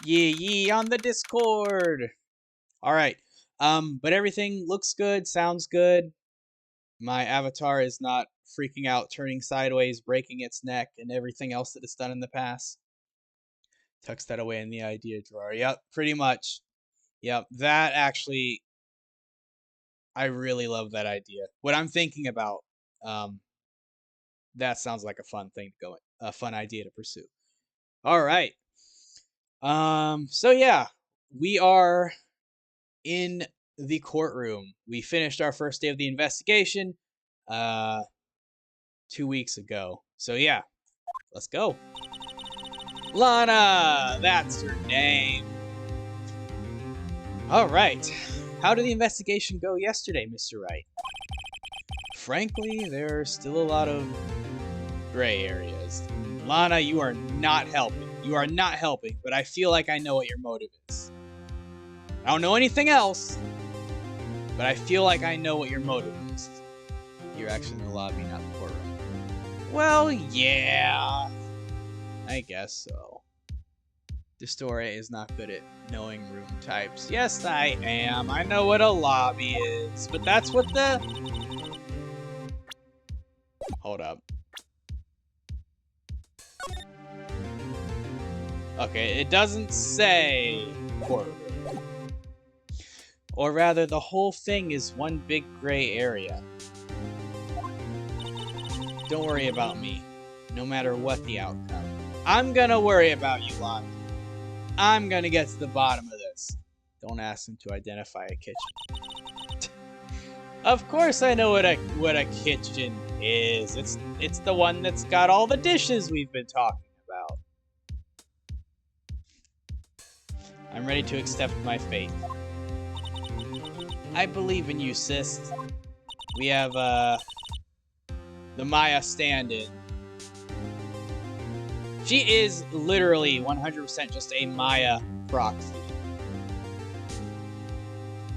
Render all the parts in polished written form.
Yee on the Discord. All right. But everything looks good, sounds good. My avatar is not freaking out, turning sideways, breaking its neck, and everything else that it's done in the past. Tucks that away in the idea drawer. Yep, pretty much. Yep, that actually, I really love that idea. What I'm thinking about, that sounds like a fun thing to go, a fun idea to pursue. All right. So yeah, we are in the courtroom. We finished our first day of the investigation 2 weeks ago. So yeah, let's go. Lana, that's her name. All right. How did the investigation go yesterday, Mr. Wright? Frankly, there are still a lot of gray areas. Lana, you are not helping. You are not helping, but I feel like I know what your motive is. I don't know anything else, but I feel like I know what your motive is. You're actually in the lobby, not the courtroom. Well, yeah. I guess so. Destora is not good at knowing room types. Yes, I am. I know what a lobby is, but that's what the... Hold up. Okay, it doesn't say courtroom. Or rather, the whole thing is one big gray area. Don't worry about me, no matter what the outcome. I'm gonna worry about you, Lana. I'm gonna get to the bottom of this. Don't ask him to identify a kitchen. Of course I know what a kitchen is. It's the one that's got all the dishes we've been talking about. I'm ready to accept my fate. I believe in you, sis. We have the Maya stand-in. She is literally 100% just a Maya proxy.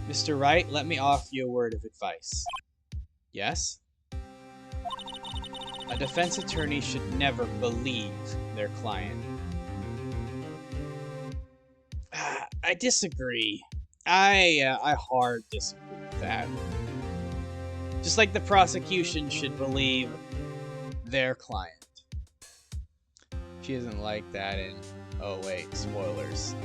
Mr. Wright, let me offer you a word of advice. Yes? A defense attorney should never believe their client. I disagree. I hard disagree with that. Just like the prosecution should believe their client. She isn't like that in... Oh wait, spoilers.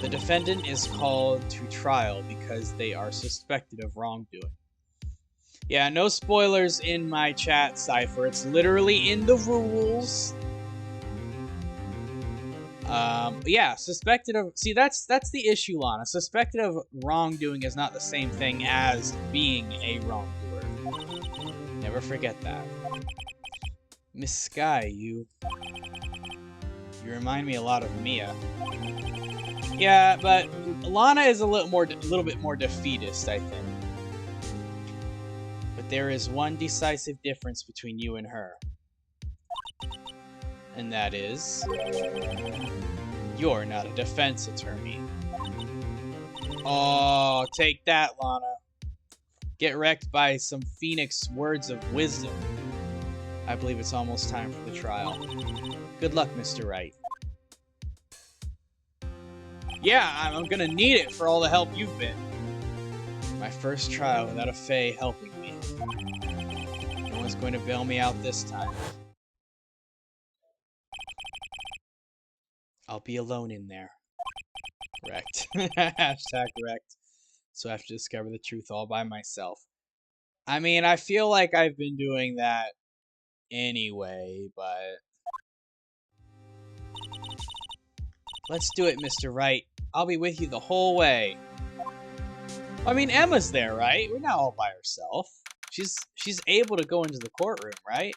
The defendant is called to trial because they are suspected of wrongdoing. Yeah, no spoilers in my chat, Cypher. It's literally in the rules. Yeah, suspected of... See, that's the issue, Lana. Suspected of wrongdoing is not the same thing as being a wrongdoer. Never forget that. Miss Sky, you remind me a lot of Mia. Yeah, but Lana is a little bit more defeatist, I think. But there is one decisive difference between you and her. And that is... You're not a defense attorney. Oh, take that, Lana. Get wrecked by some Phoenix words of wisdom. I believe it's almost time for the trial. Good luck, Mr. Wright. Yeah, I'm gonna need it for all the help you've been. My first trial without a Fae helping me. No one's going to bail me out this time. I'll be alone in there. Wrecked. Hashtag wrecked. So I have to discover the truth all by myself. I mean, I feel like I've been doing that anyway, but... Let's do it, Mr. Wright. I'll be with you the whole way. I mean, Emma's there, right? We're not all by herself. She's able to go into the courtroom, right?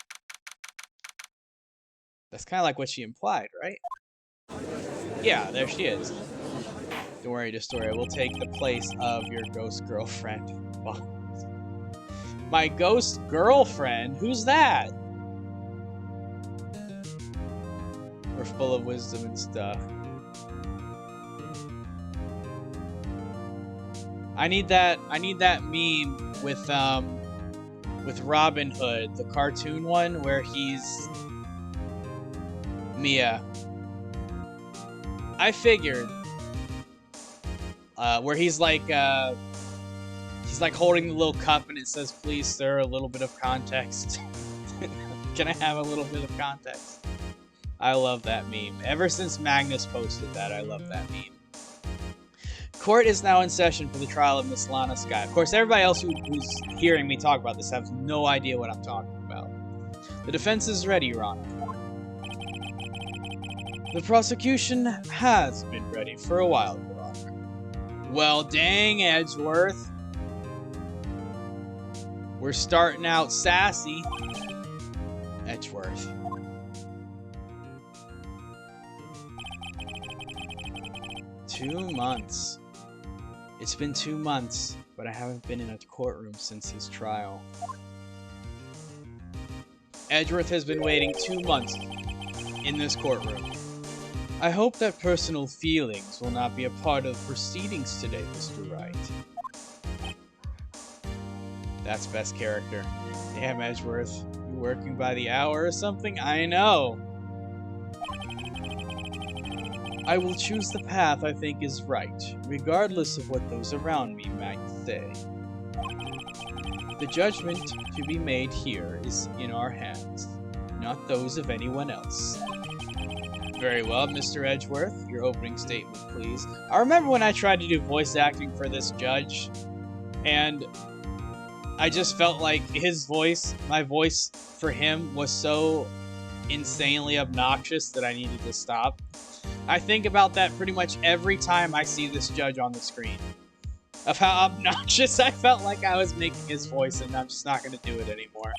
That's kind of like what she implied, right? Yeah, there she is. Don't worry, Destora. We'll take the place of your ghost girlfriend. My ghost girlfriend? Who's that? We're full of wisdom and stuff. I need that meme with Robin Hood, the cartoon one, where he's Mia, I figured, where he's like holding the little cup and it says, "Please, sir, a little bit of context." Can I have a little bit of context? I love that meme. Ever since Magnus posted that, I love that meme. Court is now in session for the trial of Miss Lana Skye. Of course, everybody else who's hearing me talk about this has no idea what I'm talking about. The defense is ready, Your Honor. The prosecution has been ready for a while, Your Honor. Well, dang, Edgeworth. We're starting out sassy. Edgeworth. Two months. It's been 2 months, but I haven't been in a courtroom since his trial. Edgeworth has been waiting 2 months in this courtroom. I hope that personal feelings will not be a part of proceedings today, Mr. Wright. That's best character. Damn, Edgeworth. You working by the hour or something? I know. I will choose the path I think is right, regardless of what those around me might say. The judgment to be made here is in our hands, not those of anyone else. Very well, Mr. Edgeworth, your opening statement, please. I remember when I tried to do voice acting for this judge, and I just felt like his voice, my voice for him, was so insanely obnoxious that I needed to stop. I think about that pretty much every time I see this judge on the screen. Of how obnoxious I felt like I was making his voice, and I'm just not going to do it anymore.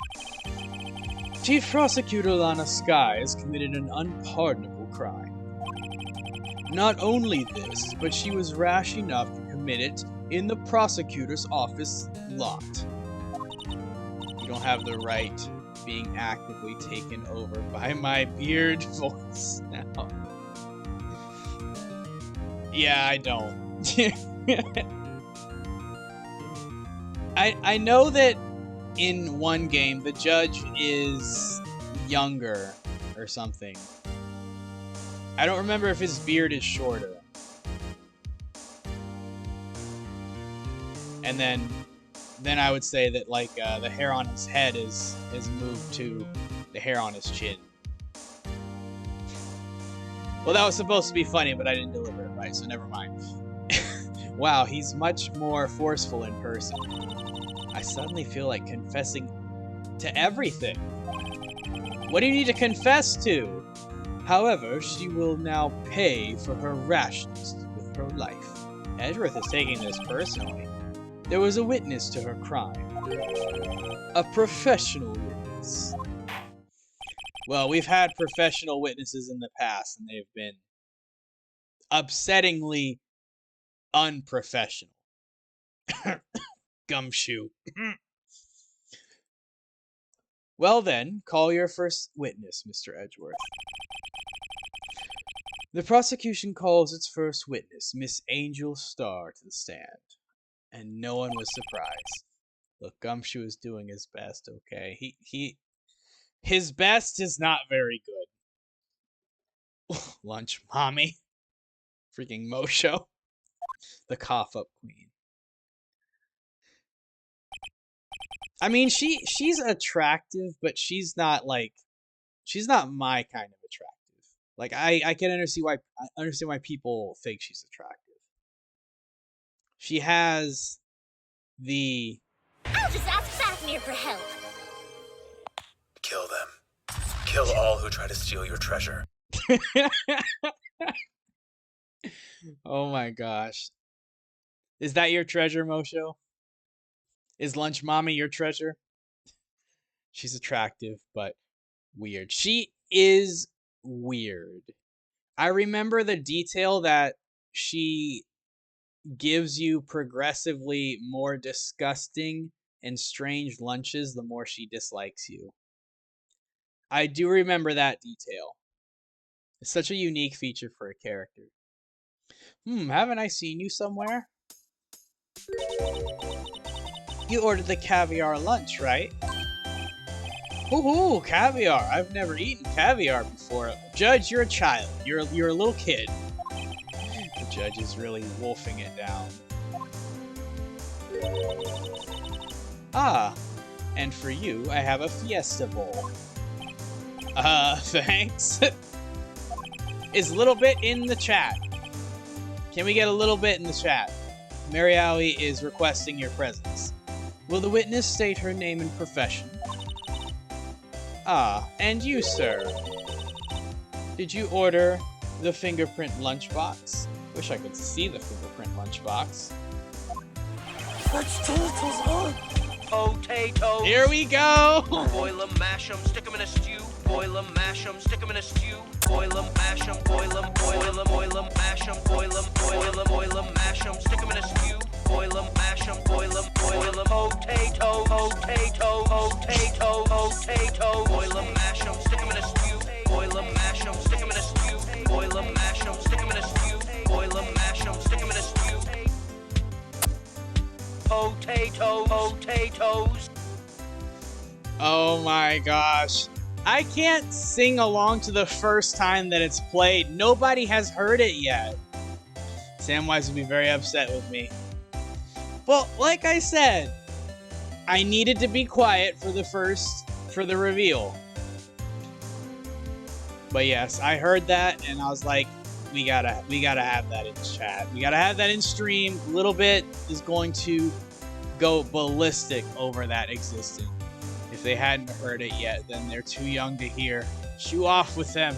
Chief Prosecutor Lana Skye has committed an unpardonable crime. Not only this, but she was rash enough to commit it in the prosecutor's office lot. You don't have the right being actively taken over by my weird voice now. Yeah, I don't. I know that in one game the judge is younger or something. I don't remember if his beard is shorter. And then I would say that like the hair on his head is moved to the hair on his chin. Well, that was supposed to be funny, but I didn't deliver it right, so never mind. Wow, he's much more forceful in person. I suddenly feel like confessing to everything. What do you need to confess to? However, she will now pay for her rashness with her life. Edgeworth is taking this personally. There was a witness to her crime. A professional witness. Well, we've had professional witnesses in the past, and they've been upsettingly unprofessional. Gumshoe. Well then, call your first witness, Mr. Edgeworth. The prosecution calls its first witness, Miss Angel Starr, to the stand. And no one was surprised. Look, Gumshoe is doing his best, okay? His best is not very good. Lunch, mommy. Freaking Mosho. The cough-up queen. I mean, she's attractive, but she's not my kind of attractive. Like I can understand why people think she's attractive. She has the I'll just ask Fafnir for help. Kill them. Kill all who try to steal your treasure. Oh my gosh. Is that your treasure, Mosho? Is Lunch Mommy your treasure? She's attractive, but weird. She is weird. I remember the detail that she gives you progressively more disgusting and strange lunches the more she dislikes you. I do remember that detail. It's such a unique feature for a character. Haven't I seen you somewhere? You ordered the caviar lunch, right? Ooh, caviar. I've never eaten caviar before. Judge, you're a child. You're a little kid. The judge is really wolfing it down. Ah, and for you, I have a fiesta bowl. Thanks. Is a little bit in the chat. Can we get a little bit in the chat? Mariawi is requesting your presence. Will the witness state her name and profession? Ah, and you, sir. Did you order the fingerprint lunchbox? Wish I could see the fingerprint lunchbox. Potatoes. Here we go! Boil 'em, mash 'em, stick 'em in a stew. Boil 'em, mash 'em, stick 'em in a stew. Boil 'em, mash 'em, boil 'em, boil 'em, boil 'em, mash 'em, boil 'em, boil 'em, boil 'em, mash 'em, stick 'em in a stew. Boil 'em, mash 'em, boil 'em, boil 'em. Potato, potato, potato, potato. Boil 'em, mash 'em, stick 'em in a stew. Boil 'em, mash 'em, stick 'em in a stew. Boil 'em, mash 'em, stick 'em in a stew. Boil 'em, mash 'em, stick 'em in a stew. Potato, potatoes. Oh my gosh. I can't sing along to the first time that it's played. Nobody has heard it yet. Samwise would be very upset with me. Well, like I said, I needed to be quiet for the reveal. But yes, I heard that and I was like, we gotta have that in chat. We gotta have that in stream. Little Bit is going to go ballistic over that existing. If they hadn't heard it yet, then they're too young to hear. Shoo off with them.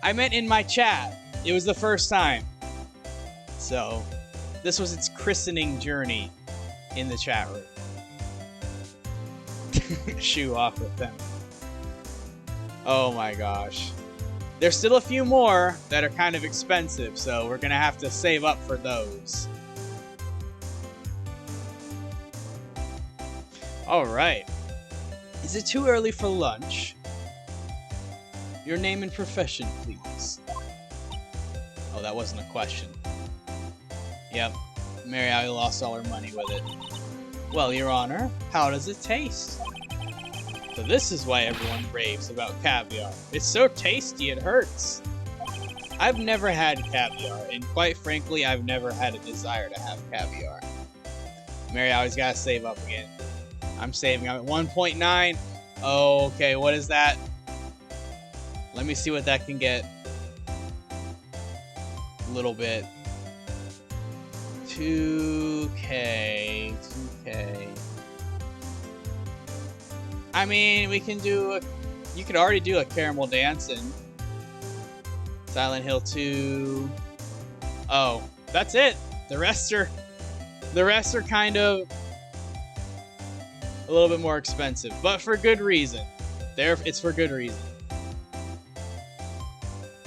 I meant in my chat. It was the first time. So, this was its christening journey in the chat room. Shoo off with them. Oh my gosh. There's still a few more that are kind of expensive, so we're gonna have to save up for those. Alright. Is it too early for lunch? Your name and profession, please. Oh, that wasn't a question. Yep. Mary, I lost all her money with it. Well, Your Honor, how does it taste? So this is why everyone raves about caviar. It's so tasty it hurts. I've never had caviar, and quite frankly, I've never had a desire to have caviar. Mary, I always gotta save up again. I'm saving. I'm at 1.9. Oh, okay, what is that? Let me see what that can get. A little bit. 2K. 2K. I mean, we can do a... You could already do a Caramel Dancing. Silent Hill 2. Oh, that's it. The rest are kind of a little bit more expensive, but for good reason. It's for good reason.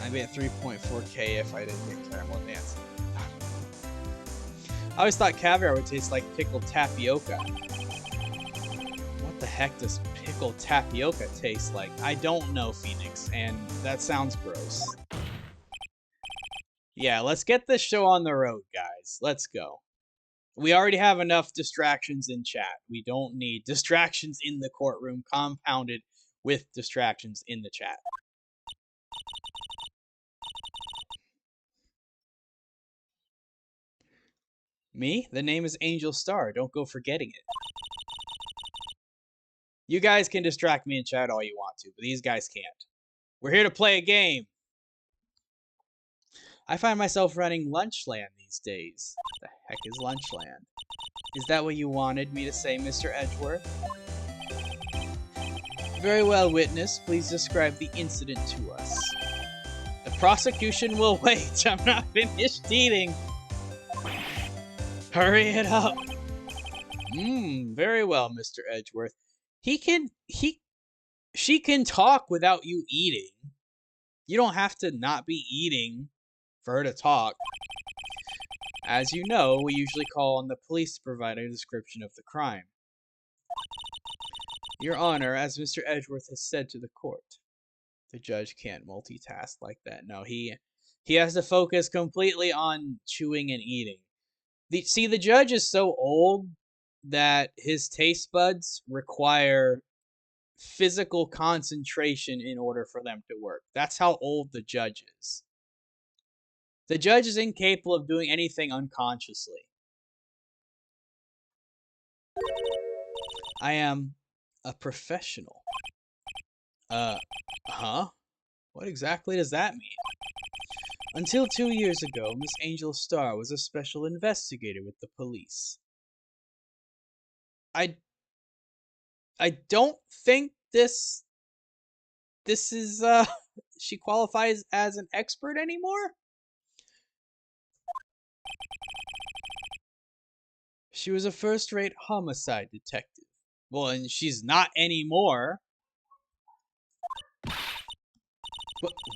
I'd be at 3.4K if I didn't get Caramel Dancing. I always thought caviar would taste like pickled tapioca. What the heck does pickled tapioca taste like? I don't know, Phoenix, and that sounds gross. Yeah, let's get this show on the road, guys. Let's go. We already have enough distractions in chat. We don't need distractions in the courtroom compounded with distractions in the chat. Me? The name is Angel Star. Don't go forgetting it. You guys can distract me in chat all you want to, but these guys can't. We're here to play a game. I find myself running Lunchland these days. What the heck is Lunchland? Is that what you wanted me to say, Mr. Edgeworth? Very well, witness. Please describe the incident to us. The prosecution will wait. I'm not finished eating. Hurry it up. Very well, Mr. Edgeworth. She can talk without you eating. You don't have to not be eating for her to talk. As you know, we usually call on the police to provide a description of the crime. Your Honor, as Mr. Edgeworth has said to the court. The judge can't multitask like that. No, he has to focus completely on chewing and eating. See, the judge is so old that his taste buds require physical concentration in order for them to work. That's how old the judge is. The judge is incapable of doing anything unconsciously. I am a professional. Huh? What exactly does that mean? Until 2 years ago, Miss Angel Star was a special investigator with the police. I don't think this is she qualifies as an expert anymore. She was a first-rate homicide detective. Well, and she's not anymore.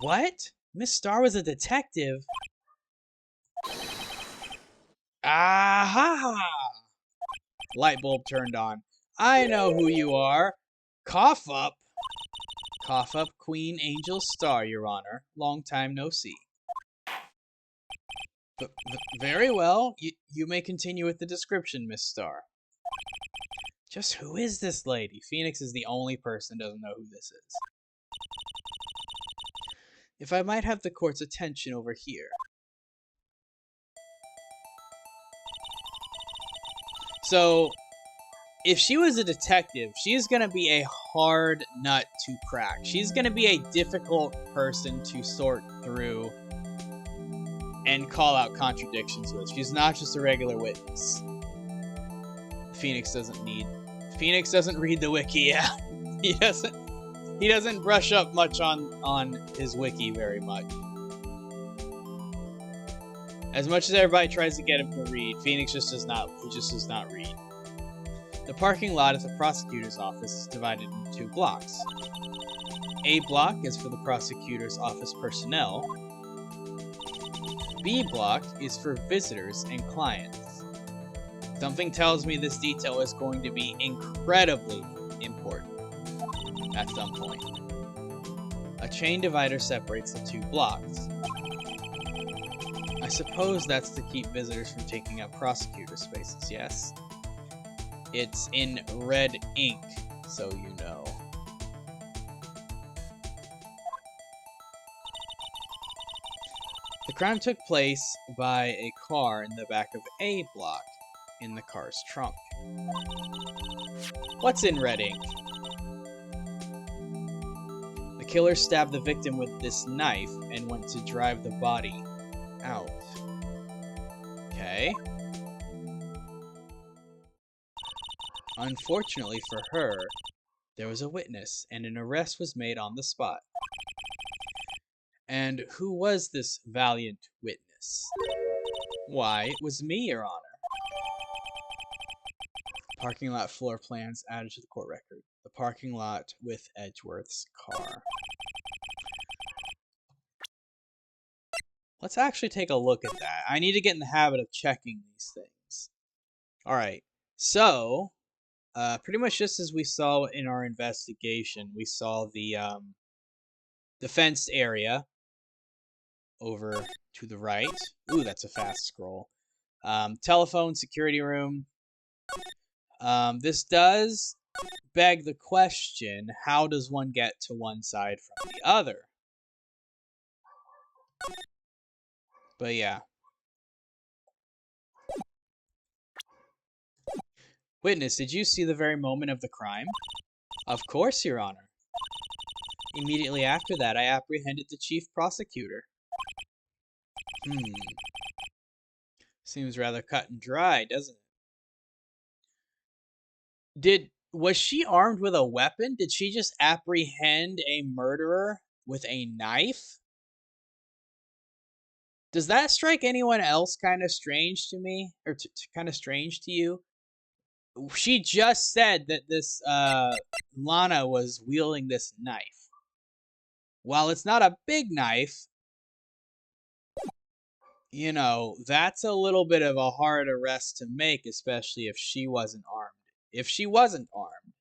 What? Miss Star was a detective? Aha! Light bulb turned on. I know who you are. Cough up. Cough up, Queen Angel Star, Your Honor. Long time no see. Very well. You may continue with the description, Miss Star. Just who is this lady? Phoenix is the only person who doesn't know who this is. If I might have the court's attention over here. So, if she was a detective, she's going to be a hard nut to crack. She's going to be a difficult person to sort through and call out contradictions with. She's not just a regular witness. Phoenix doesn't read the wiki. Yeah, he doesn't brush up much on his wiki very much. As much as everybody tries to get him to read, Phoenix just does not read. The parking lot at the prosecutor's office is divided into 2 blocks. A block is for the prosecutor's office personnel. B block is for visitors and clients. Something tells me this detail is going to be incredibly important at some point. A chain divider separates the 2 blocks. I suppose that's to keep visitors from taking up prosecutor spaces, yes? It's in red ink, so you know. The crime took place by a car in the back of A block in the car's trunk. What's in red ink? The killer stabbed the victim with this knife and went to drive the body out. Okay. Unfortunately for her, there was a witness and an arrest was made on the spot. And who was this valiant witness? Why, it was me, Your Honor. Parking lot floor plans added to the court record. The parking lot with Edgeworth's car. Let's actually take a look at that. I need to get in the habit of checking these things. Alright, so, pretty much just as we saw in our investigation, we saw the fenced area over to the right. Ooh, that's a fast scroll. Telephone, security room. This does beg the question, how does one get to one side from the other? But yeah. Witness, did you see the very moment of the crime? Of course, Your Honor. Immediately after that, I apprehended the chief prosecutor. Seems rather cut and dry, doesn't it? Was she armed with a weapon? Did she just apprehend a murderer with a knife? Does that strike anyone else kind of strange to me? Or kind of strange to you? She just said that this Lana was wielding this knife. While it's not a big knife, you know, that's a little bit of a hard arrest to make, especially if she wasn't armed. If she wasn't armed.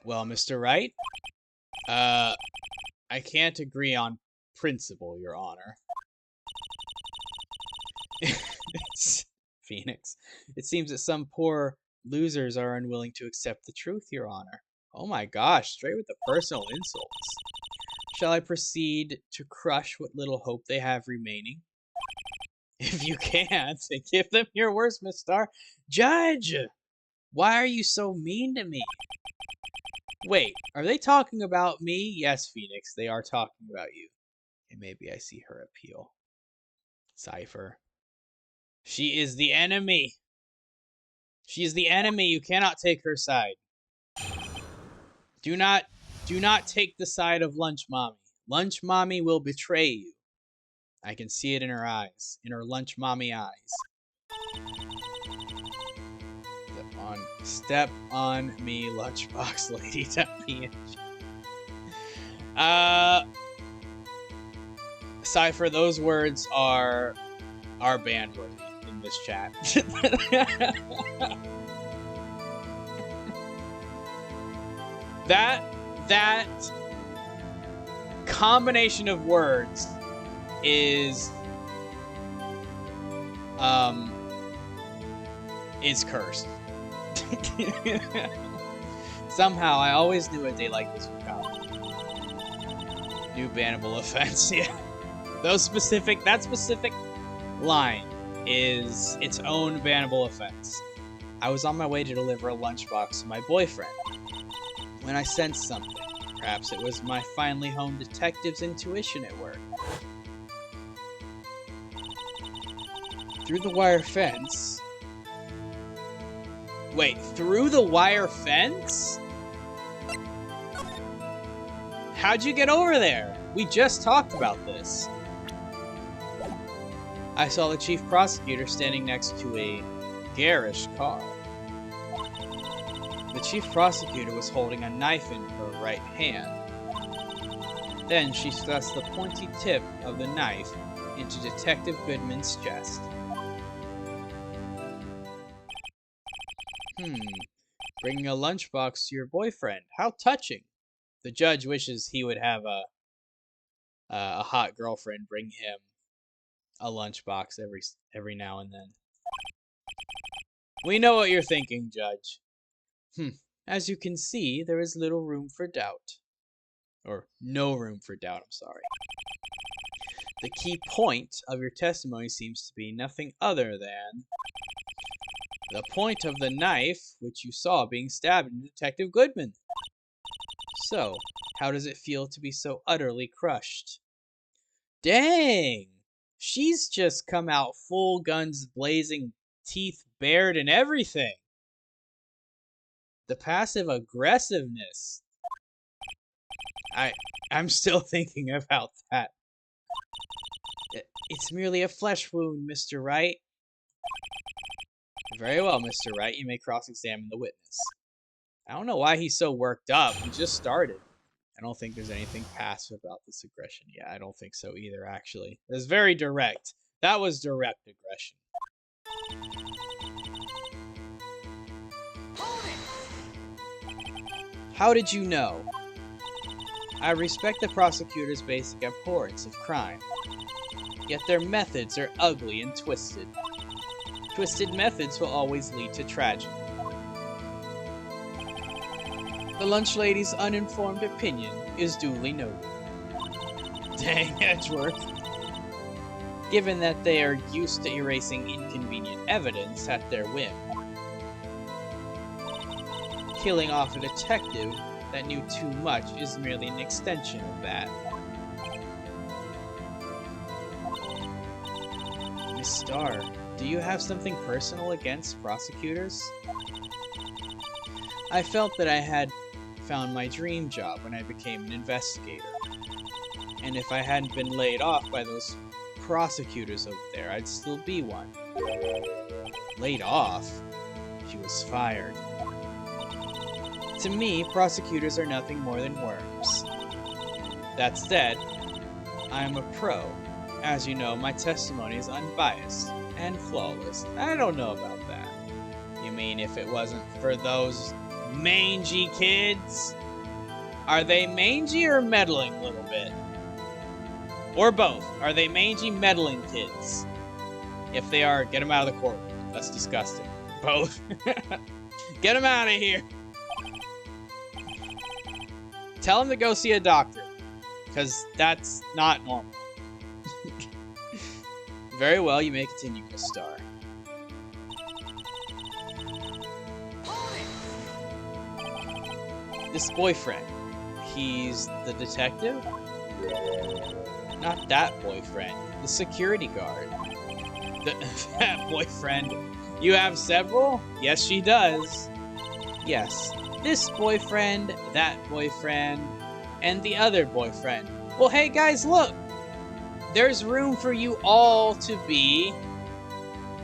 Well, Mr. Wright, I can't agree on principle, Your Honor. It's Phoenix. It seems that some poor Losers are unwilling to accept the truth, Your Honor. Oh my gosh, straight with the personal insults. Shall I proceed to crush what little hope they have remaining? If you can't, give them your worst, Miss Star. Judge! Why are you so mean to me? Wait, are they talking about me? Yes, Phoenix, they are talking about you. And maybe I see her appeal. Cypher. She is the enemy. She is the enemy. You cannot take her side. Do not take the side of Lunch Mommy. Lunch Mommy will betray you. I can see it in her eyes, in her Lunch Mommy eyes. Step on me, Lunchbox Lady. Cypher, those words are banned worthy in this chat. that combination of words is cursed. Somehow, I always knew a day like this would come. New bannable offense, yeah. That specific line is its own bannable offense. I was on my way to deliver a lunchbox to my boyfriend when I sensed something. Perhaps it was my finely honed detective's intuition at work. Through the wire fence... Wait, through the wire fence? How'd you get over there? We just talked about this. I saw the chief prosecutor standing next to a garish car. The chief prosecutor was holding a knife in her right hand. Then she thrust the pointy tip of the knife into Detective Goodman's chest. Bringing a lunchbox to your boyfriend. How touching. The judge wishes he would have a hot girlfriend bring him a lunchbox every now and then. We know what you're thinking, Judge. As you can see, there is little room for doubt. Or no room for doubt, I'm sorry. The key point of your testimony seems to be nothing other than the point of the knife which you saw being stabbed in Detective Goodman. So, how does it feel to be so utterly crushed? Dang! She's just come out full guns blazing, teeth bared and everything. The passive aggressiveness. I'm still thinking about that. It's merely a flesh wound, Mr. Wright. Very well, Mr. Wright. You may cross-examine the witness. I don't know why he's so worked up. He just started. I don't think there's anything passive about this aggression. Yeah, I don't think so either, actually. It was very direct. That was direct aggression. How did you know? I respect the prosecutor's basic abhorrence of crime. Yet their methods are ugly and twisted. Twisted methods will always lead to tragedy. The lunch lady's uninformed opinion is duly noted. Dang, Edgeworth. Given that they are used to erasing inconvenient evidence at their whim. Killing off a detective that knew too much is merely an extension of that. Miss Starr, do you have something personal against prosecutors? I felt that I had found my dream job when I became an investigator. And if I hadn't been laid off by those prosecutors over there, I'd still be one. Laid off? She was fired. To me, prosecutors are nothing more than worms. That said, I am a pro. As you know, my testimony is unbiased and flawless. I don't know about that. You mean if it wasn't for those mangy kids? Are they mangy or meddling a little bit? Or both? Are they mangy, meddling kids? If they are, get them out of the courtroom. That's disgusting. Both. Get him out of here. Tell him to go see a doctor, because that's not normal. Very well, you may continue, Miss Star. This boyfriend, he's the detective? Not that boyfriend, the security guard. That boyfriend. You have several? Yes, she does. Yes, this boyfriend, that boyfriend, and the other boyfriend. Well, hey guys, look! There's room for you all to be,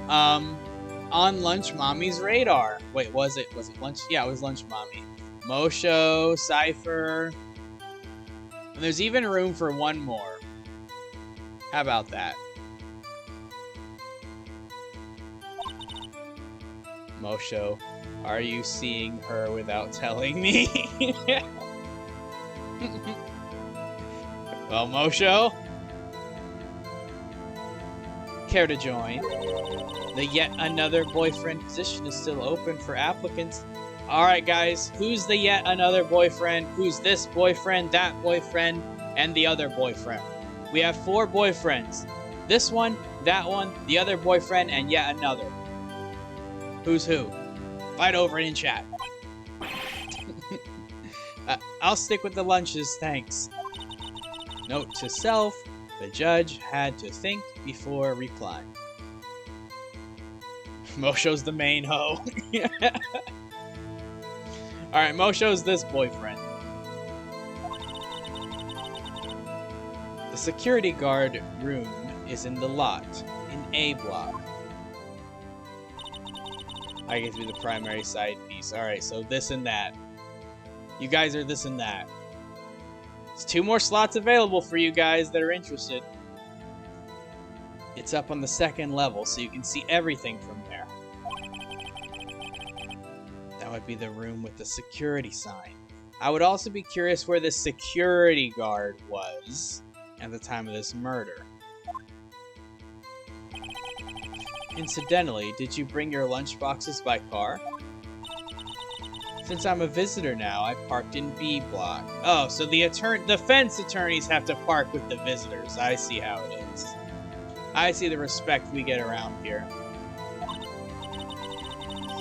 on Lunch Mommy's radar. Wait, was it Lunch? Yeah, it was Lunch Mommy. Mosho, Cypher, and there's even room for one more. How about that? Mosho, are you seeing her without telling me? Well, Mosho, care to join? The yet another boyfriend position is still open for applicants. Alright guys, who's the yet another boyfriend? Who's this boyfriend, that boyfriend, and the other boyfriend? We have 4 boyfriends. This one, that one, the other boyfriend, and yet another. Who's who? Fight over it in chat. I'll stick with the lunches, thanks. Note to self, the judge had to think before replying. Mosho's the main hoe. Alright, Mosho's this boyfriend. The security guard room is in the lot, in A block. I get to be the primary side piece. Alright, so this and that. You guys are this and that. There's 2 more slots available for you guys that are interested. It's up on the 2nd level, so you can see everything from there. That would be the room with the security sign. I would also be curious where the security guard was at the time of this murder. Incidentally, did you bring your lunchboxes by car? Since I'm a visitor now, I parked in B block. Oh, so the defense attorneys have to park with the visitors. I see how it is. I see the respect we get around here.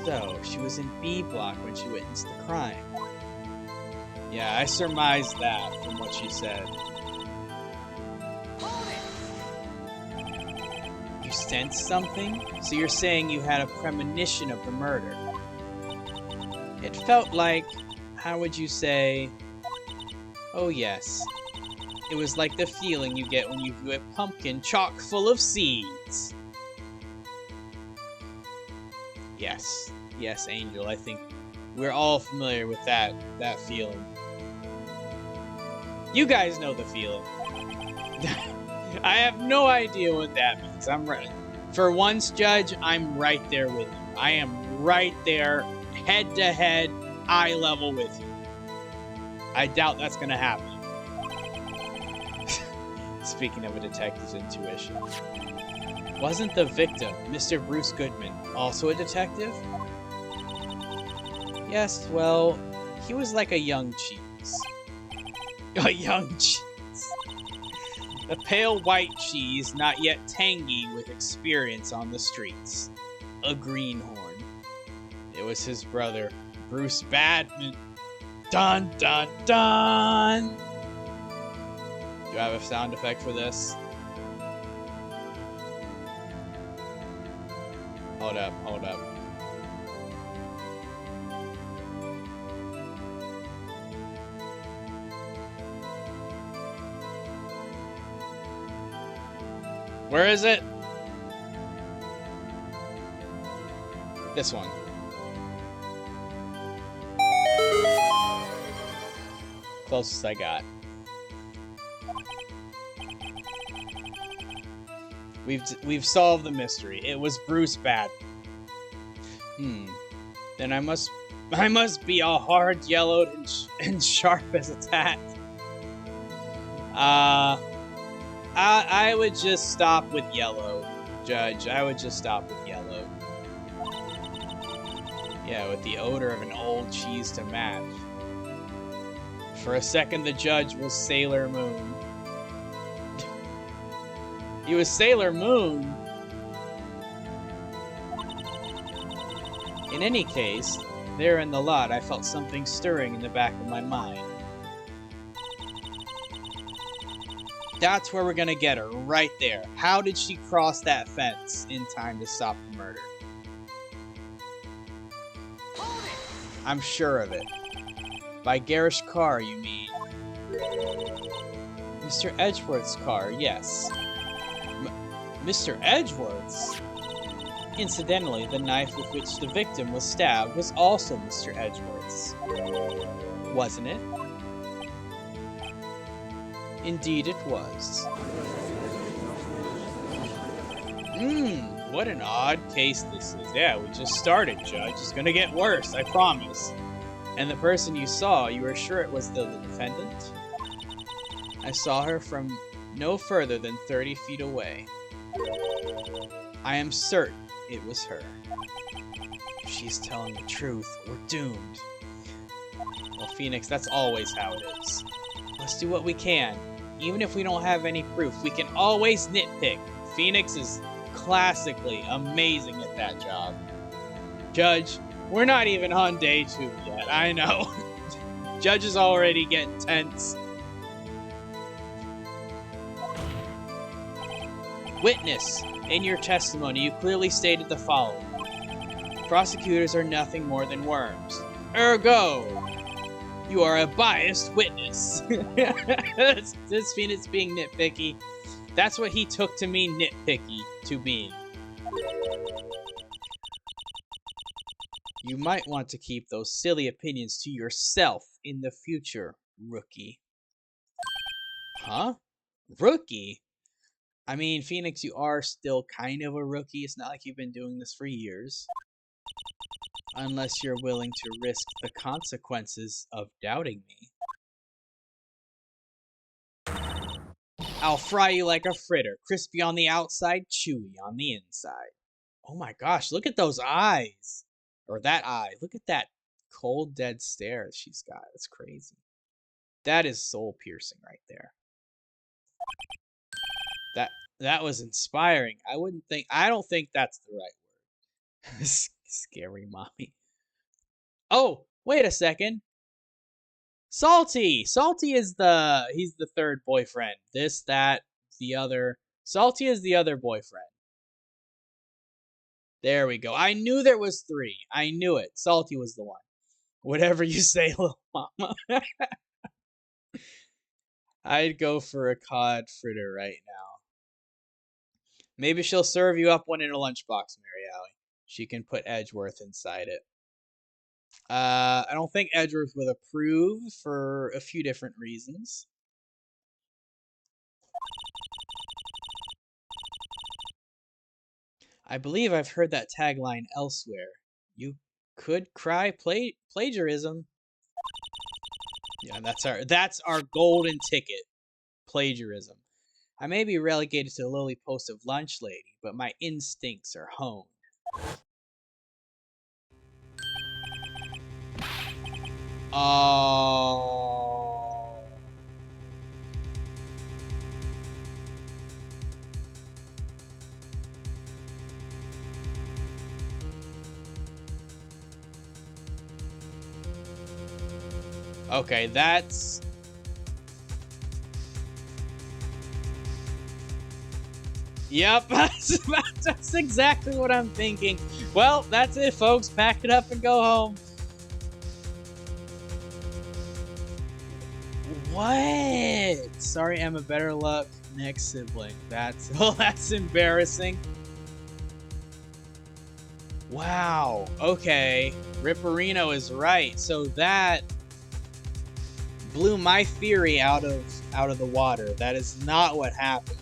So, she was in B block when she witnessed the crime. Yeah, I surmised that from what she said. You sensed something? So you're saying you had a premonition of the murder. It felt like, how would you say? Oh yes. It was like the feeling you get when you view a pumpkin chock full of seeds. Yes. Yes, Angel, I think we're all familiar with that feeling. You guys know the feeling. I have no idea what that means. I'm right. For once, Judge, I'm right there with you. I am right there, head to head, eye level with you. I doubt that's gonna happen. Speaking of a detective's intuition. Wasn't the victim, Mr. Bruce Goodman, also a detective? Yes, well, he was like a young cheese. A young cheese. A pale white cheese, not yet tangy with experience on the streets. A greenhorn. It was his brother, Bruce Badman. Dun dun dun! Do I have a sound effect for this? Hold up, hold up. Where is it? This one. Closest I got. We've solved the mystery. It was Bruce Badman. Then I must be all hard yellowed and sharp as a tack. I would just stop with yellow, Judge. I would just stop with yellow. Yeah, with the odor of an old cheese to match. For a second, the judge was Sailor Moon. He was Sailor Moon. In any case, there in the lot, I felt something stirring in the back of my mind. That's where we're gonna get her, right there. How did she cross that fence in time to stop the murder? I'm sure of it. By garish car, you mean? Mr. Edgeworth's car, yes. Mr. Edgeworth's? Incidentally, the knife with which the victim was stabbed was also Mr. Edgeworth's. Wasn't it? Indeed it was. What an odd case this is. Yeah, we just started, Judge. It's gonna get worse, I promise. And the person you saw, you were sure it was the defendant? I saw her from no further than 30 feet away. I am certain it was her. If she's telling the truth, we're doomed. Well, Phoenix, that's always how it is. Let's do what we can. Even if we don't have any proof, we can always nitpick. Phoenix is classically amazing at that job. Judge, we're not even on day 2 yet, I know. Judge is already getting tense. Witness, in your testimony, you clearly stated the following. Prosecutors are nothing more than worms. Ergo, you are a biased witness. This Phoenix being nitpicky. That's what he took to mean nitpicky to being. You might want to keep those silly opinions to yourself in the future, rookie. Huh? Rookie? I mean, Phoenix, you are still kind of a rookie. It's not like you've been doing this for years. Unless you're willing to risk the consequences of doubting me. I'll fry you like a fritter, crispy on the outside, chewy on the inside. Oh my gosh, look at those eyes. Or that eye. Look at that cold, dead stare she's got. It's crazy. That is soul piercing right there. That was inspiring. I don't think that's the right word. Scary mommy. Oh, wait a second. Salty! Salty is he's the third boyfriend. This, that, the other. Salty is the other boyfriend. There we go. I knew there was 3. I knew it. Salty was the one. Whatever you say, little mama. I'd go for a cod fritter right now. Maybe she'll serve you up one in a lunchbox, Mary Allie. She can put Edgeworth inside it. I don't think Edgeworth would approve for a few different reasons. I believe I've heard that tagline elsewhere. You could cry plagiarism. Yeah, that's our golden ticket. Plagiarism. I may be relegated to the lowly post of lunch lady, but my instincts are honed. Oh. Okay, that's... Yep, that's exactly what I'm thinking. Well, that's it, folks. Pack it up and go home. What? Sorry, Emma. Better luck next sibling. That's embarrassing. Wow. Okay. Ripperino is right. So that blew my theory out of the water. That is not what happened.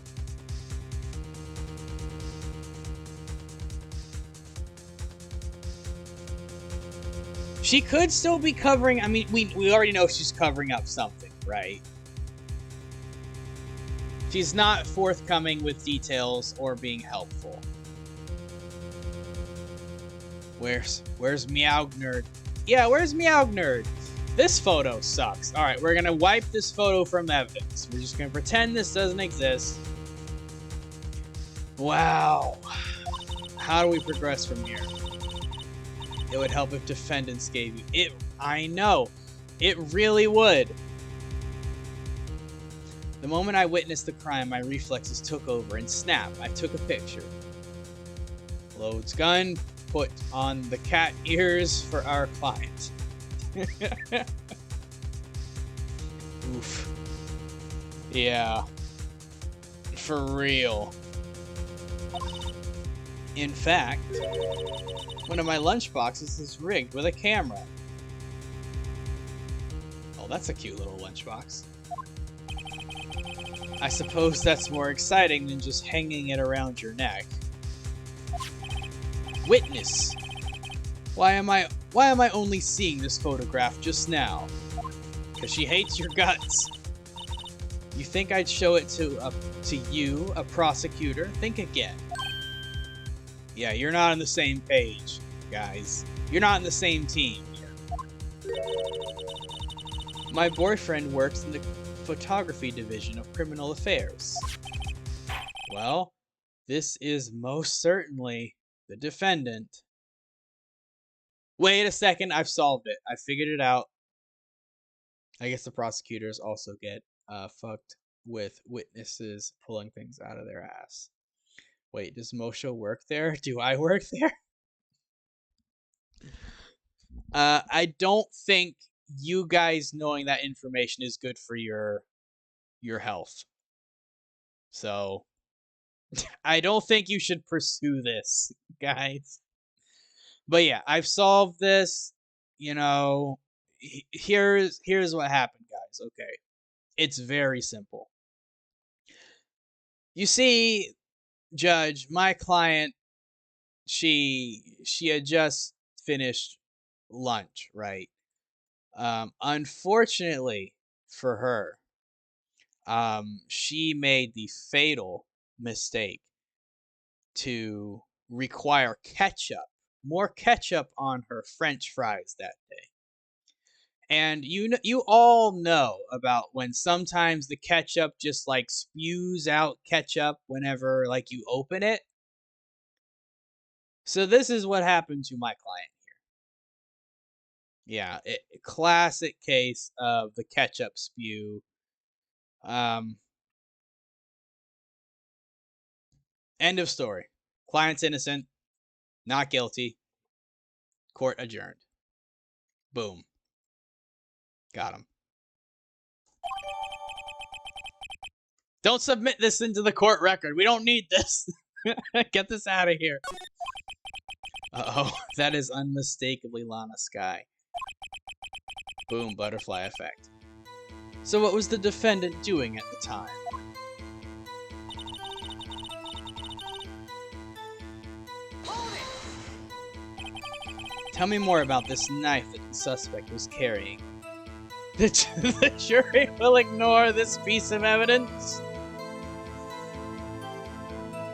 She could still be covering... I mean, we already know she's covering up something, right? She's not forthcoming with details or being helpful. Where's Meowg Nerd? Yeah, where's Meowg Nerd? This photo sucks. Alright, we're gonna wipe this photo from evidence. We're just gonna pretend this doesn't exist. Wow. How do we progress from here? It would help if defendants gave you it. I know. It really would. The moment I witnessed the crime, my reflexes took over, and snap, I took a picture. Loads gun, put on the cat ears for our client. Oof. Yeah. For real. In fact, one of my lunchboxes is rigged with a camera. Oh, that's a cute little lunchbox. I suppose that's more exciting than just hanging it around your neck. Witness! Why am I only seeing this photograph just now? Because she hates your guts. You think I'd show it to you, a prosecutor? Think again. Yeah, you're not on the same page, guys. You're not on the same team here. My boyfriend works in the photography division of criminal affairs. Well, this is most certainly the defendant. Wait a second, I've solved it. I figured it out. I guess the prosecutors also get fucked with witnesses pulling things out of their ass. Wait, does Mosho work there? Do I work there? I don't think you guys knowing that information is good for your health. So, I don't think you should pursue this, guys. But yeah, I've solved this. You know, here's what happened, guys. Okay. It's very simple. You see, Judge, my client, she had just finished lunch, right? Unfortunately for her, she made the fatal mistake to require more ketchup on her French fries that day. And you all know about when sometimes the ketchup just like spews out ketchup whenever like you open it. So this is what happened to my client here. Yeah, classic case of the ketchup spew. End of story. Client's innocent, not guilty. Court adjourned. Boom. Got him. Don't submit this into the court record. We don't need this. Get this out of here. Uh-oh. That is unmistakably Lana Sky. Boom, butterfly effect. So what was the defendant doing at the time? Tell me more about this knife that the suspect was carrying. The jury will ignore this piece of evidence.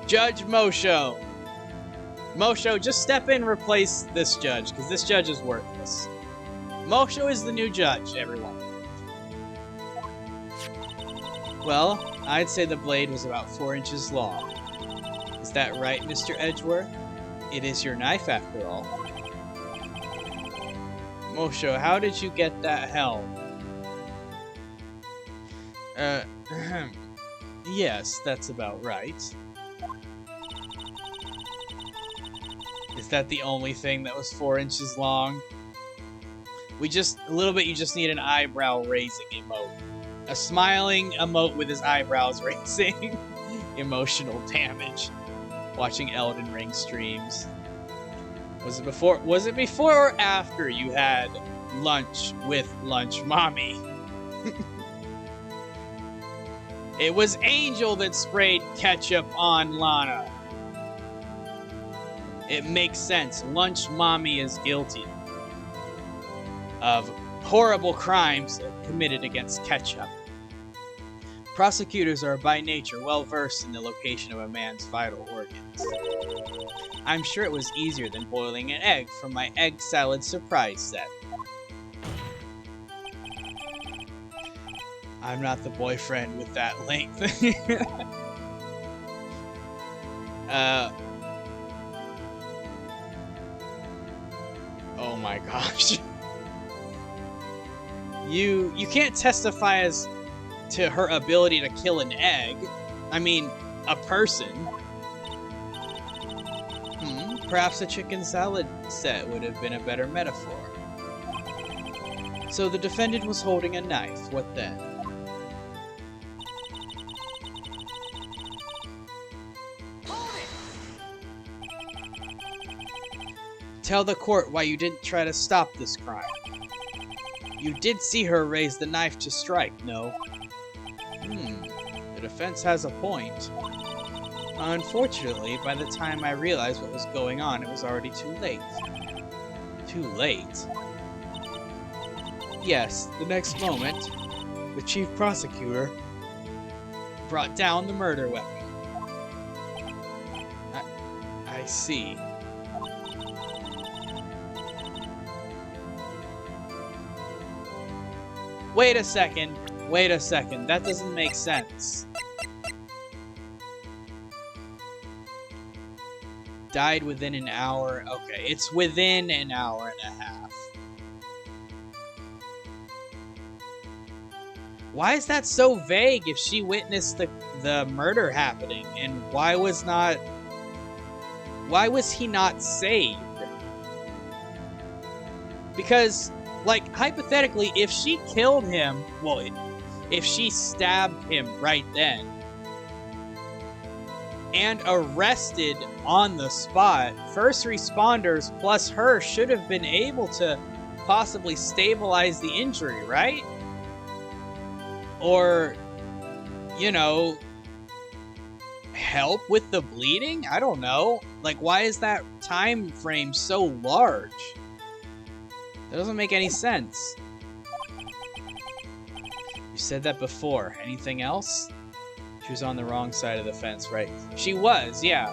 Judge Mosho. Mosho, just step in and replace this judge, because this judge is worthless. Mosho is the new judge, everyone. Well, I'd say the blade was about 4 inches long. Is that right, Mr. Edgeworth? It is your knife, after all. Mosho, how did you get that helm? Yes, that's about right. Is that the only thing that was 4 inches long? You just need an eyebrow raising emote. A smiling emote with his eyebrows raising. Emotional damage. Watching Elden Ring streams. Was it before or after you had lunch with Lunch Mommy? It was Angel that sprayed ketchup on Lana. It makes sense. Lunch Mommy is guilty of horrible crimes committed against ketchup. Prosecutors are by nature well versed in the location of a man's vital organs. I'm sure it was easier than boiling an egg from my egg salad surprise set. I'm not the boyfriend with that length. Oh my gosh. You can't testify as to her ability to kill an egg. I mean, a person. Perhaps a chicken salad set would have been a better metaphor. So the defendant was holding a knife. What then? Tell the court why you didn't try to stop this crime. You did see her raise the knife to strike, no? The defense has a point. Unfortunately, by the time I realized what was going on, it was already too late. Too late? Yes, the next moment, the chief prosecutor brought down the murder weapon. I see. Wait a second, that doesn't make sense. Died within an hour. Okay, it's within an hour and a half. Why is that so vague if she witnessed the murder happening? And why was he not saved? Because, like, hypothetically, if she killed him, well, if she stabbed him right then, and arrested on the spot, first responders plus her should have been able to possibly stabilize the injury, right? Or, you know, help with the bleeding? I don't know. Like, why is that time frame so large? That doesn't make any sense. You said that before. Anything else? She was on the wrong side of the fence, right? She was, yeah.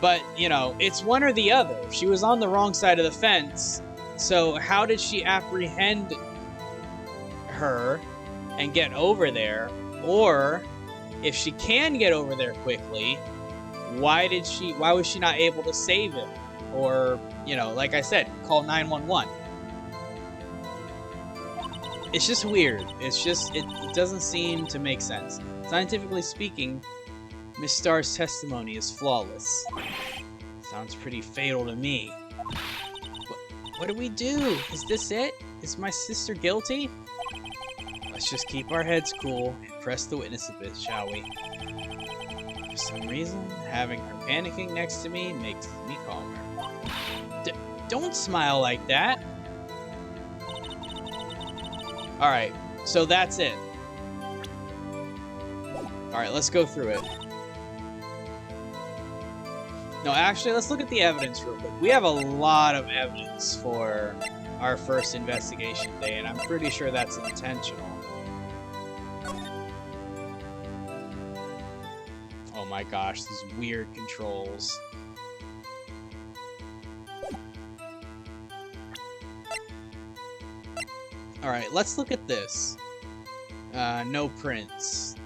But, you know, it's one or the other. She was on the wrong side of the fence, so how did she apprehend her and get over there? Or, if she can get over there quickly, why was she not able to save him? Or, you know, like I said, call 911. It's just weird. It's just, it doesn't seem to make sense. Scientifically speaking, Miss Starr's testimony is flawless. Sounds pretty fatal to me. What do we do? Is this it? Is my sister guilty? Let's just keep our heads cool and press the witness a bit, shall we? For some reason, having her panicking next to me makes me calmer. Don't smile like that! Alright, so that's it. Alright, let's go through it. No, actually, let's look at the evidence real quick. We have a lot of evidence for our first investigation day, and I'm pretty sure that's intentional. Oh my gosh, these weird controls. Alright, let's look at this. No prints.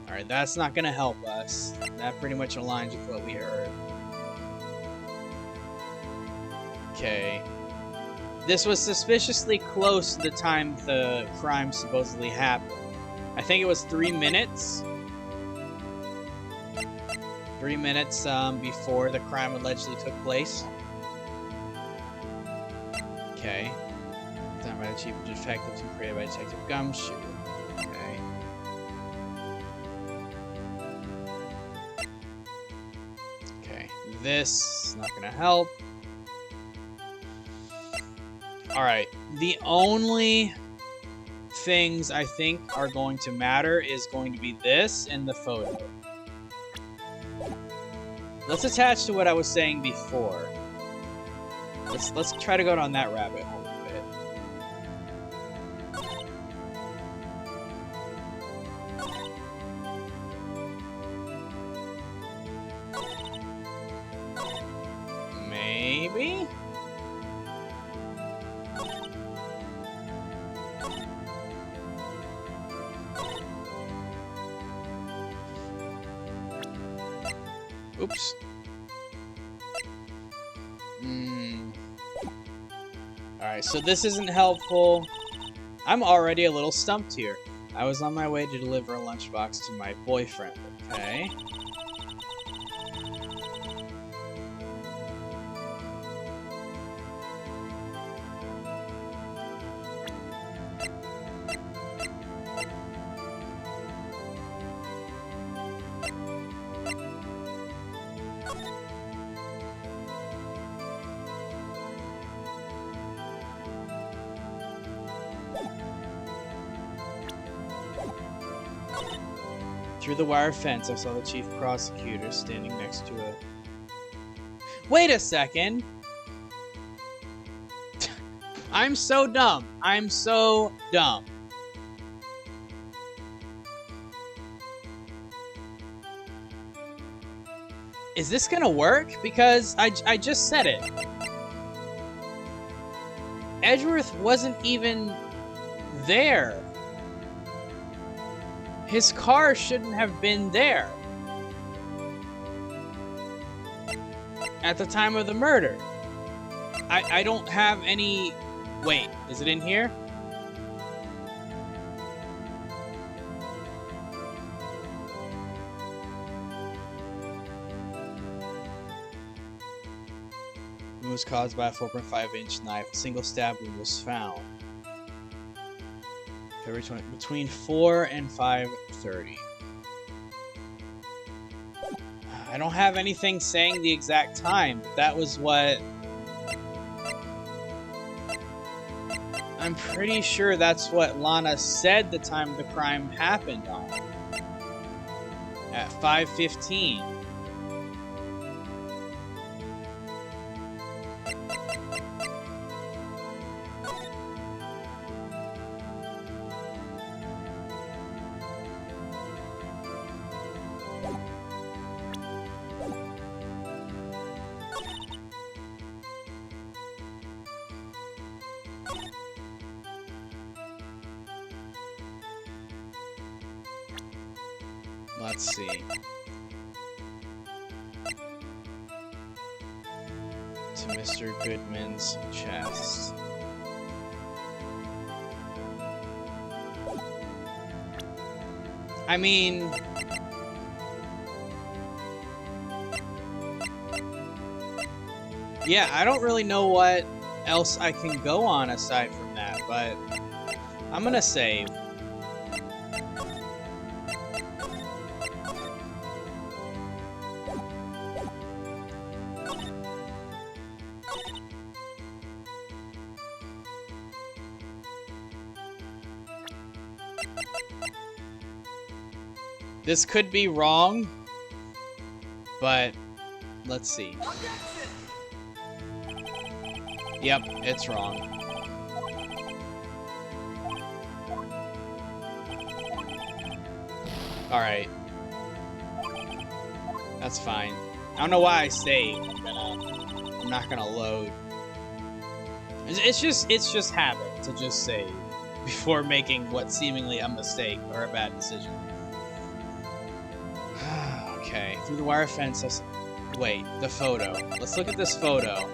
Alright, that's not gonna help us. That pretty much aligns with what we heard. Okay. This was suspiciously close to the time the crime supposedly happened. I think it was 3 minutes. 3 minutes before the crime allegedly took place. Okay. Done by the chief of detectives and created by Detective Gumshoe. Okay. Okay. This is not gonna help. Alright. The only things I think are going to matter is going to be this and the photo. Let's attach to what I was saying before. Let's try to go down that rabbit hole a bit. Oops. Alright, so this isn't helpful. I'm already a little stumped here. I was on my way to deliver a lunchbox to my boyfriend. Okay. Through the wire fence, I saw the chief prosecutor standing next to a... Wait a second! I'm so dumb. I'm so dumb. Is this gonna work? Because I just said it. Edgeworth wasn't even there. His car shouldn't have been there at the time of the murder. I don't have any... Wait, is it in here? It was caused by a 4.5-inch knife. A single stab wound was found. February 20, between 4 and 5:30. I don't have anything saying the exact time. That was what... I'm pretty sure that's what Lana said the time the crime happened on. At 5:15. Let's see. To Mr. Goodman's chest. I mean... yeah, I don't really know what else I can go on aside from that, but I'm gonna save. This could be wrong, but let's see. Yep, it's wrong. Alright. That's fine. I don't know why I saved. I'm not gonna load. It's just habit to just save before making what seemingly a mistake or a bad decision. Okay, through the wire fence. Wait, the photo. Let's look at this photo.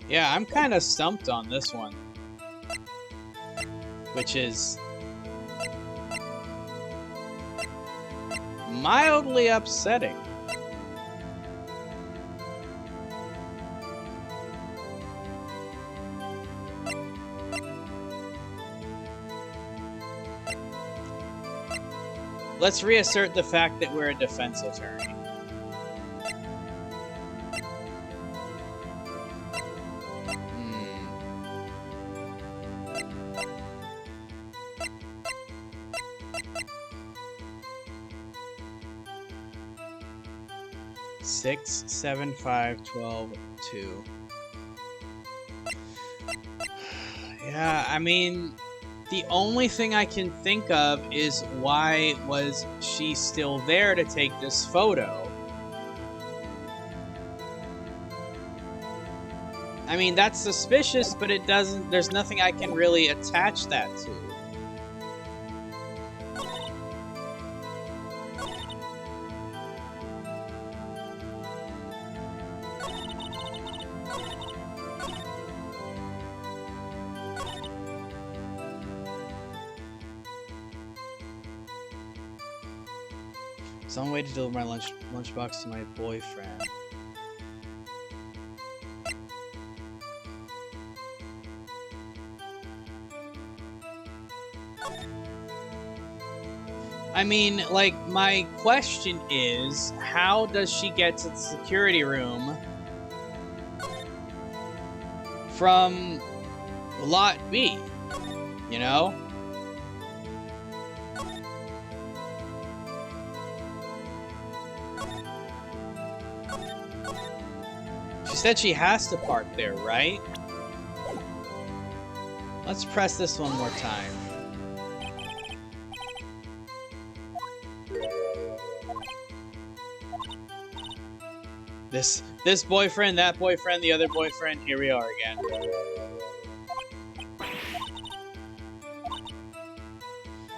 Yeah, I'm kind of stumped on this one, which is mildly upsetting. Let's reassert the fact that we're a defense attorney. Six, 7, 5, 12, 2. Yeah, I mean, the only thing I can think of is why was she still there to take this photo? I mean, that's suspicious, but it doesn't, there's nothing I can really attach that to. Some way to deliver my lunchbox to my boyfriend. I mean, like, my question is, how does she get to the security room from lot B? You know? She said she has to park there, right? Let's press this one more time. This boyfriend, that boyfriend, the other boyfriend, here we are again.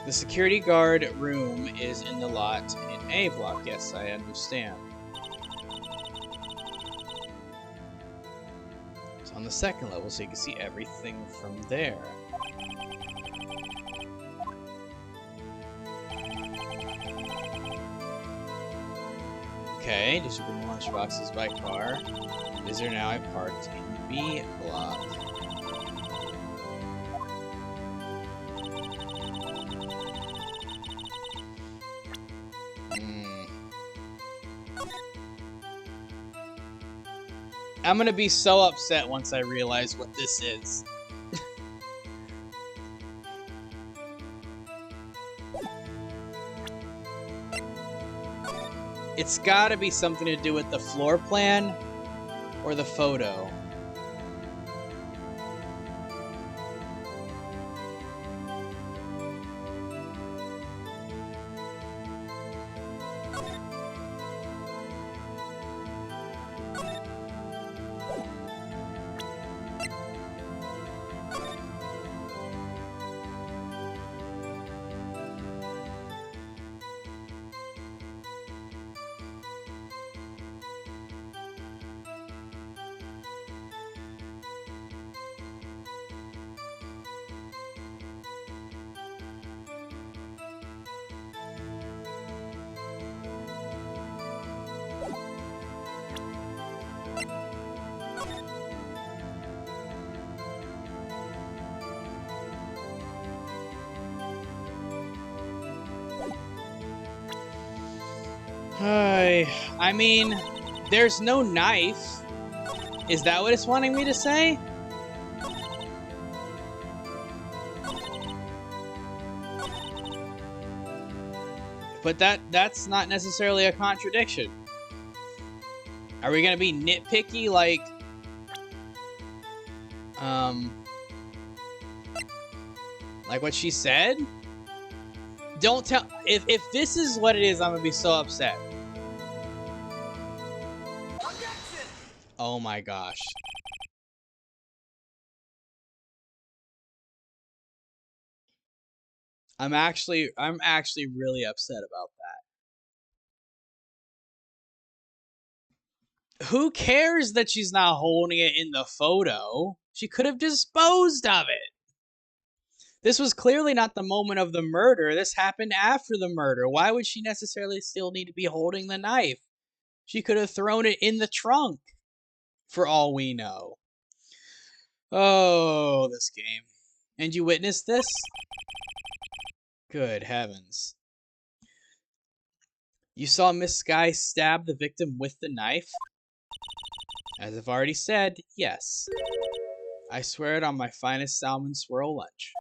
The security guard room is in the lot in A block. Yes, I understand. It's on the second level, so you can see everything from there. Okay, did you bring lunchboxes by car? Is there now I parked in B block? I'm gonna be so upset once I realize what this is. It's gotta be something to do with the floor plan or the photo. I mean, there's no knife. Is that what it's wanting me to say? But that's not necessarily a contradiction. Are we gonna be nitpicky like what she said? Don't tell if this is what it is, I'm gonna be so upset. Oh my gosh. I'm actually really upset about that. Who cares that she's not holding it in the photo? She could have disposed of it. This was clearly not the moment of the murder. This happened after the murder. Why would she necessarily still need to be holding the knife? She could have thrown it in the trunk, for all we know. Oh, this game. And you witnessed this? Good heavens. You saw Miss Sky stab the victim with the knife? As I've already said, yes. I swear it on my finest salmon swirl lunch.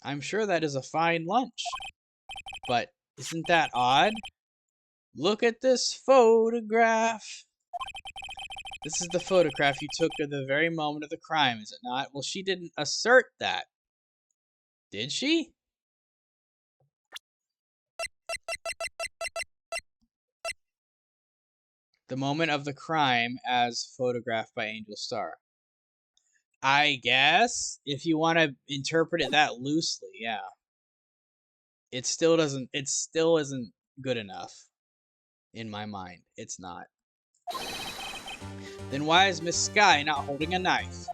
I'm sure that is a fine lunch. But isn't that odd? Look at this photograph. This is the photograph you took at the very moment of the crime, is it not? Well, she didn't assert that. Did she? The moment of the crime as photographed by Angel Star. I guess, if you want to interpret it that loosely, yeah. It still isn't good enough. In my mind, it's not. Then why is Miss Sky not holding a knife?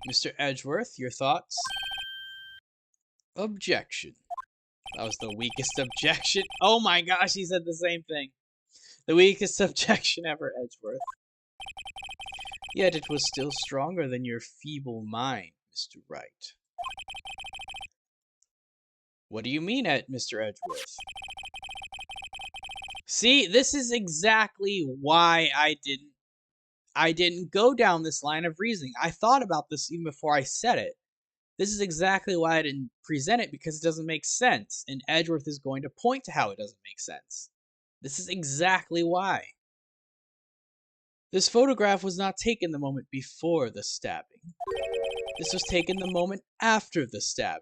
Mr. Edgeworth, your thoughts? Objection. That was the weakest objection. Oh my gosh, he said the same thing. The weakest objection ever, Edgeworth. Yet it was still stronger than your feeble mind, Mr. Wright. What do you mean, Mr. Edgeworth? See, this is exactly why I didn't go down this line of reasoning. I thought about this even before I said it. This is exactly why I didn't present it, because it doesn't make sense, and Edgeworth is going to point to how it doesn't make sense. This is exactly why. This photograph was not taken the moment before the stabbing. This was taken the moment after the stabbing.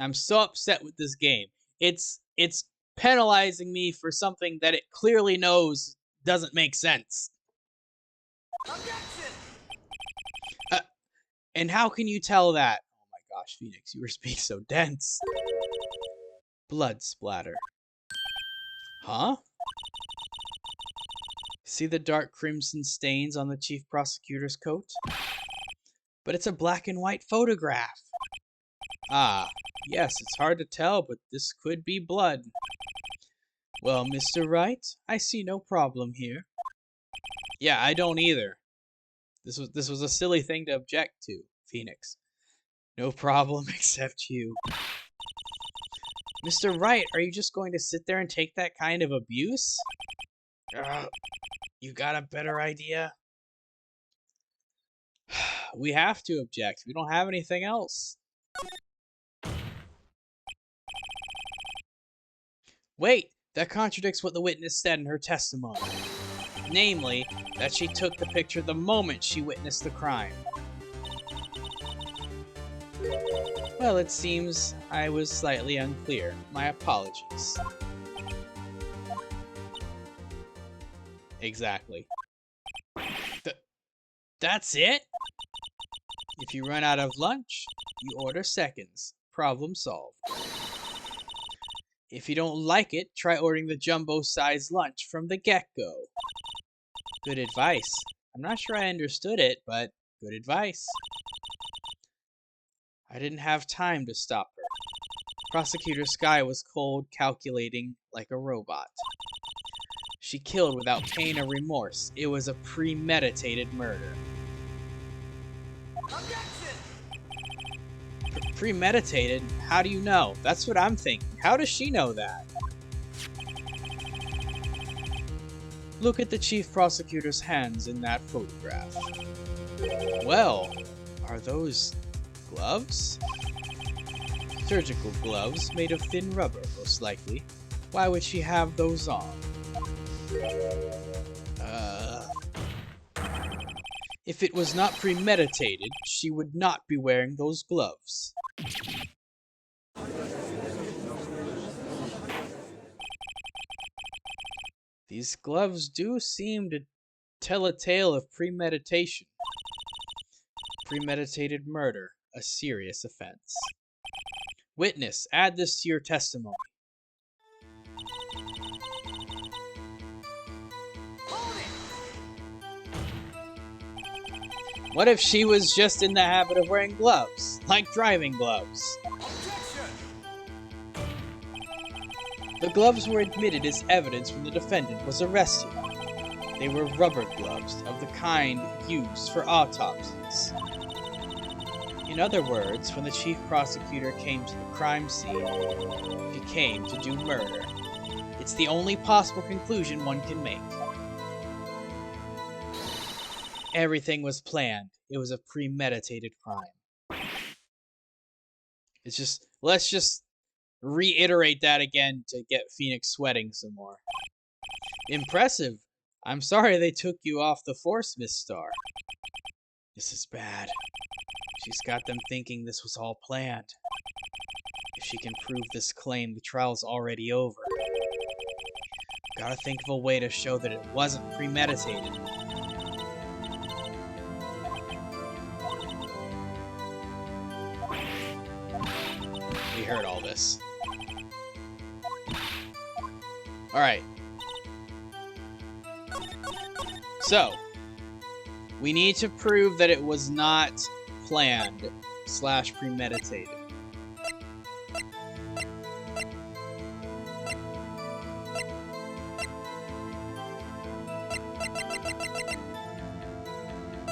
I'm so upset with this game. It's penalizing me for something that it clearly knows doesn't make sense. And how can you tell that? Oh my gosh, Phoenix, you were being so dense. Blood splatter. Huh? See the dark crimson stains on the chief prosecutor's coat? But it's a black and white photograph. Ah, yes, it's hard to tell, but this could be blood. Well, Mr. Wright, I see no problem here. Yeah, I don't either. This was a silly thing to object to, Phoenix. No problem except you. Mr. Wright, are you just going to sit there and take that kind of abuse? You got a better idea? We have to object. We don't have anything else. Wait, that contradicts what the witness said in her testimony. Namely, that she took the picture the moment she witnessed the crime. Well, it seems I was slightly unclear. My apologies. Exactly. That's it? If you run out of lunch, you order seconds. Problem solved. If you don't like it, try ordering the jumbo-sized lunch from the get-go. Good advice. I'm not sure I understood it, but good advice. I didn't have time to stop her. Prosecutor Sky was cold, calculating like a robot. She killed without pain or remorse. It was a premeditated murder. Premeditated? How do you know? That's what I'm thinking. How does she know that? Look at the chief prosecutor's hands in that photograph. Well, are those gloves? Surgical gloves made of thin rubber, most likely. Why would she have those on? If it was not premeditated, she would not be wearing those gloves. These gloves do seem to tell a tale of premeditation. Premeditated murder, a serious offense. Witness, add this to your testimony. What if she was just in the habit of wearing gloves, like driving gloves? The gloves were admitted as evidence when the defendant was arrested. They were rubber gloves of the kind used for autopsies. In other words, when the chief prosecutor came to the crime scene, he came to do murder. It's the only possible conclusion one can make. Everything was planned. It was a premeditated crime. Let's just reiterate that again to get Phoenix sweating some more. Impressive. I'm sorry they took you off the force, Miss Star. This is bad. She's got them thinking this was all planned. If she can prove this claim, the trial's already over. Gotta think of a way to show that it wasn't premeditated. We heard all this. Alright. So, we need to prove that it was not planned / premeditated.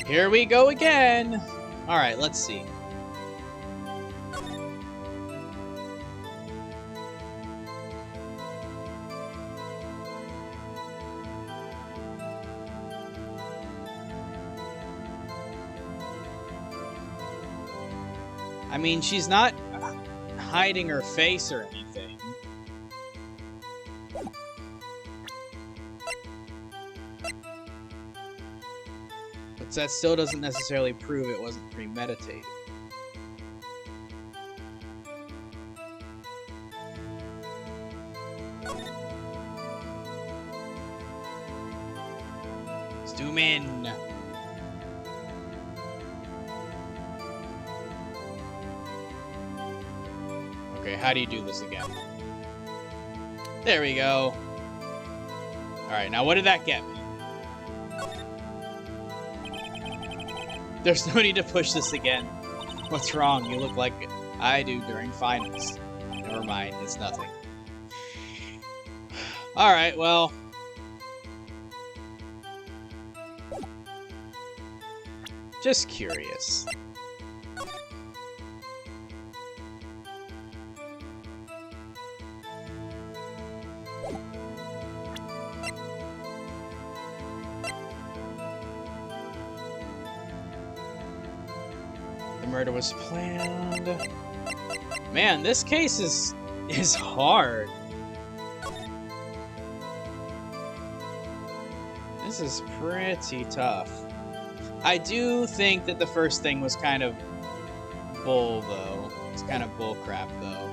Here we go again! Alright, let's see. I mean, she's not hiding her face or anything. But that still doesn't necessarily prove it wasn't premeditated. Zoom in. Okay, how do you do this again? There we go. Alright, now what did that get me? There's no need to push this again. What's wrong? You look like I do during finals. Never mind, it's nothing. Alright, well. Just curious. The murder was planned. Man, this case is hard. This is pretty tough. I do think that the first thing was kind of bull, though. It's kind of bull crap, though.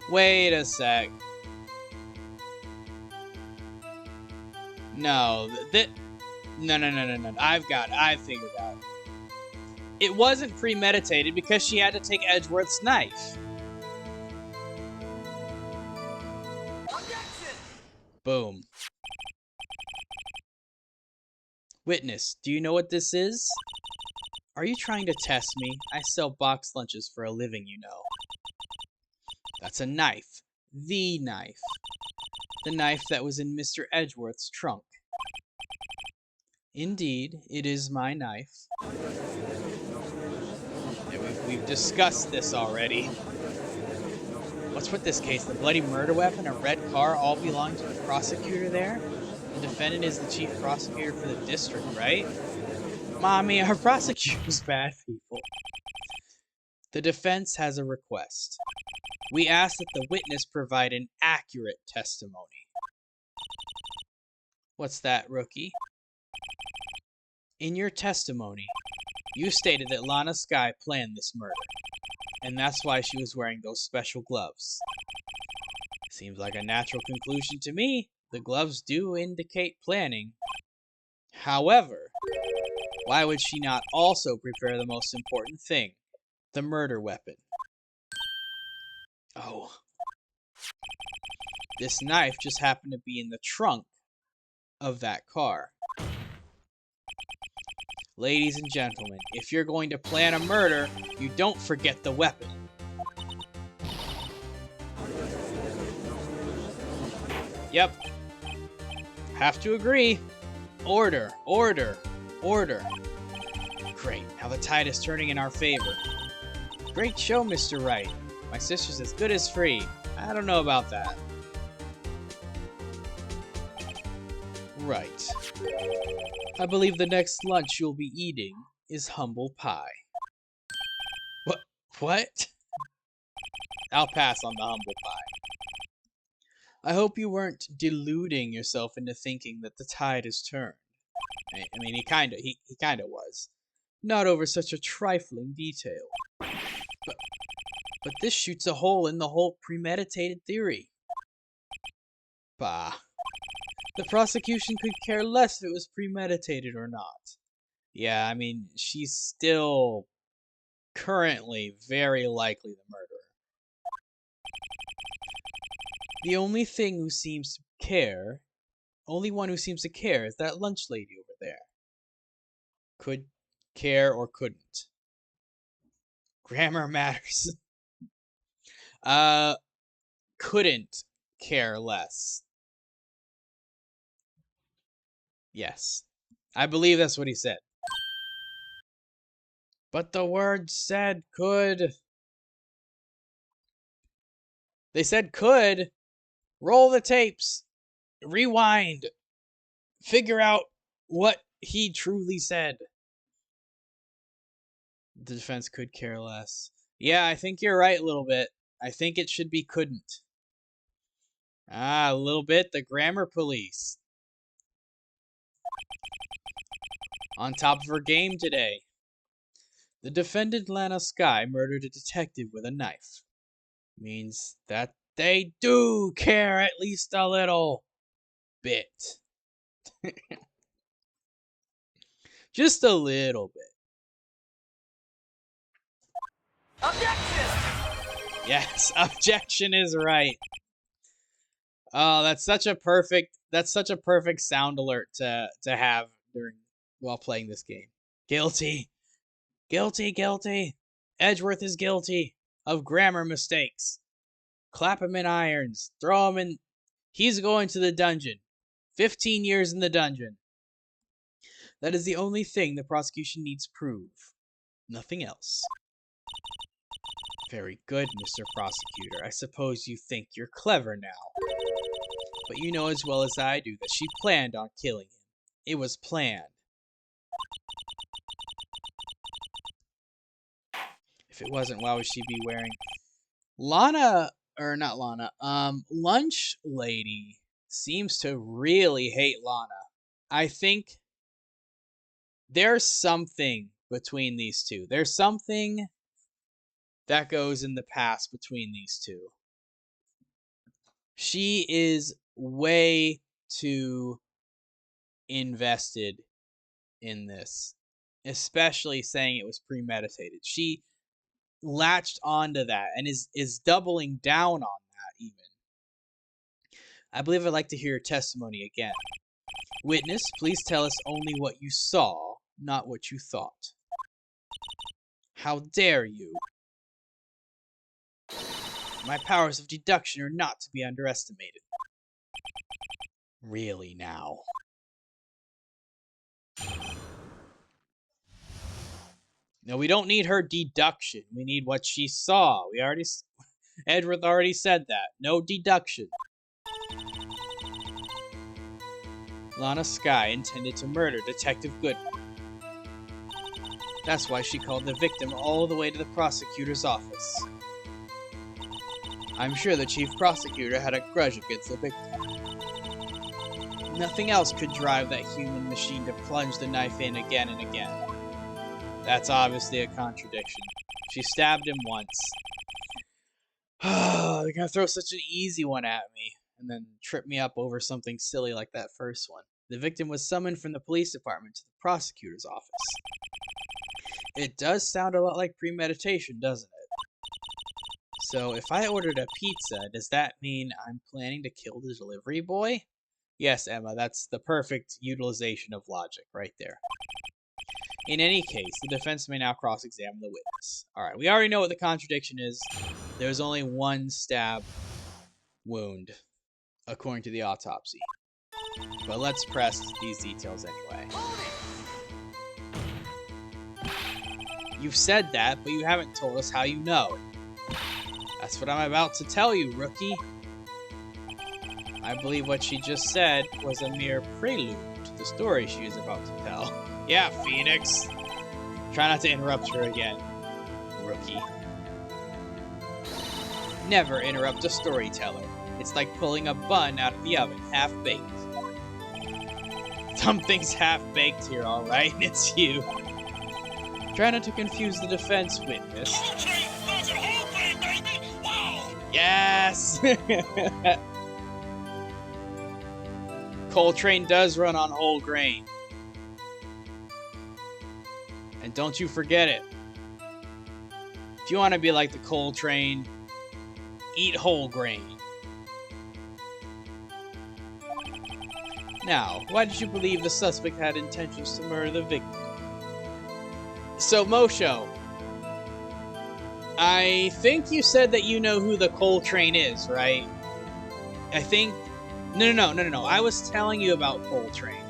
Wait a sec. No, No. I've figured out. It wasn't premeditated because she had to take Edgeworth's knife. Boom. Witness, do you know what this is? Are you trying to test me? I sell boxed lunches for a living, you know. That's a knife. The knife. The knife that was in Mr. Edgeworth's trunk. Indeed, it is my knife. Yeah, we've discussed this already. What's with this case? The bloody murder weapon, a red car, all belong to the prosecutor there? The defendant is the chief prosecutor for the district, right? Mommy, our prosecutor's bad people. The defense has a request. We ask that the witness provide an accurate testimony. What's that, rookie? In your testimony, you stated that Lana Skye planned this murder, and that's why she was wearing those special gloves. Seems like a natural conclusion to me. The gloves do indicate planning. However, why would she not also prepare the most important thing, the murder weapon? Oh. This knife just happened to be in the trunk of that car. Ladies and gentlemen, if you're going to plan a murder, you don't forget the weapon. Yep. Have to agree. Order, order. Order. Great, now the tide is turning in our favor. Great show, Mr. Wright. My sister's as good as free. I don't know about that. Right. I believe the next lunch you'll be eating is humble pie. What? I'll pass on the humble pie. I hope you weren't deluding yourself into thinking that the tide has turned. I mean, he kinda was. Not over such a trifling detail. But this shoots a hole in the whole premeditated theory. Bah. The prosecution could care less if it was premeditated or not. Yeah, I mean, she's still currently very likely the murderer. The only one who seems to care is that lunch lady over there. Could care or couldn't. Grammar matters. Couldn't care less. Yes. I believe that's what he said. But the word said could. They said could. Roll the tapes. Rewind. Figure out what he truly said. The defense could care less. Yeah, I think you're right a little bit. I think it should be couldn't. A little bit. The grammar police. On top of her game today. The defendant, Lana Skye, murdered a detective with a knife. Means that they do care at least a little bit. Just a little bit. Objection! Yes, objection is right. Oh, that's such a perfect sound alert to have while playing this game. Guilty. Guilty, guilty. Edgeworth is guilty of grammar mistakes. Clap him in irons. Throw him in. He's going to the dungeon. 15 years in the dungeon. That is the only thing the prosecution needs proof. Nothing else. Very good, Mr. Prosecutor. I suppose you think you're clever now. But you know as well as I do that she planned on killing him. It was planned. If it wasn't, why would she be wearing... Lunch Lady seems to really hate Lana. I think there's something between these two. There's something that goes in the past between these two. She is way too invested in this, especially saying it was premeditated. She latched onto that and is doubling down on that even. I believe I'd like to hear your testimony again. Witness, please tell us only what you saw, not what you thought. How dare you? My powers of deduction are not to be underestimated. Really now? No, we don't need her deduction. We need what she saw. Edgeworth already said that. No deduction. Lana Skye intended to murder Detective Goodman. That's why she called the victim all the way to the prosecutor's office. I'm sure the chief prosecutor had a grudge against the victim. Nothing else could drive that human machine to plunge the knife in again and again. That's obviously a contradiction. She stabbed him once. They're gonna throw such an easy one at me, and then trip me up over something silly like that first one. The victim was summoned from the police department to the prosecutor's office. It does sound a lot like premeditation, doesn't it? So, if I ordered a pizza, does that mean I'm planning to kill the delivery boy? Yes, Emma, that's the perfect utilization of logic right there. In any case, the defense may now cross-examine the witness. Alright, we already know what the contradiction is. There's only one stab wound, according to the autopsy. But let's press these details anyway. You've said that, but you haven't told us how you know. That's what I'm about to tell you, rookie. I believe what she just said was a mere prelude to the story she is about to tell. Yeah, Phoenix. Try not to interrupt her again, rookie. Never interrupt a storyteller. It's like pulling a bun out of the oven, half-baked. Something's half-baked here, alright? It's you. Try not to confuse the defense witness. Yes! Coltrane does run on whole grain. And don't you forget it. If you want to be like the Coltrane, eat whole grain. Now, why did you believe the suspect had intentions to murder the victim? So, Mosho, I think you said that you know who the Coltrane is, right? I think... No. I was telling you about Coltrane,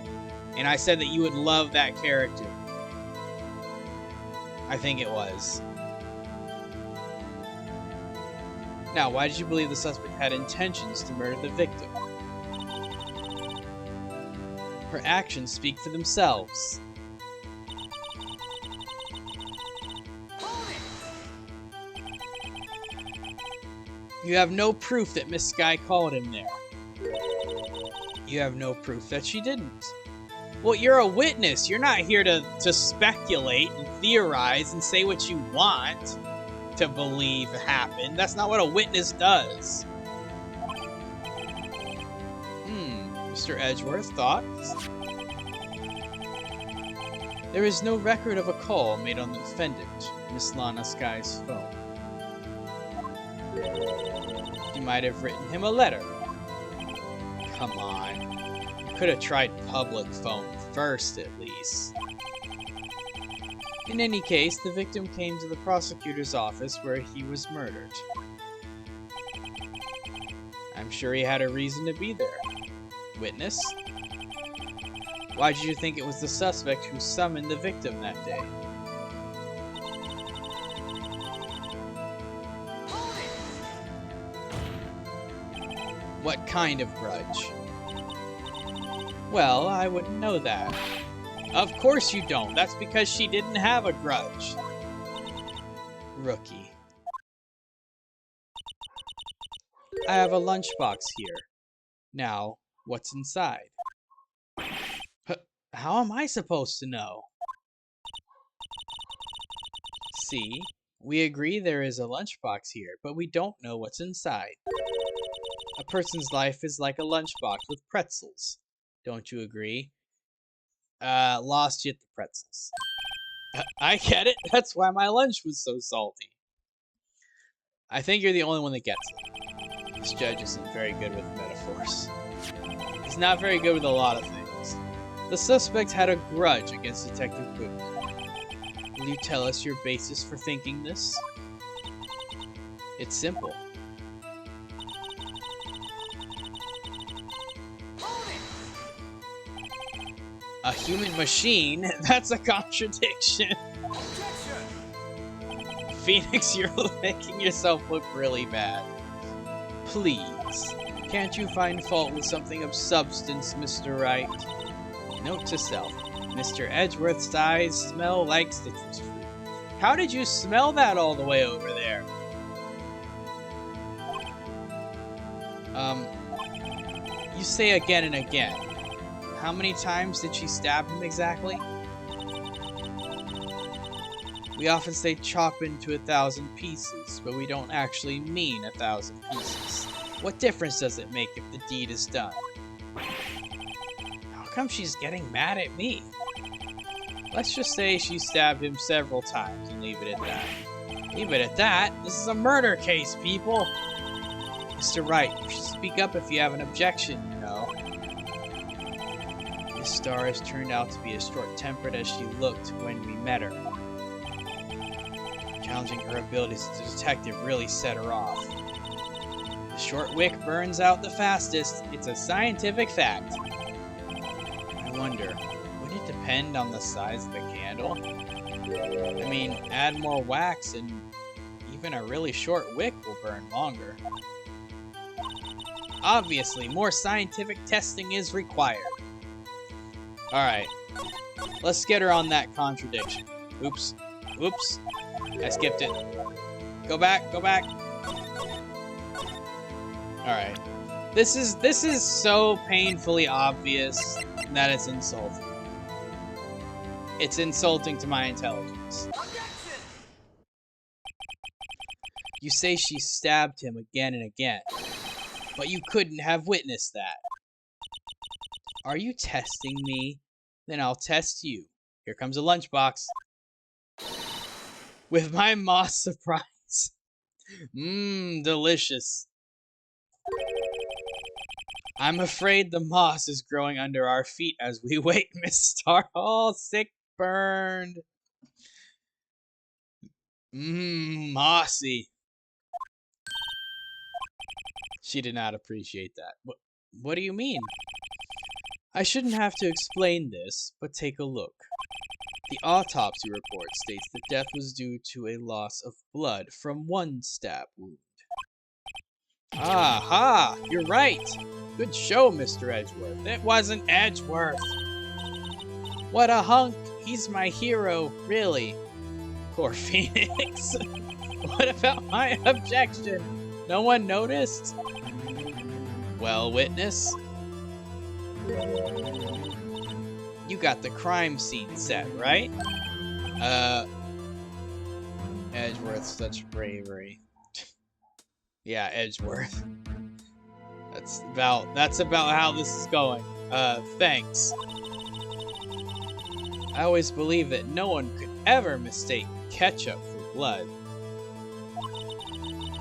and I said that you would love that character. I think it was. Now, why did you believe the suspect had intentions to murder the victim? Her actions speak for themselves. You have no proof that Miss Sky called him there. You have no proof that she didn't. Well, you're a witness. You're not here to speculate and theorize and say what you want to believe happened. That's not what a witness does. Mr. Edgeworth, thoughts? There is no record of a call made on the defendant, Miss Lana Sky's phone. You might have written him a letter. Come on. You could have tried public phone first, at least. In any case, the victim came to the prosecutor's office where he was murdered. I'm sure he had a reason to be there. Witness? Why did you think it was the suspect who summoned the victim that day? What kind of grudge? Well, I wouldn't know that. Of course you don't. That's because she didn't have a grudge. Rookie. I have a lunchbox here. Now, what's inside? How am I supposed to know? See, we agree there is a lunchbox here, but we don't know what's inside. A person's life is like a lunchbox with pretzels. Don't you agree? Lost you at the pretzels. I get it. That's why my lunch was so salty. I think you're the only one that gets it. This judge isn't very good with metaphors. He's not very good with a lot of things. The suspect had a grudge against Detective Goodman. Will you tell us your basis for thinking this? It's simple. A human machine? That's a contradiction. Phoenix, you're making yourself look really bad. Please, can't you find fault with something of substance, Mr. Wright? Note to self, Mr. Edgeworth's eyes smell like citrus fruit. How did you smell that all the way over there? You say again and again. How many times did she stab him exactly? We often say chop into 1,000 pieces, but we don't actually mean 1,000 pieces. What difference does it make if the deed is done? How come she's getting mad at me? Let's just say she stabbed him several times and leave it at that. Leave it at that? This is a murder case, people! Mr. Wright, you should speak up if you have an objection, you know. Miss Starr has turned out to be as short-tempered as she looked when we met her. Challenging her abilities as a detective really set her off. The short wick burns out the fastest. It's a scientific fact. I wonder, what Would it depend on the size of the candle? I mean, add more wax and even a really short wick will burn longer. Obviously, more scientific testing is required. Alright, let's get her on that contradiction. Oops. Oops. I skipped it. Go back, go back. Alright. This is so painfully obvious that it's insulting. It's insulting to my intelligence. You say she stabbed him again and again, but you couldn't have witnessed that. Are you testing me? Then I'll test you. Here comes a lunchbox. With my moss surprise. Mmm, delicious. I'm afraid the moss is growing under our feet as we wait, Miss Star. Oh, sick burned. Mmm, mossy. She did not appreciate that. What do you mean? I shouldn't have to explain this, but take a look. The autopsy report states that death was due to a loss of blood from one stab wound. Aha! You're right! Good show, Mr. Edgeworth. It wasn't Edgeworth! What a hunk! He's my hero, really. Poor Phoenix. What about my objection? No one noticed? Well, witness. You got the crime scene set, right? Edgeworth, such bravery. Yeah, Edgeworth. That's about how this is going. Thanks. I always believed that no one could ever mistake ketchup for blood.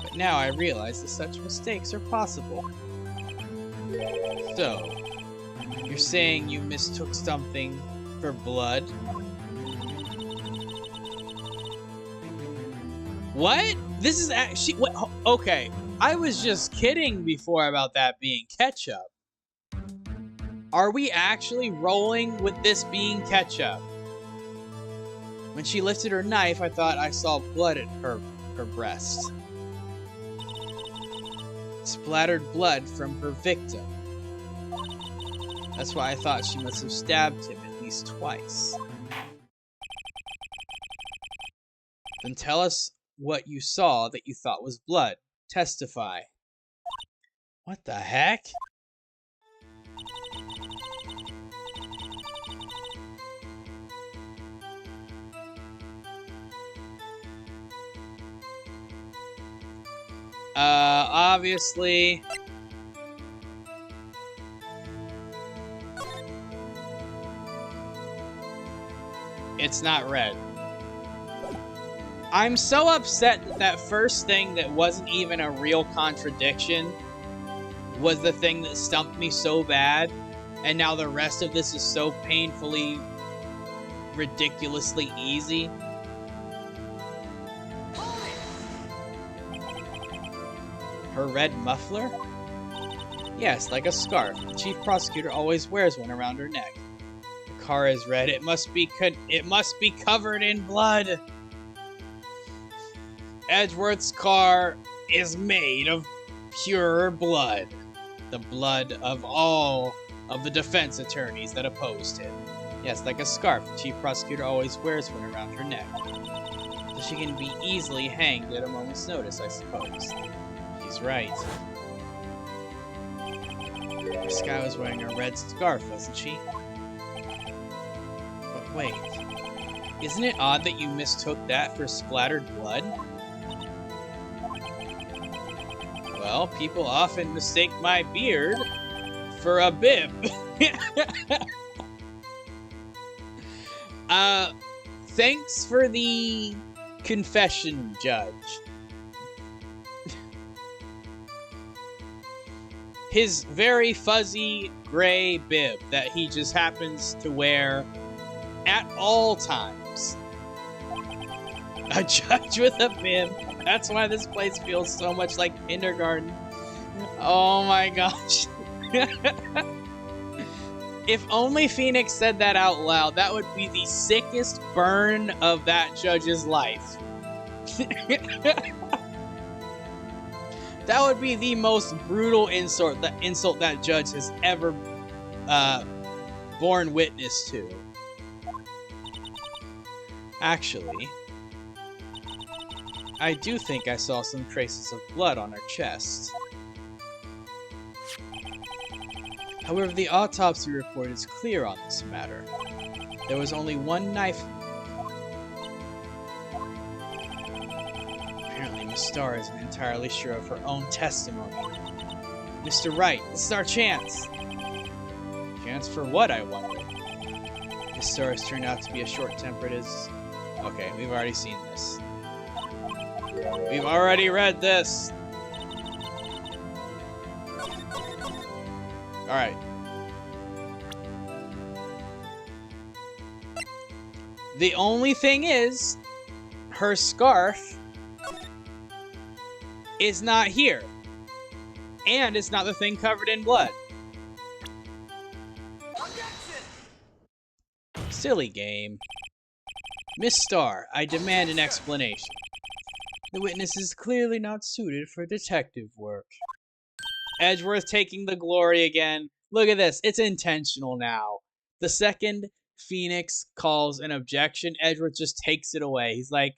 But now I realize that such mistakes are possible. So, you're saying you mistook something for blood? What? This is actually... What? Okay, I was just kidding before about that being ketchup. Are we actually rolling with this being ketchup? When she lifted her knife, I thought I saw blood at her breast. Splattered blood from her victim. That's why I thought she must have stabbed him at least twice. Then tell us what you saw that you thought was blood. Testify. What the heck? Obviously... It's not red. I'm so upset that that first thing that wasn't even a real contradiction was the thing that stumped me so bad, and now the rest of this is so painfully, ridiculously easy. Her red muffler? Yes, like a scarf. The chief prosecutor always wears one around her neck. The car is red. It must be covered in blood. Edgeworth's car is made of pure blood. The blood of all of the defense attorneys that opposed him. Yes, like a scarf. The chief prosecutor always wears one around her neck. So she can be easily hanged at a moment's notice, I suppose. She's right. This guy was wearing a red scarf, wasn't she? But wait. Isn't it odd that you mistook that for splattered blood? Well, people often mistake my beard for a bib. Thanks for the confession, Judge. His very fuzzy gray bib that he just happens to wear at all times. A judge with a bib. That's why this place feels so much like kindergarten. Oh my gosh. If only Phoenix said that out loud, that would be the sickest burn of that judge's life. That would be the most brutal insult that judge has ever borne witness to. Actually, I do think I saw some traces of blood on her chest. However, the autopsy report is clear on this matter. There was only one knife. Apparently, Miss Starr isn't entirely sure of her own testimony. Mr. Wright, this is our chance. Chance for what, I wonder? Miss Starr has turned out to be as short-tempered as... Okay, we've already seen this. We've already read this. Alright. The only thing is, her scarf is not here. And it's not the thing covered in blood. Silly game. Miss Starr, I demand an explanation. The witness is clearly not suited for detective work. Edgeworth taking the glory again. Look at this. It's intentional now. The second Phoenix calls an objection, Edgeworth just takes it away. He's like,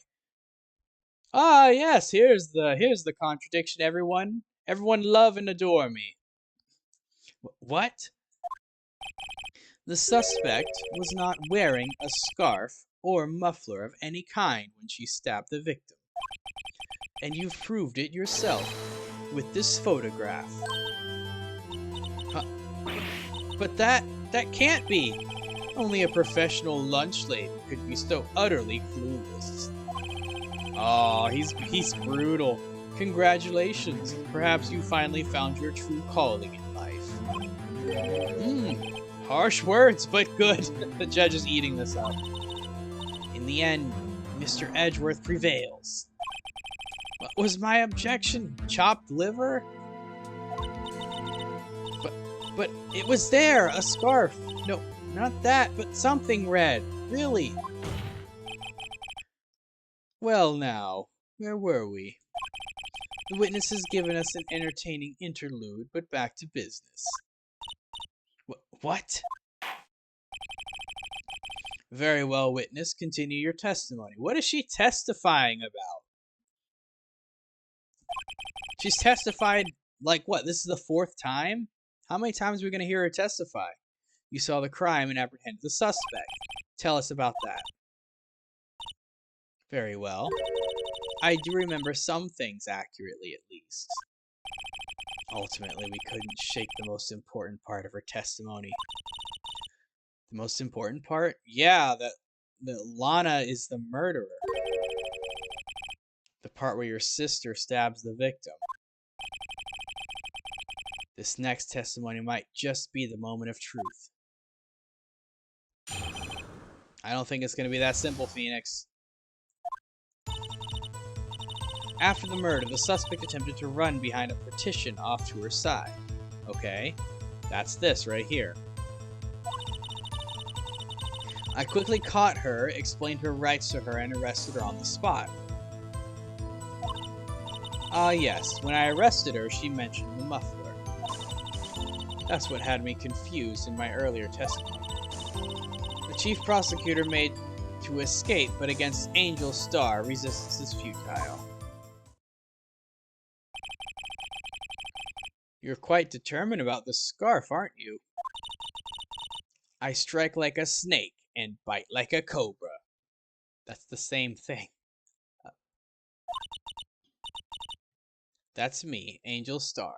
ah, yes, here's the contradiction, everyone. Everyone love and adore me. What? The suspect was not wearing a scarf or muffler of any kind when she stabbed the victim. And you've proved it yourself with this photograph. But that can't be. Only a professional lunch lady could be so utterly clueless. Oh, he's brutal. Congratulations. Perhaps you finally found your true calling in life. Harsh words, but good. The judge is eating this up. In the end, Mr. Edgeworth prevails. What was my objection? Chopped liver? But it was there, a scarf. No, not that, but something red. Really. Well now, where were we? The witness has given us an entertaining interlude, but back to business. What? Very well, witness. Continue your testimony. What is she testifying about? She's testified, like what? This is the fourth time? How many times are we going to hear her testify? You saw the crime and apprehended the suspect. Tell us about that. Very well. I do remember some things accurately, at least. Ultimately, we couldn't shake the most important part of her testimony. The most important part? Yeah, that Lana is the murderer. The part where your sister stabs the victim. This next testimony might just be the moment of truth. I don't think it's going to be that simple, Phoenix. After the murder, the suspect attempted to run behind a partition off to her side. Okay, that's this right here. I quickly caught her, explained her rights to her, and arrested her on the spot. Ah, yes, when I arrested her, she mentioned the muffler. That's what had me confused in my earlier testimony. The chief prosecutor made to escape, but against Angel Starr, resistance is futile. You're quite determined about the scarf, aren't you? I strike like a snake and bite like a cobra. That's the same thing. That's me, Angel Starr.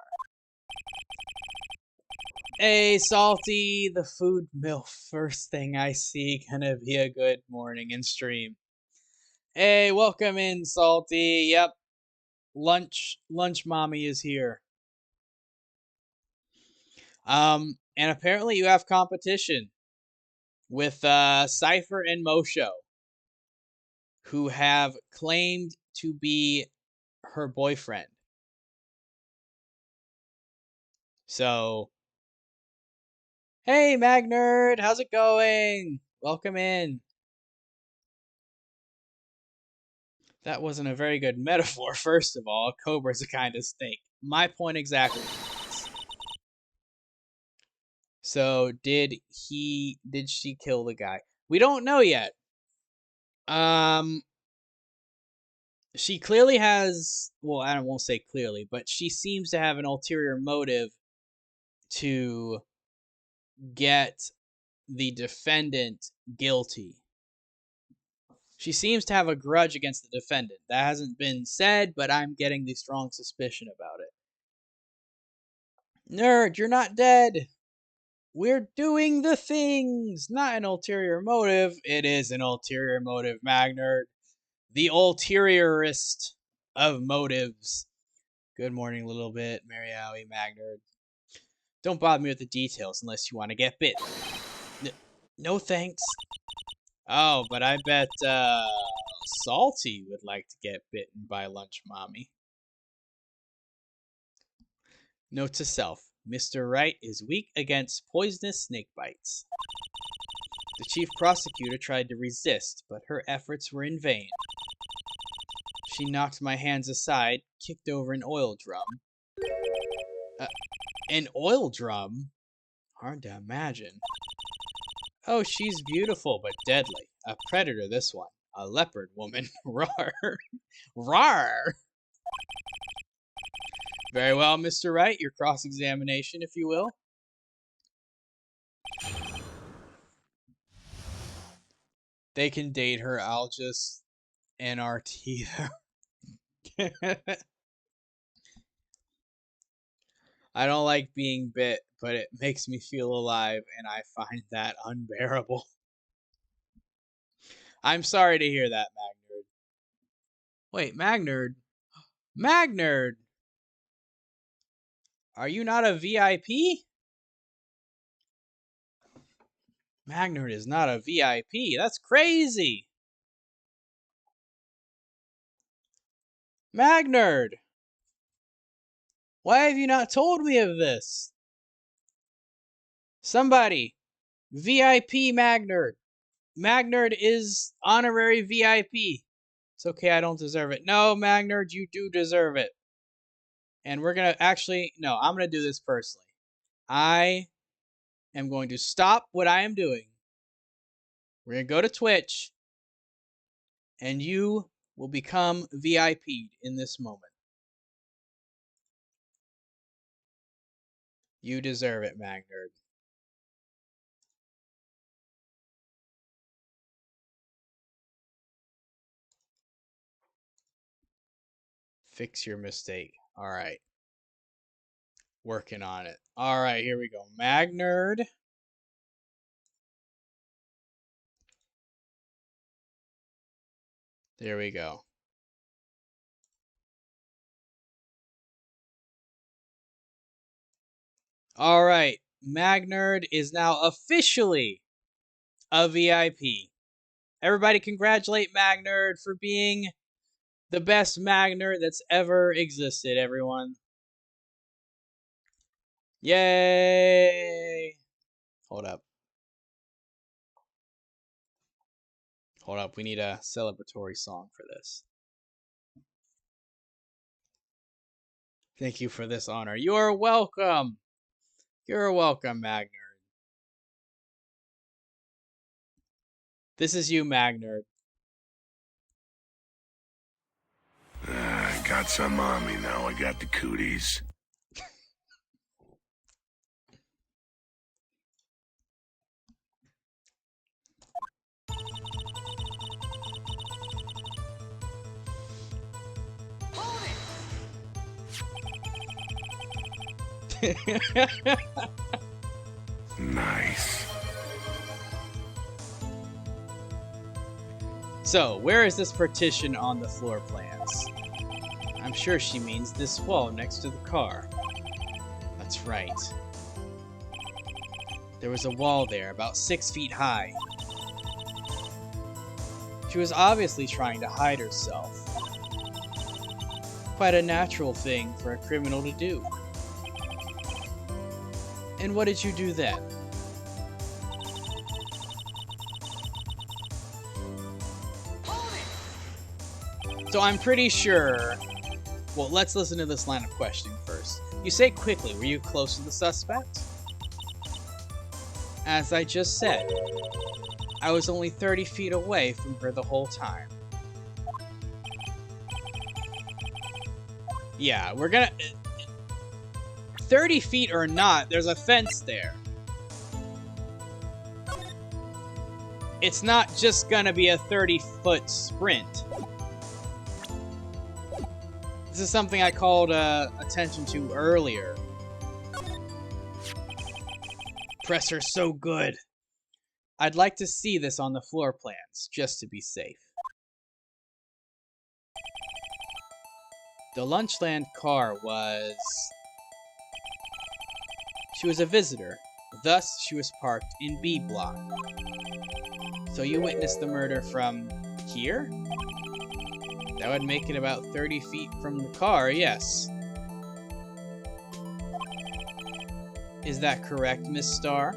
Hey, Salty, the food milk. First thing I see, gonna be a good morning and stream. Hey, welcome in, Salty. Yep, lunch mommy is here. And apparently you have competition with Cypher and Mosho, who have claimed to be her boyfriend. So, Hey, Magnerd, how's it going? Welcome in. That wasn't a very good metaphor, first of all. A cobra's a kind of snake. My point exactly. So, did she kill the guy? We don't know yet. She clearly has, well, I won't say clearly, but she seems to have an ulterior motive to get the defendant guilty. She seems to have a grudge against the defendant. That hasn't been said, but I'm getting the strong suspicion about it. Nerd, you're not dead. We're doing the things, not an ulterior motive. It is an ulterior motive, Magnerd. The ulteriorist of motives. Good morning, little bit, Mary Owie, Magnerd. Don't bother me with the details unless you want to get bit. No thanks. Oh, but I bet Salty would like to get bitten by Lunch Mommy. Note to self. Mr. Wright is weak against poisonous snake bites. The chief prosecutor tried to resist, but her efforts were in vain. She knocked my hands aside, kicked over an oil drum. An oil drum? Hard to imagine. Oh, she's beautiful but deadly. A predator, this one. A leopard woman. Rawr. Rawr! Very well, Mr. Wright. Your cross-examination, if you will. They can date her. I'll just NRT them. I don't like being bit, but it makes me feel alive, and I find that unbearable. I'm sorry to hear that, Magnerd. Wait, Magnerd? Magnerd! Are you not a VIP? Magnerd is not a VIP. That's crazy! Magnerd! Why have you not told me of this? Somebody! VIP Magnerd! Magnerd is honorary VIP. It's okay, I don't deserve it. No, Magnerd, you do deserve it. And we're gonna no, I'm gonna do this personally. I am going to stop what I am doing. We're gonna go to Twitch, and you will become VIP'd in this moment. You deserve it, Magnerd. Fix your mistake. Alright. Working on it. Alright, here we go. Magnerd. There we go. Alright. Magnerd is now officially a VIP. Everybody congratulate Magnerd for being the best Magnerd that's ever existed, everyone. Yay! Hold up. Hold up, we need a celebratory song for this. Thank you for this honor. You're welcome! You're welcome, Magnerd. This is you, Magnerd. I got some on me now. I got the cooties. Nice. So, where is this partition on the floor plans? I'm sure she means this wall next to the car. That's right. There was a wall there, about 6 feet high. She was obviously trying to hide herself. Quite a natural thing for a criminal to do. And what did you do then? So I'm pretty sure... Well, let's listen to this line of questioning first. You say quickly, were you close to the suspect? As I just said, I was only 30 feet away from her the whole time. Yeah, we're gonna... 30 feet or not, there's a fence there. It's not just gonna be a 30-foot sprint. This is something I called attention to earlier. Presser's so good. I'd like to see this on the floor plans, just to be safe. The Lunchland car was... She was a visitor. Thus, she was parked in B block. So you witnessed the murder from here? That would make it about 30 feet from the car, yes. Is that correct, Miss Starr?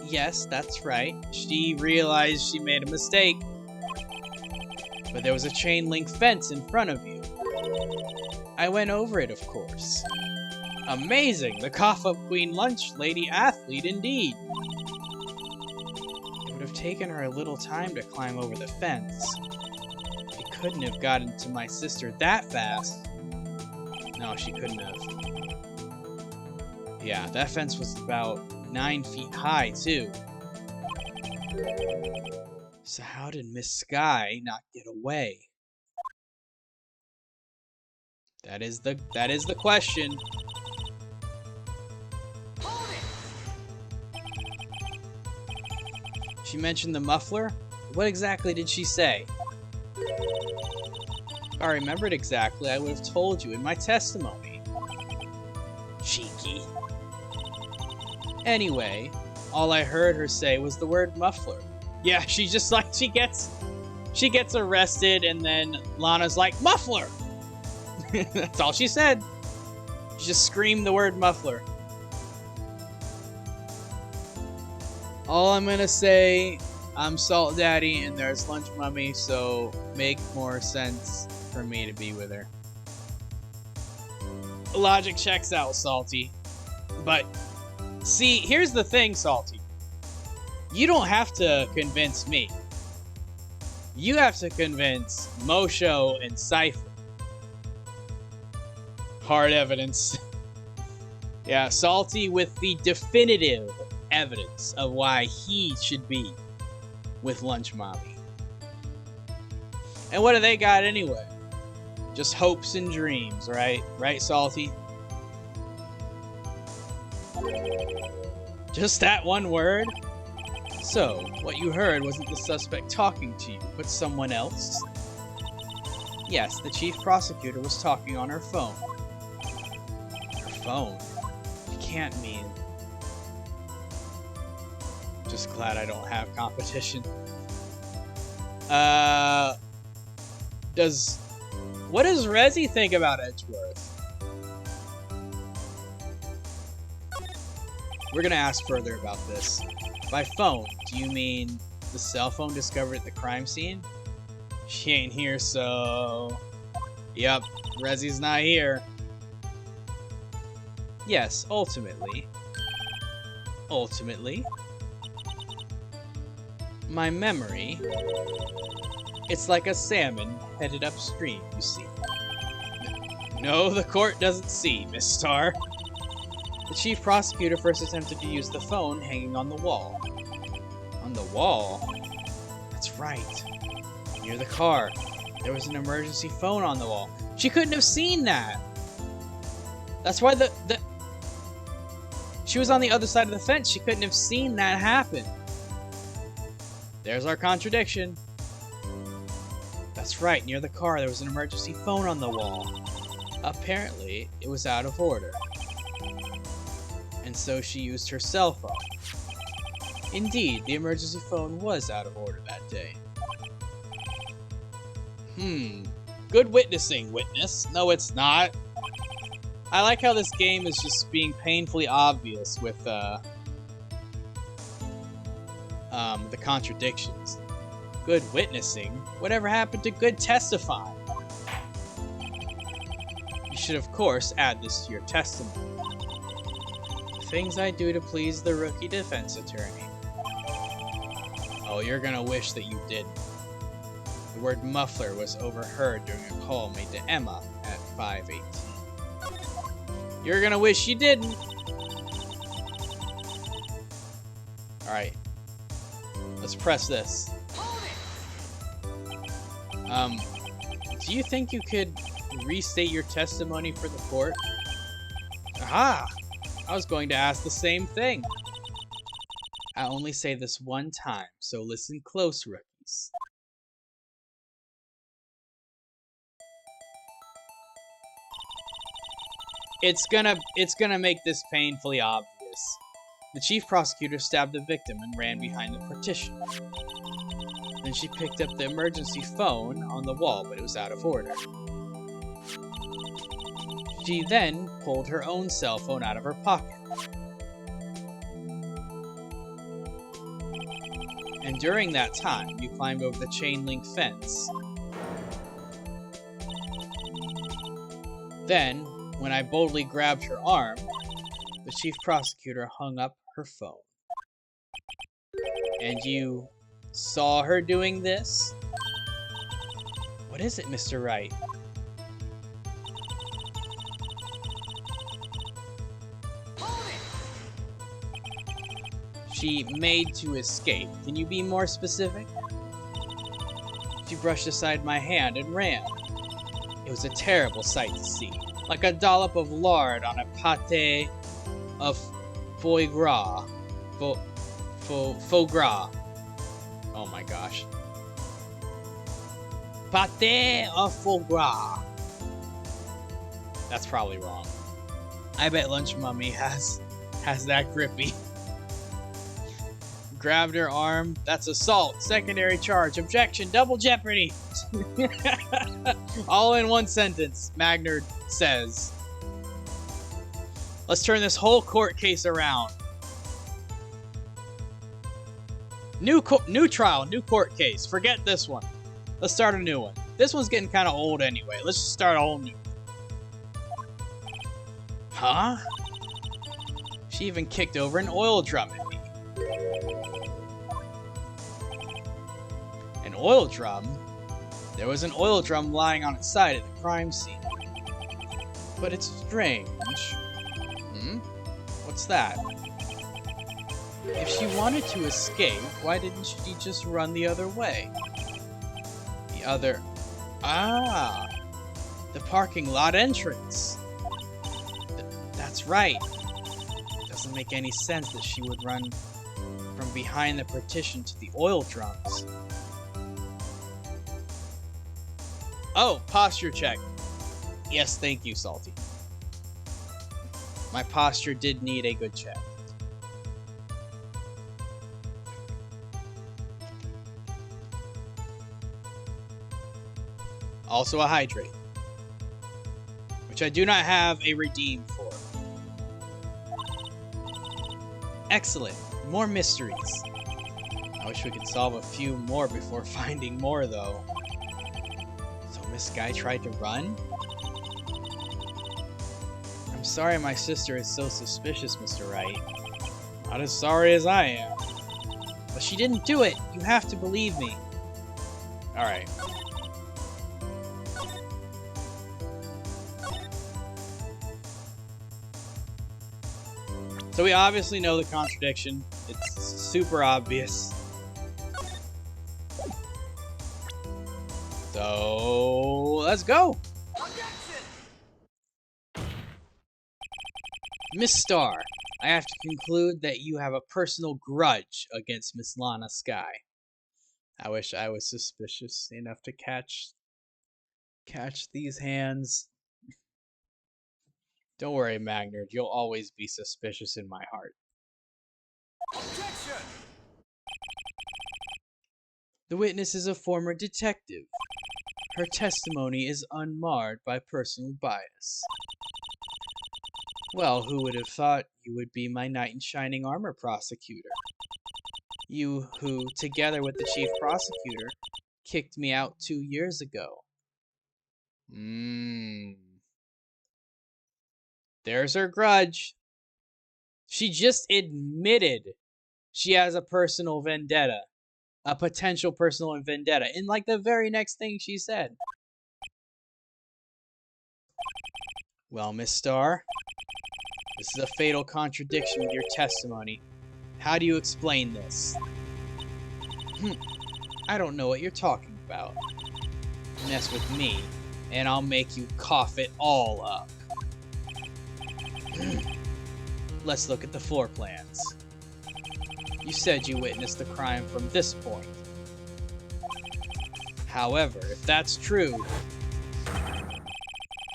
Yes, that's right. She realized she made a mistake. But there was a chain link fence in front of you. I went over it, of course. Amazing! The cough-up queen lunch lady athlete indeed. It would have taken her a little time to climb over the fence. She couldn't have gotten to my sister that fast. No, she couldn't have. Yeah, that fence was about 9 feet high, too. So how did Miss Sky not get away? That is the question. She mentioned the muffler? What exactly did she say? If I remembered exactly, I would have told you in my testimony. Cheeky. Anyway, all I heard her say was the word muffler. Yeah, she just like, she gets arrested and then Lana's like, muffler! That's all she said. She just screamed the word muffler. All I'm gonna say, I'm Salt Daddy and there's Lunch Mummy, so make more sense for me to be with her. Logic checks out, Salty. But, see, here's the thing, Salty. You don't have to convince me. You have to convince Mosho and Cypher. Hard evidence. Yeah, Salty with the definitive evidence of why he should be with Lunch Mommy. And what do they got anyway? Just hopes and dreams, right? Right, Salty? Just that one word? So, what you heard wasn't the suspect talking to you, but someone else? Yes, the chief prosecutor was talking on her phone. Her phone? You can't mean... Just glad I don't have competition. What does Rezi think about Edgeworth? We're gonna ask further about this. By phone, do you mean the cell phone discovered at the crime scene? She ain't here, so... Yep, Rezi's not here. Yes, ultimately. Ultimately. My memory... It's like a salmon headed upstream, you see. No, the court doesn't see, Miss Starr. The chief prosecutor first attempted to use the phone hanging on the wall. On the wall? That's right. Near the car. There was an emergency phone on the wall. She couldn't have seen that! That's why she was on the other side of the fence. She couldn't have seen that happen. There's our contradiction. That's right, near the car there was an emergency phone on the wall. Apparently, it was out of order. And so she used her cell phone. Indeed, the emergency phone was out of order that day. Good witnessing, witness. No, it's not. I like how this game is just being painfully obvious with the contradictions. Good witnessing? Whatever happened to good testifying? You should, of course, add this to your testimony. The things I do to please the rookie defense attorney. Oh, you're gonna wish that you didn't. The word muffler was overheard during a call made to Emma at 5:18. You're gonna wish you didn't. Alright. Let's press this. Do you think you could restate your testimony for the court? Aha! I was going to ask the same thing. I only say this one time, so listen close, rookies. It's gonna make this painfully obvious. The chief prosecutor stabbed the victim and ran behind the partition. Then she picked up the emergency phone on the wall, but it was out of order. She then pulled her own cell phone out of her pocket. And during that time, you climbed over the chain link fence. Then, when I boldly grabbed her arm, the chief prosecutor hung up her phone. And you saw her doing this? What is it, Mr. Wright? She made to escape. Can you be more specific? She brushed aside my hand and ran. It was a terrible sight to see. Like a dollop of lard on a pâté of foie gras. Faux gras. Oh my gosh. Pâté of foie gras. That's probably wrong. I bet Lunch Mummy has that grippy. Grabbed her arm. That's assault. Secondary charge. Objection. Double jeopardy. All in one sentence, Magnard says. Let's turn this whole court case around. New trial, new court case. Forget this one. Let's start a new one. This one's getting kind of old anyway. Let's just start a whole new one. Huh? She even kicked over an oil drum at me. An oil drum? There was an oil drum lying on its side at the crime scene. But it's strange. What's that? If she wanted to escape, why didn't she just run the other way? Ah! The parking lot entrance! That's right. Doesn't make any sense that she would run from behind the partition to the oil drums. Oh, posture check. Yes, thank you, Salty. My posture did need a good check. Also a hydrate, which I do not have a redeem for. Excellent. More mysteries. I wish we could solve a few more before finding more, though. So Miss Guy tried to run? I'm sorry my sister is so suspicious, Mr. Wright. Not as sorry as I am. But she didn't do it. You have to believe me. Alright. So we obviously know the contradiction. It's super obvious. So let's go. Miss Starr, I have to conclude that you have a personal grudge against Miss Lana Skye. I wish I was suspicious enough to catch these hands. Don't worry, Magnard. You'll always be suspicious in my heart. Objection! The witness is a former detective. Her testimony is unmarred by personal bias. Well, who would have thought you would be my knight in shining armor prosecutor? You who, together with the chief prosecutor, kicked me out 2 years ago. There's her grudge. She just admitted she has a personal vendetta. A potential personal vendetta. In like the very next thing she said. Well, Miss Starr, this is a fatal contradiction with your testimony. How do you explain this? I don't know what you're talking about. Mess with me, and I'll make you cough it all up. Let's look at the floor plans. You said you witnessed the crime from this point. However, if that's true,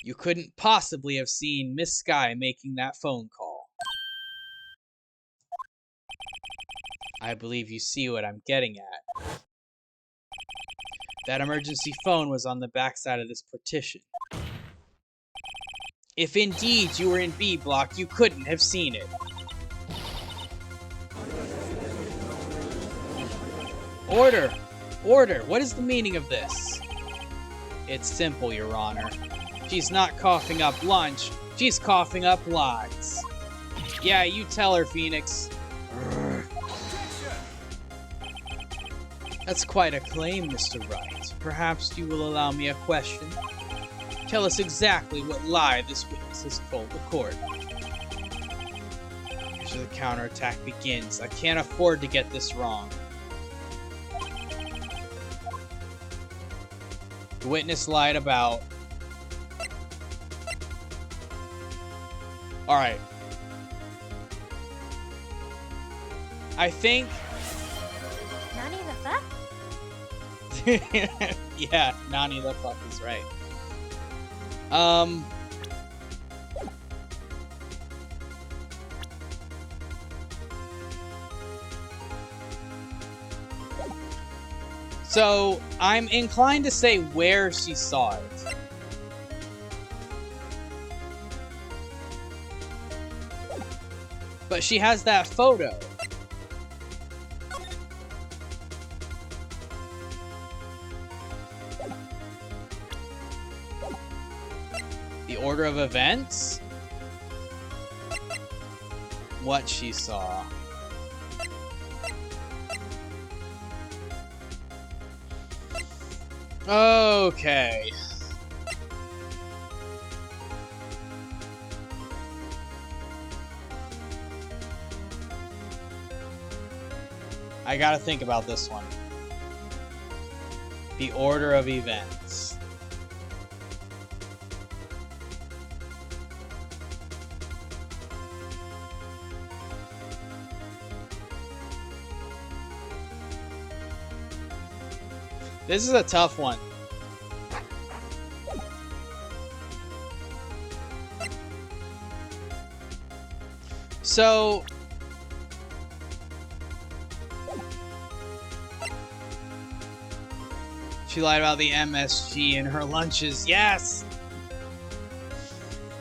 you couldn't possibly have seen Miss Sky making that phone call. I believe you see what I'm getting at. That emergency phone was on the backside of this partition. If indeed you were in B block, you couldn't have seen it. Order! Order! What is the meaning of this? It's simple, Your Honor. She's not coughing up lunch, she's coughing up lies. Yeah, you tell her, Phoenix. That's quite a claim, Mr. Wright. Perhaps you will allow me a question? Tell us exactly what lie this witness has told the court. After the counterattack begins, I can't afford to get this wrong. The witness lied about... Alright. I think... Nani the fuck? Yeah, Nani the fuck is right. So, I'm inclined to say where she saw it. But she has that photo. The order of events? What she saw. Okay. I gotta think about this one. The order of events. This is a tough one. So... she lied about the MSG in her lunches. Yes!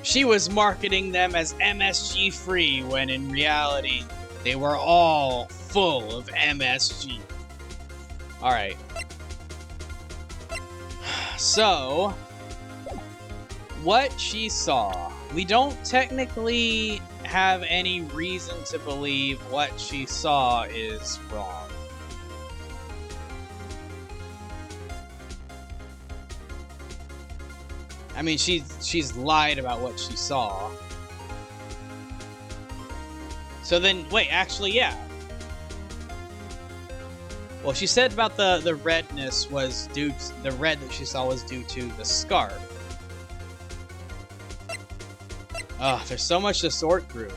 She was marketing them as MSG free when in reality, they were all full of MSG. Alright. So, what she saw. We don't technically have any reason to believe what she saw is wrong. I mean, she's lied about what she saw. So then, wait, actually, yeah. Well, she said about the redness was due to, the red that she saw was due to the scarf. Ugh, there's so much to sort through.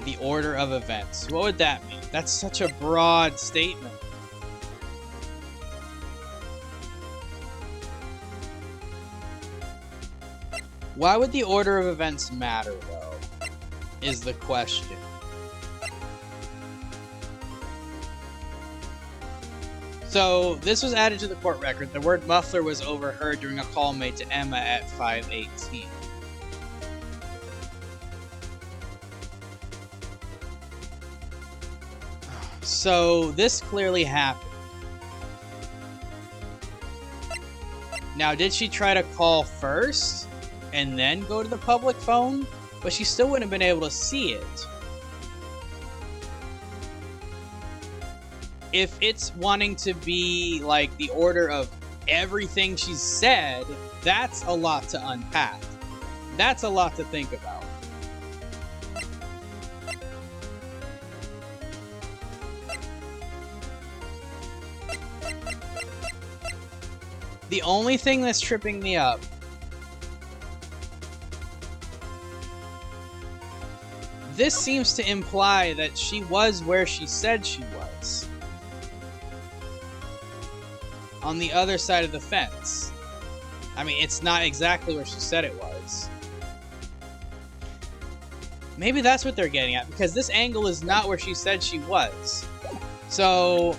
The order of events. What would that mean? That's such a broad statement. Why would the order of events matter, though? Is the question. So, this was added to the court record. The word muffler was overheard during a call made to Emma at 5:18. So this clearly happened. Now, did she try to call first and then go to the public phone? But she still wouldn't have been able to see it. If it's wanting to be like the order of everything she's said, that's a lot to unpack. That's a lot to think about. The only thing that's tripping me up this seems to imply that she was where she said she was. On the other side of the fence. I mean, it's not exactly where she said it was. Maybe that's what they're getting at, because this angle is not where she said she was. So,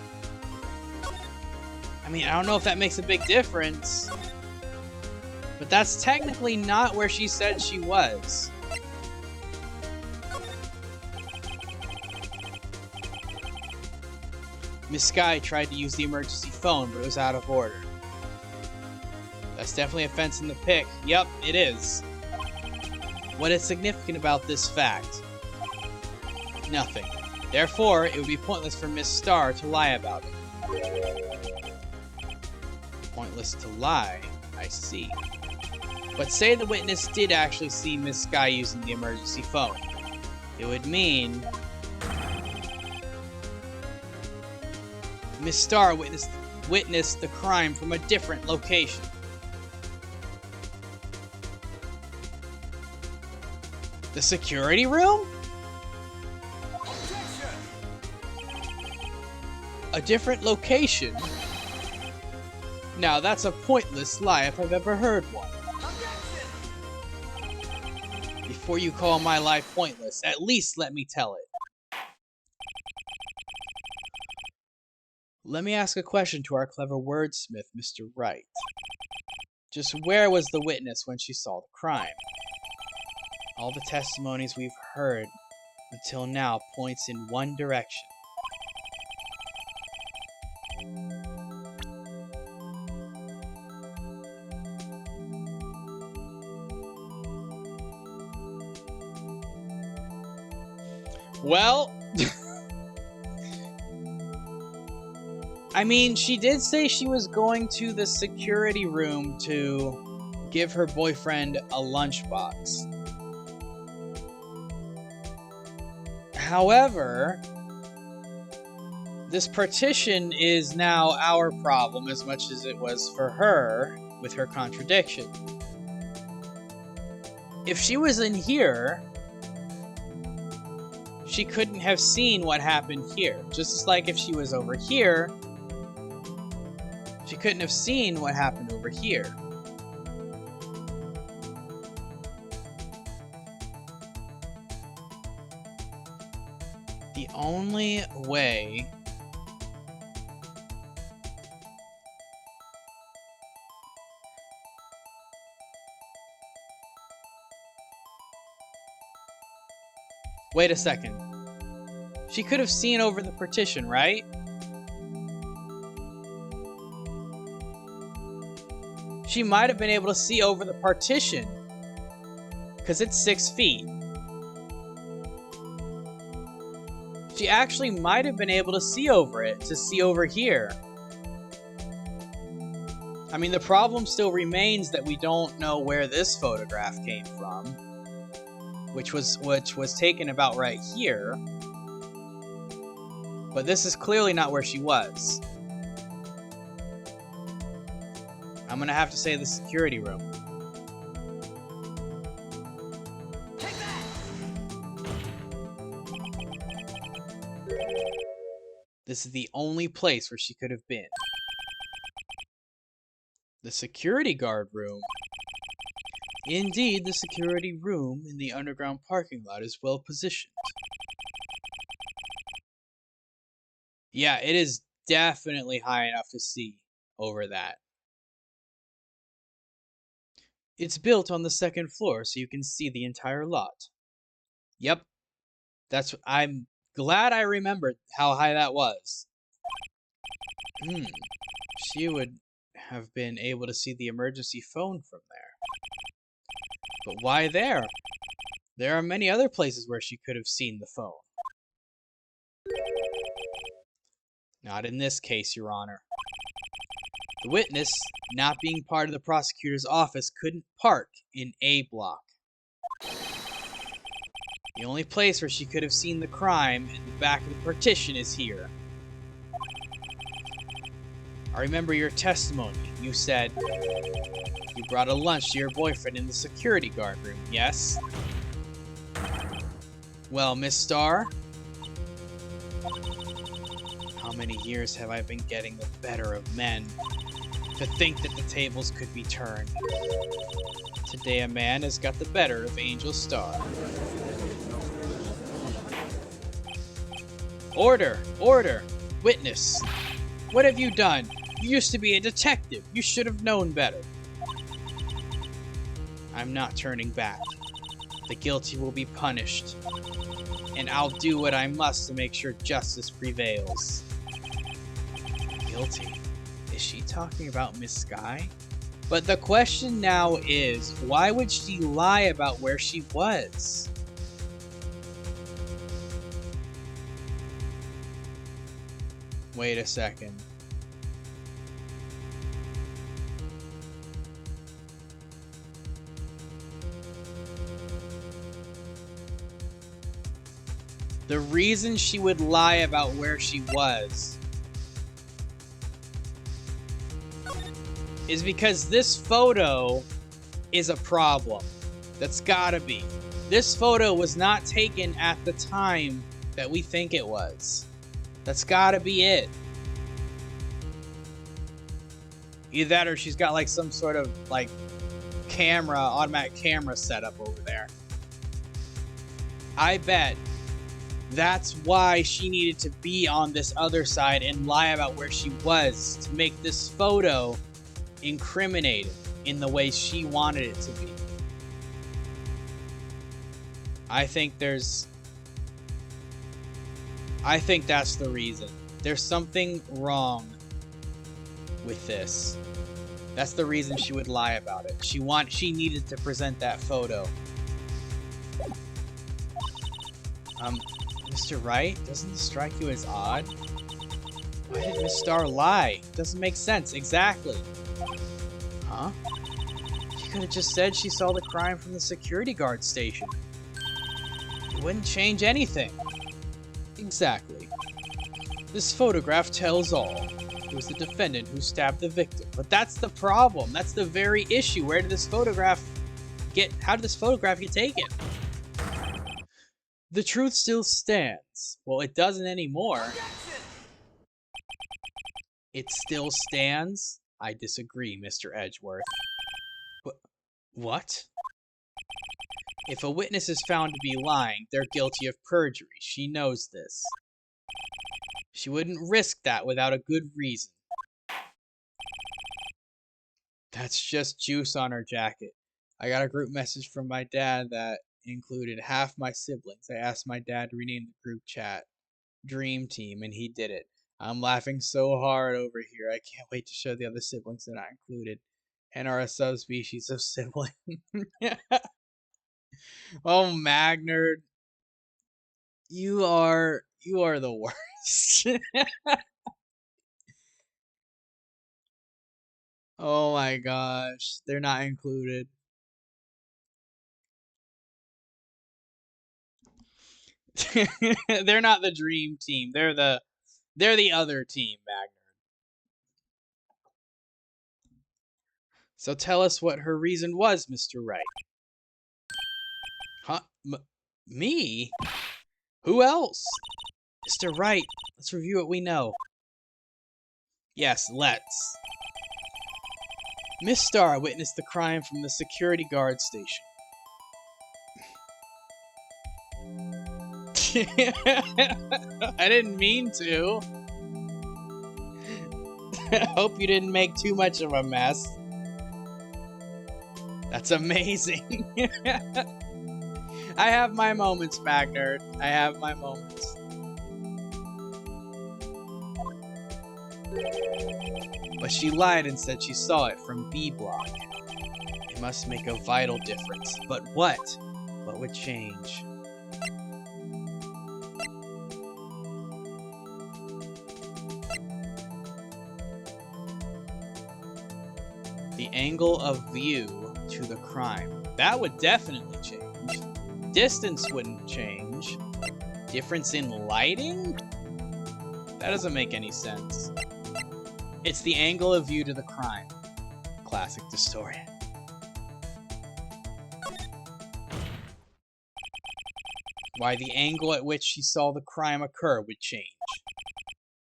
I mean, I don't know if that makes a big difference, but that's technically not where she said she was. Miss Sky tried to use the emergency phone, but it was out of order. That's definitely a fence in the pick. Yep, it is. What is significant about this fact? Nothing. Therefore, it would be pointless for Miss Star to lie about it. Pointless to lie, I see. But say the witness did actually see Miss Sky using the emergency phone. It would mean Miss Star witnessed the crime from a different location. The security room? A different location? Now that's a pointless lie if I've ever heard one. Before you call my lie pointless, at least let me tell it. Let me ask a question to our clever wordsmith, Mr. Wright. Just where was the witness when she saw the crime? All the testimonies we've heard until now points in one direction. Well, I mean, she did say she was going to the security room to give her boyfriend a lunchbox. However, this partition is now our problem as much as it was for her with her contradiction. If she was in here, she couldn't have seen what happened here. Just like if she was over here, she couldn't have seen what happened over here. The only way wait a second. She could have seen over the partition, right? She might have been able to see over the partition because it's 6 feet. She actually might have been able to see over it, to see over here. I mean, the problem still remains that we don't know where this photograph came from, which was taken about right here. But this is clearly not where she was. I'm gonna have to say the security room. Take that! This is the only place where she could have been. The security guard room. Indeed, the security room in the underground parking lot is well positioned. Yeah, it is definitely high enough to see over that. It's built on the second floor, so you can see the entire lot. Yep. I'm glad I remembered how high that was. She would have been able to see the emergency phone from there. But why there? There are many other places where she could have seen the phone. Not in this case, Your Honor. The witness, not being part of the prosecutor's office, couldn't park in A block. The only place where she could have seen the crime in the back of the partition is here. I remember your testimony. You said you brought a lunch to your boyfriend in the security guard room, yes? Well, Miss Starr, how many years have I been getting the better of men? To think that the tables could be turned. Today a man has got the better of Angel Starr. Order! Order! Witness! What have you done? You used to be a detective. You should have known better. I'm not turning back. The guilty will be punished. And I'll do what I must to make sure justice prevails. Guilty? Is she talking about Miss Sky? But the question now is, why would she lie about where she was? Wait a second. The reason she would lie about where she was is because this photo is a problem. That's gotta be. This photo was not taken at the time that we think it was. That's gotta be it. Either that or she's got like some sort of like camera, automatic camera setup over there. I bet that's why she needed to be on this other side and lie about where she was to make this photo incriminating in the way she wanted it to be. I think that's the reason. There's something wrong with this. That's the reason she would lie about it. She needed to present that photo. Mr. Wright, doesn't this strike you as odd? Why did Miss Starr lie? Doesn't make sense, exactly. Huh? She could have just said she saw the crime from the security guard station. It wouldn't change anything. Exactly. This photograph tells all. It was the defendant who stabbed the victim. But that's the problem. That's the very issue. How did this photograph get taken? The truth still stands. Well, it doesn't anymore. It still stands? I disagree, Mr. Edgeworth. What? If a witness is found to be lying, they're guilty of perjury. She knows this. She wouldn't risk that without a good reason. That's just juice on her jacket. I got a group message from my dad that included half my siblings. I asked my dad to rename the group chat Dream Team, and he did it. I'm laughing so hard over here. I can't wait to show the other siblings that I included and are a subspecies of sibling. Oh, Magnard. You are the worst. Oh my gosh. They're not included. They're not the dream team. They're the other team, Magnard. So tell us what her reason was, Mr. Wright. Huh? Me? Who else? Mr. Wright, let's review what we know. Yes, let's. Miss Starr witnessed the crime from the security guard station. I didn't mean to. I hope you didn't make too much of a mess. That's amazing. I have my moments, Magnard. I have my moments. But she lied and said she saw it from B block. It must make a vital difference. But what? What would change? The angle of view to the crime. That would definitely change. Distance wouldn't change. Difference in lighting? That doesn't make any sense. It's the angle of view to the crime. Classic Distorian. Why the angle at which she saw the crime occur would change.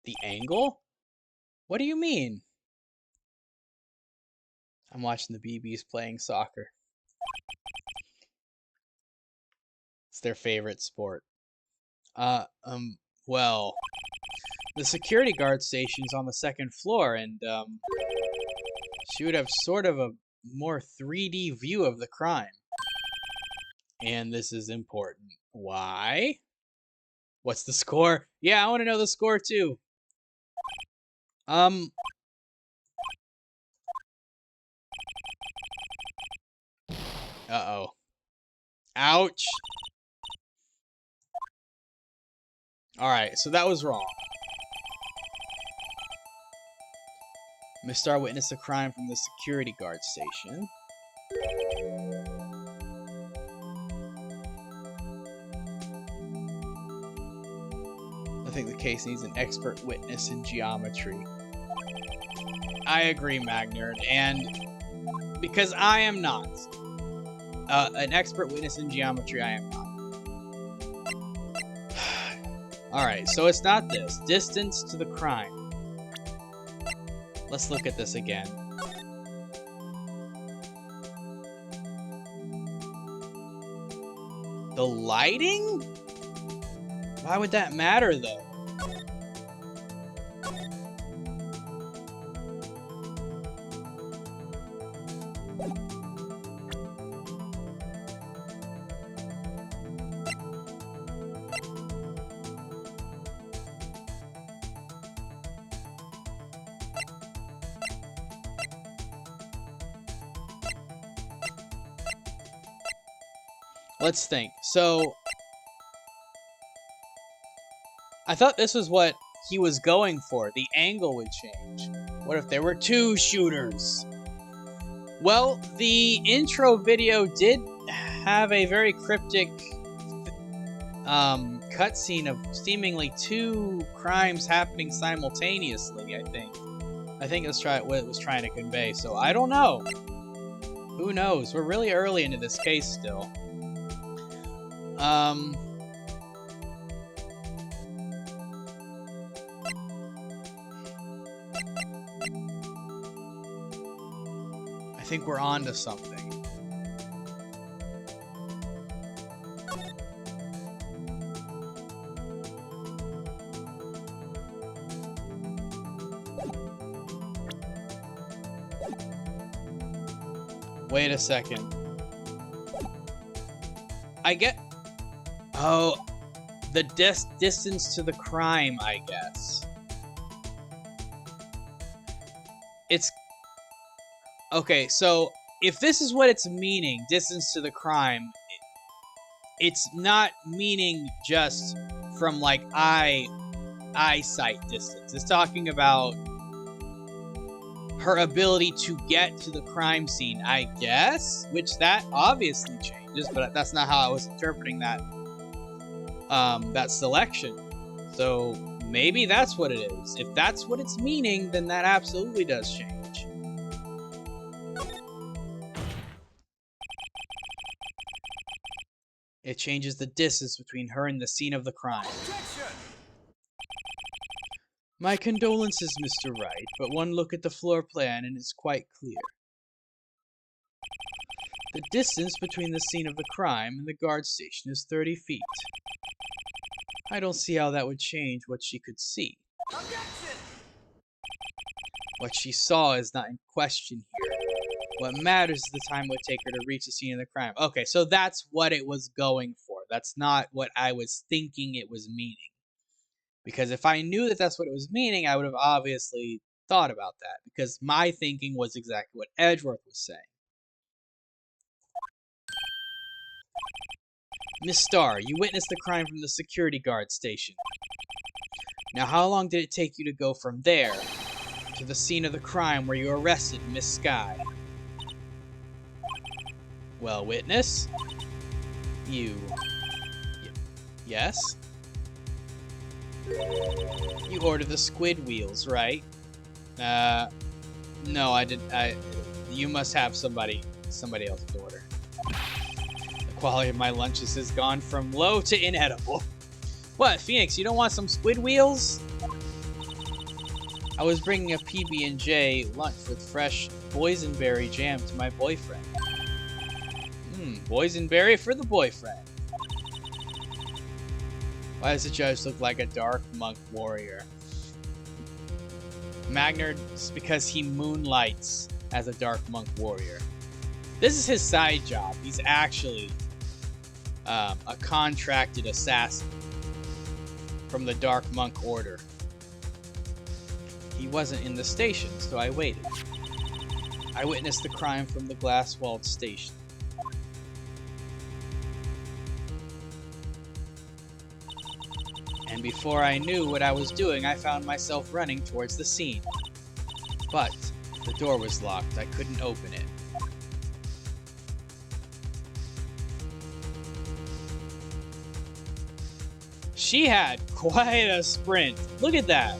The angle? What do you mean? I'm watching the BBs playing soccer. It's their favorite sport. Well, the security guard station's on the second floor, and, she would have sort of a more 3D view of the crime. And this is important. Why? What's the score? Yeah, I want to know the score, too. Uh-oh. Ouch. Alright, so that was wrong. Miss Star witnessed a crime from the security guard station. I think the case needs an expert witness in geometry. I agree, Magnerd, and because I am not an expert witness in geometry, I am not. Alright, so it's not this. Distance to the crime. Let's look at this again. The lighting? Why would that matter, though? Let's think. So, I thought this was what he was going for. The angle would change. What if there were two shooters? Well, the intro video did have a very cryptic cutscene of seemingly two crimes happening simultaneously, I think. I think that's what it was trying to convey. So, I don't know. Who knows? We're really early into this case still. I think we're on to something. Wait a second. I get... Oh, the distance to the crime, I guess. It's... Okay, so if this is what it's meaning, distance to the crime, it's not meaning just from, like, eyesight distance. It's talking about her ability to get to the crime scene, I guess? Which that obviously changes, but that's not how I was interpreting that selection. So maybe that's what it is. If that's what it's meaning, then that absolutely does change. It changes the distance between her and the scene of the crime. My condolences, Mr. Wright, but one look at the floor plan and it's quite clear. The distance between the scene of the crime and the guard station is 30 feet. I don't see how that would change what she could see. Objection! What she saw is not in question here. What matters is the time it would take her to reach the scene of the crime. Okay, so that's what it was going for. That's not what I was thinking it was meaning. Because if I knew that that's what it was meaning, I would have obviously thought about that. Because my thinking was exactly what Edgeworth was saying. Miss Starr, you witnessed the crime from the security guard station. Now, how long did it take you to go from there to the scene of the crime where you arrested Miss Sky? Well, witness? You... yes? You ordered the squid wheels, right? No, I didn't. You must have somebody else's order. The quality of my lunches has gone from low to inedible. What, Phoenix, you don't want some squid wheels? I was bringing a PB&J lunch with fresh boysenberry jam to my boyfriend. Boysenberry for the boyfriend. Why does the judge look like a dark monk warrior? Magnard, it's because he moonlights as a dark monk warrior. This is his side job. He's actually a contracted assassin from the Dark Monk Order. He wasn't in the station, so I waited. I witnessed the crime from the glass-walled station. And before I knew what I was doing, I found myself running towards the scene. But the door was locked. I couldn't open it. She had quite a sprint. Look at that.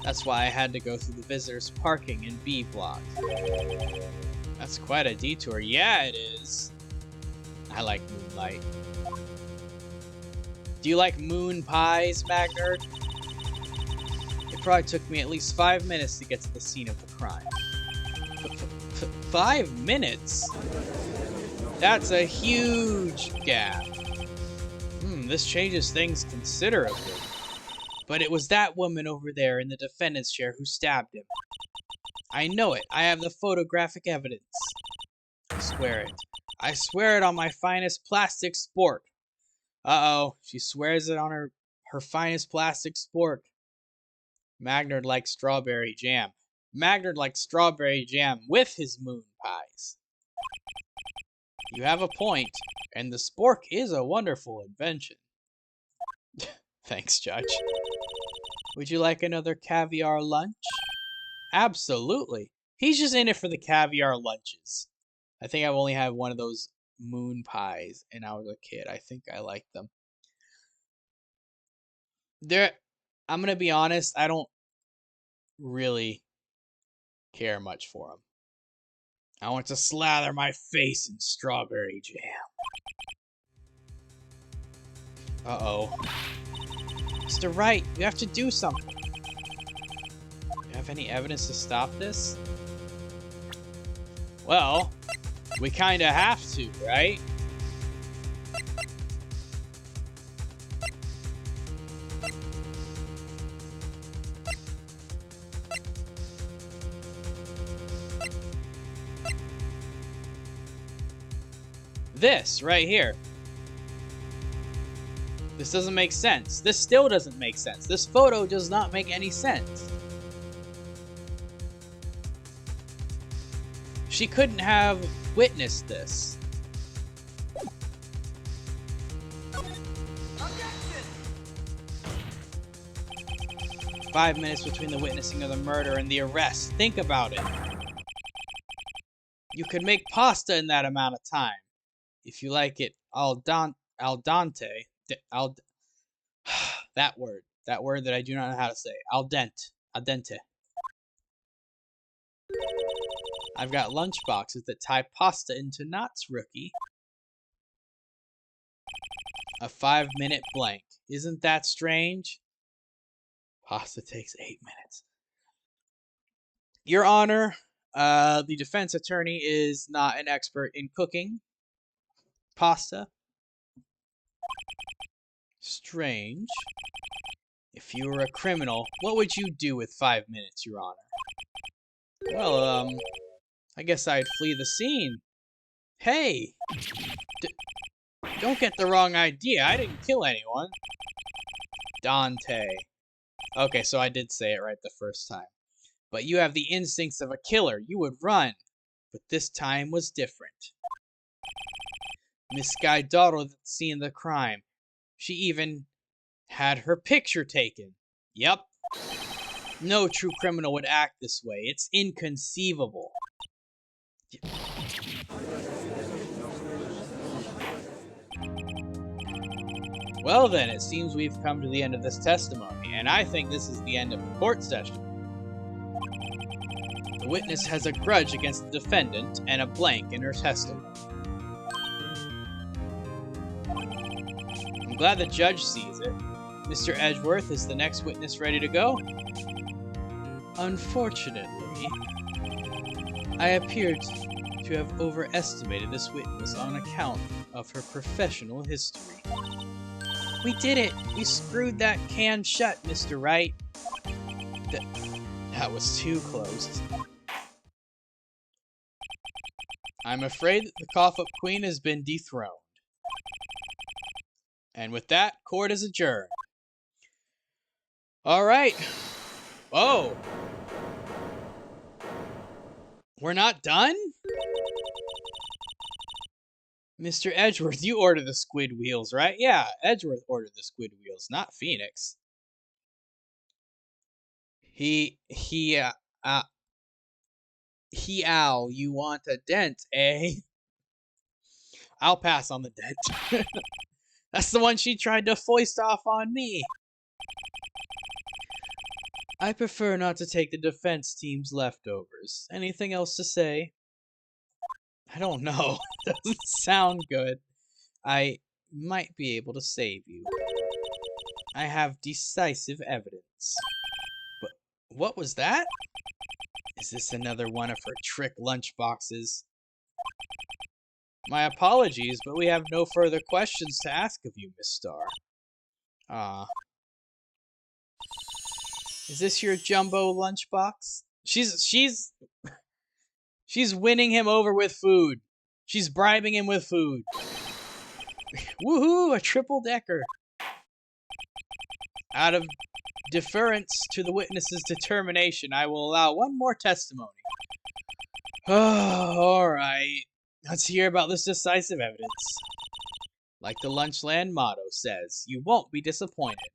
That's why I had to go through the visitors' parking in B block. That's quite a detour. Yeah, it is. I like moonlight. Do you like moon pies, Magnard? It probably took me at least 5 minutes to get to the scene of the crime. 5 minutes? That's a huge gap. This changes things considerably. But it was that woman over there in the defendant's chair who stabbed him. I know it. I have the photographic evidence. I swear it. I swear it on my finest plastic spork. Uh-oh. She swears it on her finest plastic spork. Magnard likes strawberry jam. Magnard likes strawberry jam with his moon pies. You have a point, and the spork is a wonderful invention. Thanks, Judge. Would you like another caviar lunch? Absolutely. He's just in it for the caviar lunches. I think I've only had one of those moon pies, and I was a kid. I think I liked them. I'm gonna be honest, I don't really care much for them. I want to slather my face in strawberry jam. Uh-oh. Mr. Wright, you have to do something. Do you have any evidence to stop this? Well, we kinda have to, right? This right here. This doesn't make sense. This still doesn't make sense. This photo does not make any sense. She couldn't have witnessed this. Objection! 5 minutes between the witnessing of the murder and the arrest. Think about it. You could make pasta in that amount of time. If you like it al dente. That word that I do not know how to say. Al dente. I've got lunch boxes that tie pasta into knots, rookie. A 5-minute blank. Isn't that strange? Pasta takes 8 minutes. Your Honor, the defense attorney is not an expert in cooking pasta. Strange. If you were a criminal, what would you do with 5 minutes, Your Honor? Well, I guess I'd flee the scene. Hey! Don't get the wrong idea. I didn't kill anyone. Dante. Okay, so I did say it right the first time. But you have the instincts of a killer. You would run. But this time was different. Miss Guy dawdled at the scene of the crime. She even had her picture taken. Yep. No true criminal would act this way. It's inconceivable. Well then, it seems we've come to the end of this testimony, and I think this is the end of the court session. The witness has a grudge against the defendant and a blank in her testimony. I'm glad the judge sees it. Mr. Edgeworth, is the next witness ready to go? Unfortunately, I appear to have overestimated this witness on account of her professional history. We did it! We screwed that can shut, Mr. Wright. That was too close. I'm afraid that the cough-up queen has been dethroned. And with that, court is adjourned. Alright. Oh! We're not done? Mr. Edgeworth, you ordered the squid wheels, right? Yeah, Edgeworth ordered the squid wheels, not Phoenix. Ow, you want a dent, eh? I'll pass on the dent. That's the one she tried to foist off on me. I prefer not to take the defense team's leftovers. Anything else to say? I don't know. Doesn't sound good. I might be able to save you. I have decisive evidence. But what was that? Is this another one of her trick lunchboxes? My apologies, but we have no further questions to ask of you, Miss Starr. Is this your jumbo lunchbox? She's winning him over with food. She's bribing him with food. Woohoo! A triple-decker. Out of deference to the witness's determination, I will allow one more testimony. Oh, alright. Let's hear about this decisive evidence. Like the Lunchland motto says, you won't be disappointed.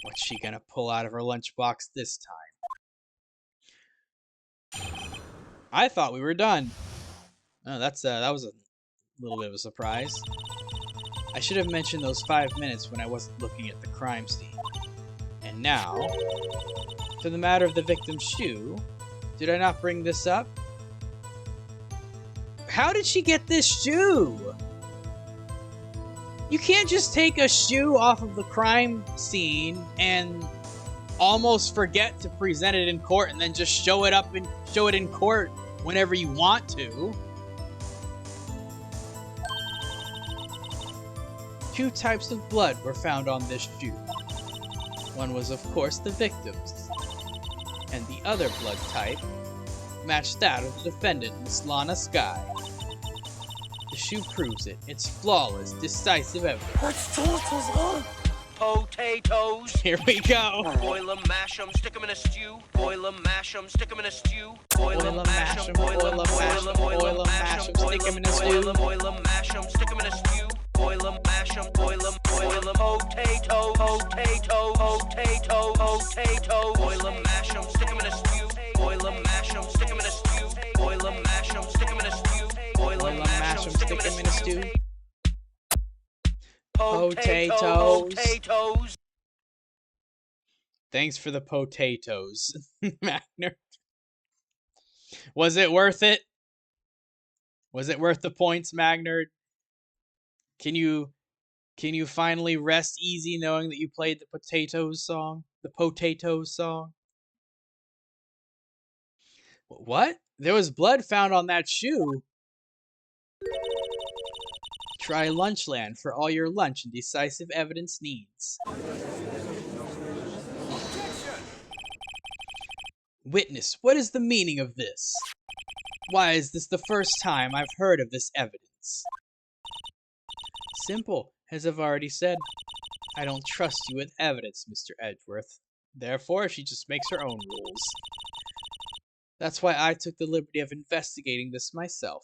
What's she gonna pull out of her lunchbox this time? I thought we were done. Oh, that was a little bit of a surprise. I should have mentioned those 5 minutes when I wasn't looking at the crime scene. And now, to the matter of the victim's shoe. Did I not bring this up? How did she get this shoe? You can't just take a shoe off of the crime scene and almost forget to present it in court and then just show it in court whenever you want to. 2 types of blood were found on this shoe. One was, of course, the victim's, and the other blood type matched that of the defendant, Miss Lana Sky. The shoe proves it. It's flawless, decisive evidence. Potatoes. Here we go. Boil 'em, mash 'em, stick 'em in a stew. Boil 'em, mash 'em, stick 'em in a stew. Boil 'em, mash 'em, boil 'em, boil 'em, boil 'em, mash 'em, stick 'em in a stew. Boil 'em, mash 'em, stick 'em in a stew. Boil 'em, mash 'em, boil 'em, boil 'em. Potato, potato, potato, potato. Boil 'em, mash 'em, stick 'em in a stew. Boil 'em, mash 'em, stick 'em in a stew. Boil 'em, mash 'em, stick 'em in a stew. Boil 'em, mash 'em, stick 'em in a stew. Potatoes. Thanks for the potatoes, Magner. Was it worth it? Was it worth the points, Magner? Can you finally rest easy knowing that you played the potatoes song? The potatoes song? What? There was blood found on that shoe. Try Lunchland for all your lunch and decisive evidence needs. Witness, what is the meaning of this? Why is this the first time I've heard of this evidence? Simple, as I've already said. I don't trust you with evidence, Mr. Edgeworth. Therefore, she just makes her own rules. That's why I took the liberty of investigating this myself.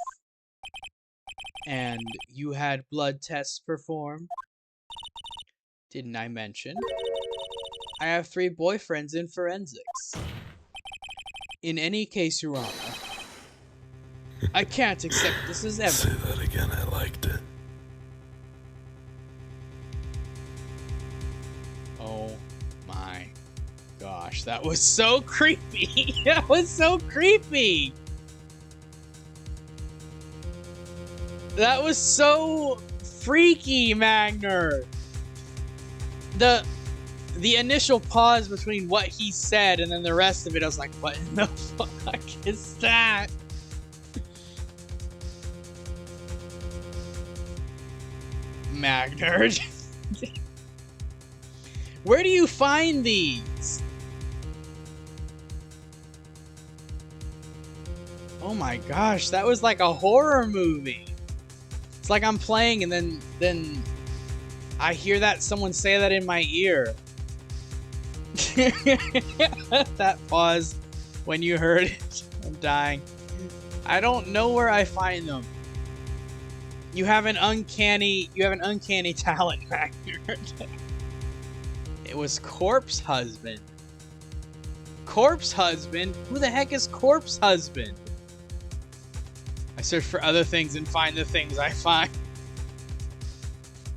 And you had blood tests performed? Didn't I mention? I have 3 boyfriends in forensics. In any case, Your Honor, I can't accept this as evidence. Say that again, I liked it. Oh my gosh, that was so creepy. That was so creepy. That was so freaky, Magner. The initial pause between what he said and then the rest of it, I was like, what in the fuck is that? Magner. Where do you find these? Oh my gosh, that was like a horror movie. It's like I'm playing and then I hear that someone say that in my ear. That pause when you heard it. I'm dying. I don't know where I find them. You have an uncanny talent, Magner. It was Corpse Husband. Corpse Husband? Who the heck is Corpse Husband? I search for other things and find the things I find.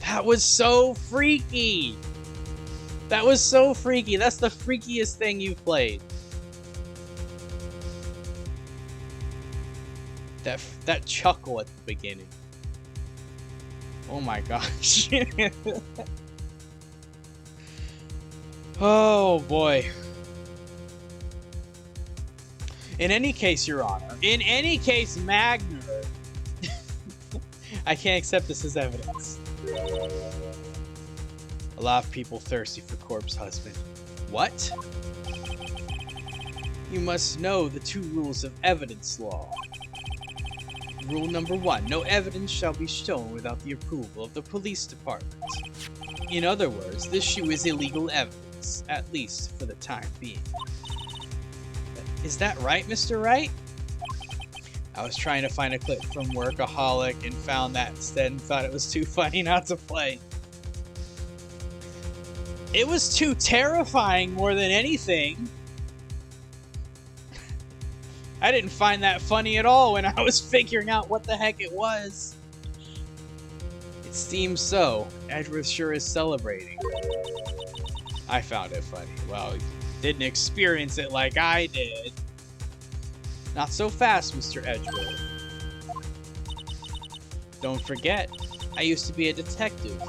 That was so freaky. That was so freaky. That's the freakiest thing you've played. That chuckle at the beginning. Oh my gosh. Oh boy. In any case, Your Honor. In any case, Magner. I can't accept this as evidence. A lot of people thirsty for Corpse Husband. What? You must know the 2 rules of evidence law. Rule number 1. No evidence shall be shown without the approval of the police department. In other words, this shoe is illegal evidence, at least for the time being. Is that right, Mr. Wright? I was trying to find a clip from Workaholic and found that instead and thought it was too funny not to play. It was too terrifying more than anything. I didn't find that funny at all when I was figuring out what the heck it was. It seems so. Edgeworth sure is celebrating. I found it funny. Well, didn't experience it like I did. Not so fast, Mr. Edgeworth. Don't forget, I used to be a detective.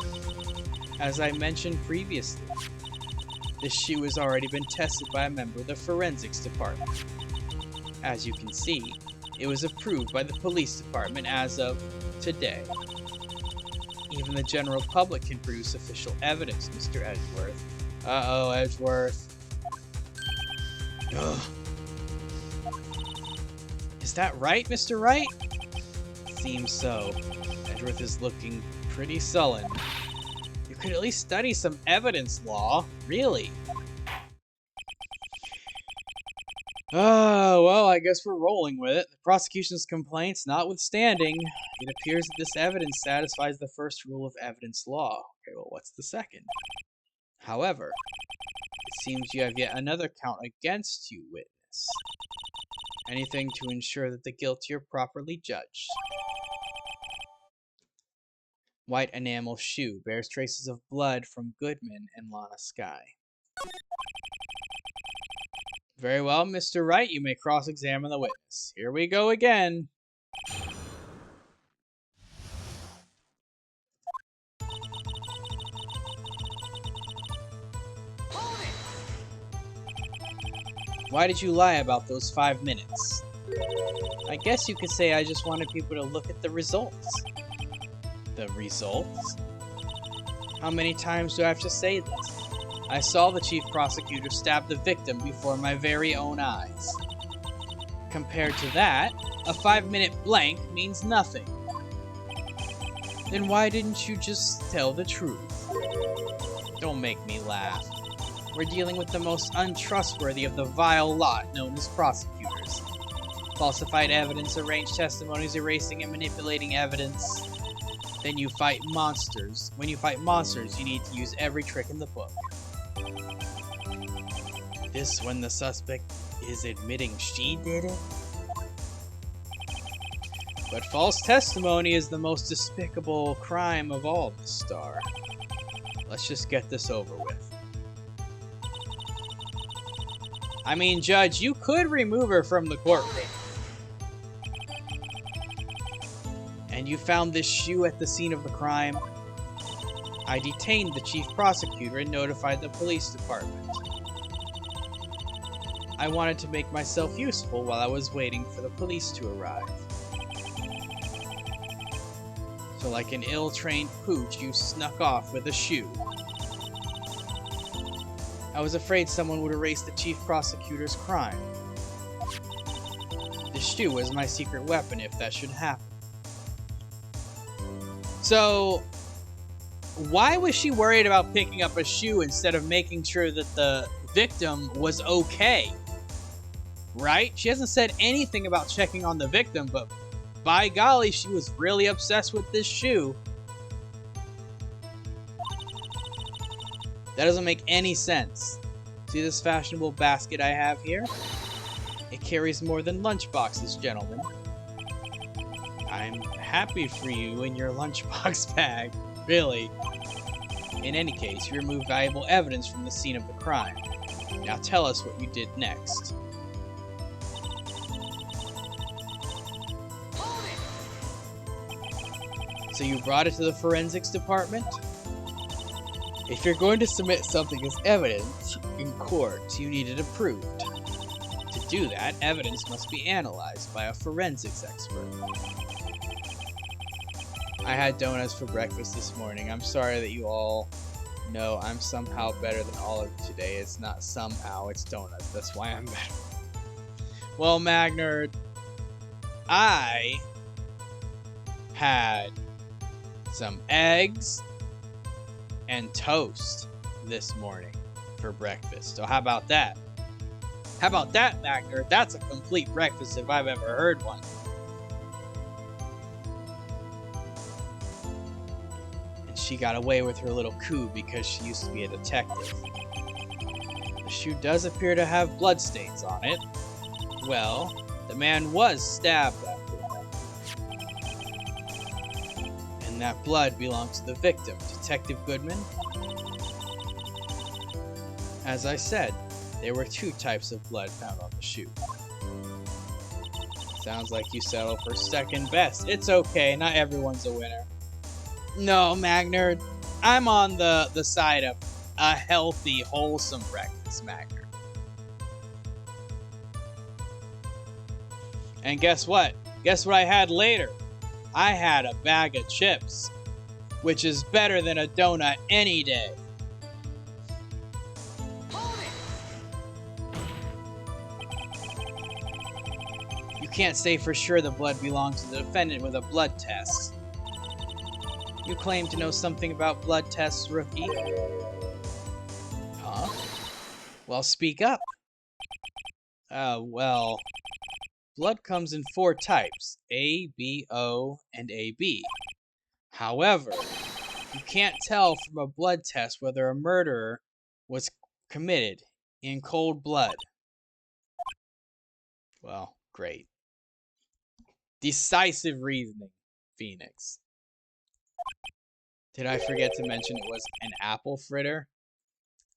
As I mentioned previously, this shoe has already been tested by a member of the forensics department. As you can see, it was approved by the police department as of today. Even the general public can produce official evidence, Mr. Edgeworth. Uh-oh, Edgeworth. Ugh. Is that right, Mr. Wright? Seems so. Edgeworth is looking pretty sullen. You could at least study some evidence law. Really? Oh, well, I guess we're rolling with it. The prosecution's complaints notwithstanding, it appears that this evidence satisfies the first rule of evidence law. Okay, well, what's the second? However, it seems you have yet another count against you, witness. Anything to ensure that the guilty are properly judged. White enamel shoe bears traces of blood from Goodman and Lana Sky. Very well, Mr. Wright, you may cross-examine the witness. Here we go again. Why did you lie about those 5 minutes? I guess you could say I just wanted people to look at the results. The results? How many times do I have to say this? I saw the chief prosecutor stab the victim before my very own eyes. Compared to that, a 5-minute blank means nothing. Then why didn't you just tell the truth? Don't make me laugh. We're dealing with the most untrustworthy of the vile lot known as prosecutors. Falsified evidence, arranged testimonies, erasing and manipulating evidence. Then you fight monsters. When you fight monsters, you need to use every trick in the book. This when the suspect is admitting she did it? But false testimony is the most despicable crime of all, Miss Starr. Let's just get this over with. I mean, Judge, you could remove her from the courtroom. And you found this shoe at the scene of the crime. I detained the chief prosecutor and notified the police department. I wanted to make myself useful while I was waiting for the police to arrive. So like an ill-trained pooch, you snuck off with a shoe. I was afraid someone would erase the chief prosecutor's crime. The shoe was my secret weapon if that should happen. So, why was she worried about picking up a shoe instead of making sure that the victim was okay? Right? She hasn't said anything about checking on the victim, but by golly, she was really obsessed with this shoe. That doesn't make any sense. See this fashionable basket I have here? It carries more than lunchboxes, gentlemen. I'm happy for you in your lunchbox bag, really. In any case, you removed valuable evidence from the scene of the crime. Now tell us what you did next. So you brought it to the forensics department? If you're going to submit something as evidence in court, you need it approved. To do that, evidence must be analyzed by a forensics expert. I had donuts for breakfast this morning. I'm sorry that you all know I'm somehow better than all of you today. It's not somehow, it's donuts. That's why I'm better. Well, Magnerd, I had some eggs and toast this morning for breakfast. So how about that? How about that, Magnerd? That's a complete breakfast if I've ever heard one. And she got away with her little coup because she used to be a detective. The shoe does appear to have bloodstains on it. Well, the man was stabbed after that. And that blood belongs to the victim, Detective Goodman. As I said, there were 2 types of blood found on the shoe. Sounds like you settle for second best. It's okay, not everyone's a winner. No, Magnerd, I'm on the side of a healthy, wholesome breakfast, Magnerd. And guess what? Guess what I had later? I had a bag of chips, which is better than a donut any day. You can't say for sure the blood belongs to the defendant with a blood test. You claim to know something about blood tests, rookie. Huh? Well, speak up. Well, blood comes in 4 types, A, B, O, and AB. However, you can't tell from a blood test whether a murder was committed in cold blood. Well, great. Decisive reasoning, Phoenix. Did I forget to mention it was an apple fritter?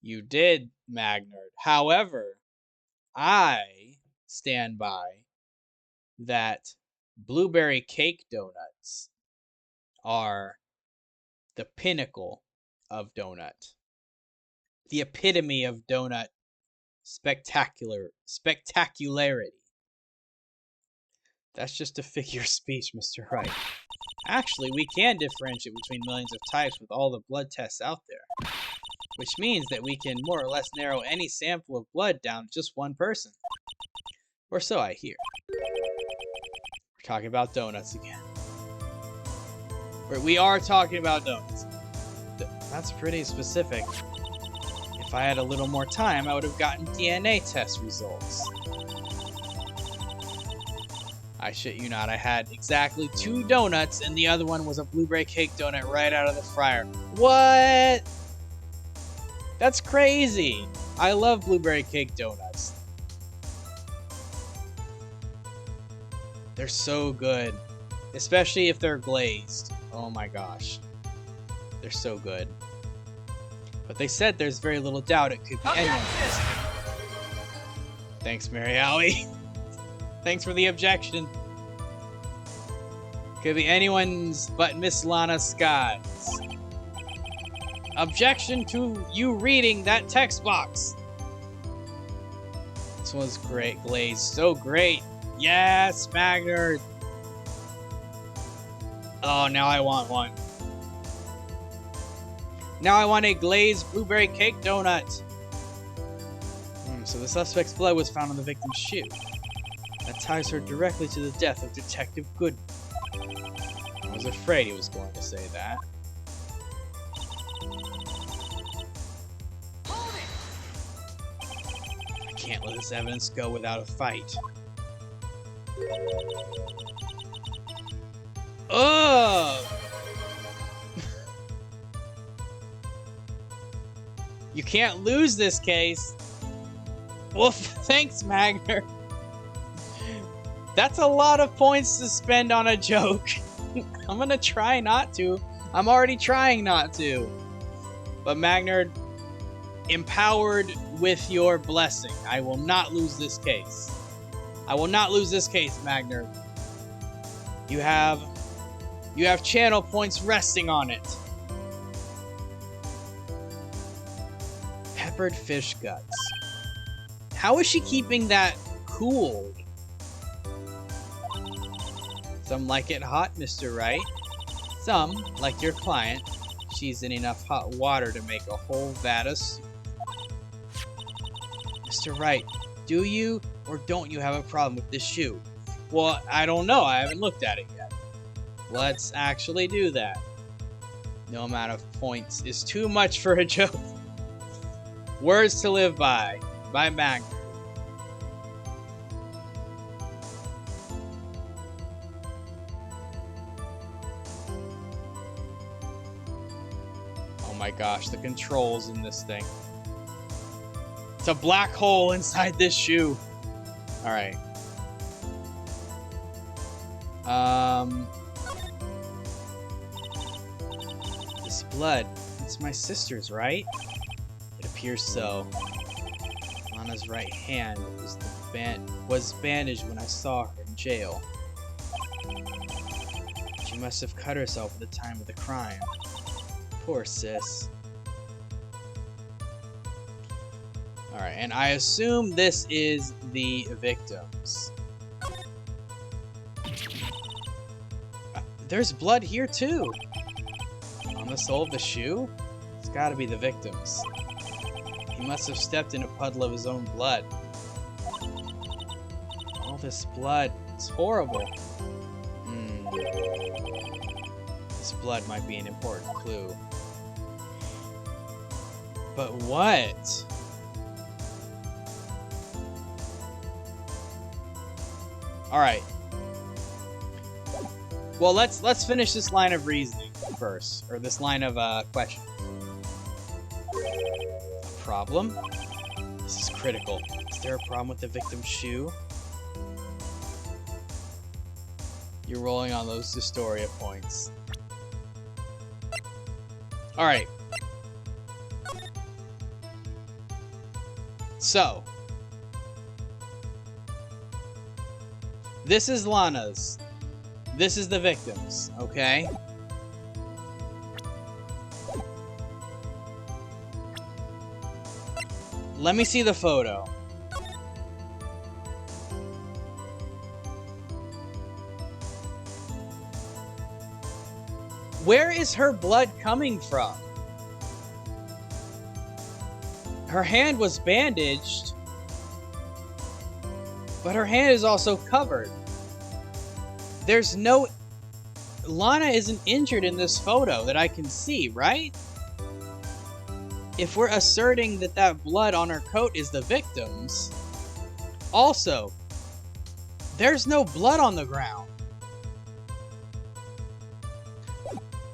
You did, Magnerd. However, I stand by that blueberry cake donuts are the pinnacle of donut. The epitome of donut spectacularity. That's just a figure of speech, Mr. Wright. Actually, we can differentiate between millions of types with all the blood tests out there. Which means that we can more or less narrow any sample of blood down to just one person. Or so I hear. We're talking about donuts again. We are talking about donuts. That's pretty specific. If I had a little more time, I would have gotten DNA test results. I shit you not, I had exactly 2 donuts, and the other one was a blueberry cake donut right out of the fryer. What? That's crazy. I love blueberry cake donuts. They're so good, especially if they're glazed. Oh my gosh. They're so good. But they said there's very little doubt it could be anyone. Thanks, Mary Howie. Thanks for the objection. Could be anyone's but Miss Lana Scott's. Objection to you reading that text box. This one's great, glazed. So great. Yes, Magner. Oh, now I want one. Now I want a glazed blueberry cake donut. So the suspect's blood was found on the victim's shoe. That ties her directly to the death of Detective Goodman. I was afraid he was going to say that. I can't let this evidence go without a fight. Ugh! You can't lose this case. Well, thanks, Magner. That's a lot of points to spend on a joke. I'm gonna try not to. I'm already trying not to. But Magner, empowered with your blessing, I will not lose this case. I will not lose this case, Magner. You have channel points resting on it. Peppered fish guts. How is she keeping that cooled? Some like it hot, Mr. Wright. Some, like your client, she's in enough hot water to make a whole vat of soup. Mr. Wright, do you or don't you have a problem with this shoe? Well, I don't know. I haven't looked at it yet. Let's actually do that. No amount of points is too much for a joke. Words to live by Magner. Oh my gosh, the controls in this thing. It's a black hole inside this shoe. Alright. This blood, it's my sister's, right? It appears so. Lana's right hand was bandaged when I saw her in jail. She must have cut herself at the time of the crime. Poor sis. Alright, and I assume this is the victims. There's blood here too! On the sole of the shoe? It's gotta be the victims. He must have stepped in a puddle of his own blood. All this blood. It's horrible. This blood might be an important clue. But what? Alright. Well, let's finish this line of reasoning first. Or this line of question. Problem? This is critical. Is there a problem with the victim's shoe? You're rolling on those Dystoria points. Alright. So. This is Lana's. This is the victim's, okay? Let me see the photo. Where is her blood coming from? Her hand was bandaged, but her hand is also covered. There's no... Lana isn't injured in this photo that I can see, right? If we're asserting that that blood on her coat is the victim's, also, there's no blood on the ground.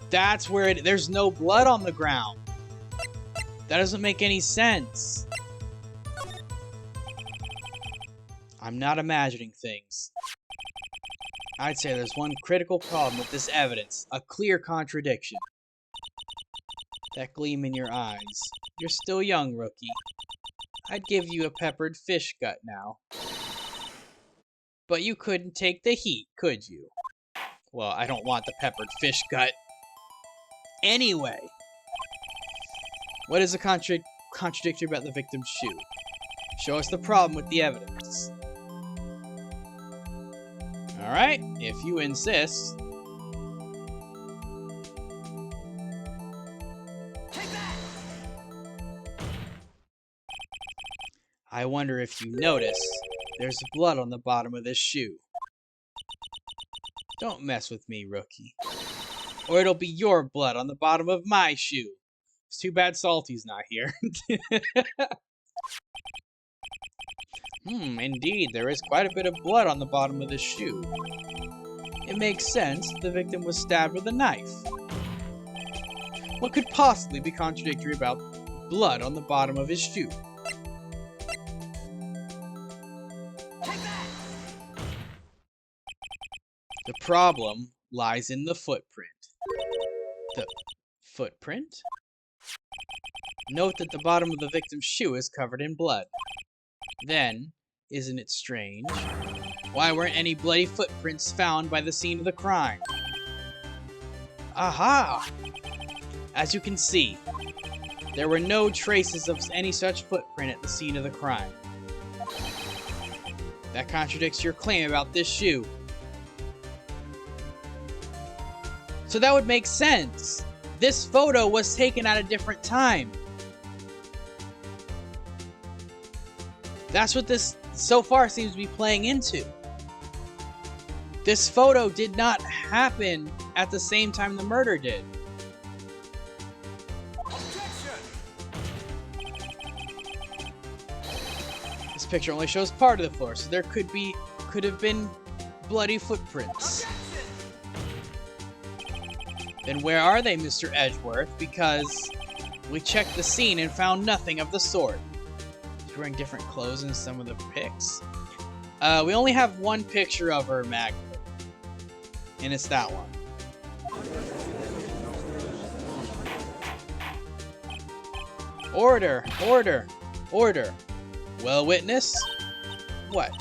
That's where there's no blood on the ground. That doesn't make any sense. I'm not imagining things. I'd say there's one critical problem with this evidence, a clear contradiction. That gleam in your eyes. You're still young, rookie. I'd give you a peppered fish gut now. But you couldn't take the heat, could you? Well, I don't want the peppered fish gut. Anyway. What is a contradictory about the victim's shoe? Show us the problem with the evidence. Alright, if you insist. I wonder if you notice, there's blood on the bottom of this shoe. Don't mess with me, rookie. Or it'll be your blood on the bottom of my shoe. It's too bad Salty's not here. Indeed, there is quite a bit of blood on the bottom of this shoe. It makes sense, the victim was stabbed with a knife. What could possibly be contradictory about blood on the bottom of his shoe? The problem lies in the footprint. The footprint? Note that the bottom of the victim's shoe is covered in blood. Then, isn't it strange? Why weren't any bloody footprints found by the scene of the crime? Aha! As you can see, there were no traces of any such footprint at the scene of the crime. That contradicts your claim about this shoe. So that would make sense. This photo was taken at a different time. That's what this so far seems to be playing into. This photo did not happen at the same time the murder did. This picture only shows part of the floor, so there could have been bloody footprints. Then where are they, Mr. Edgeworth? Because we checked the scene and found nothing of the sort. She's wearing different clothes in some of the pics. We only have one picture of her, Magna. And it's that one. Order! Order! Order! Well, witness? What?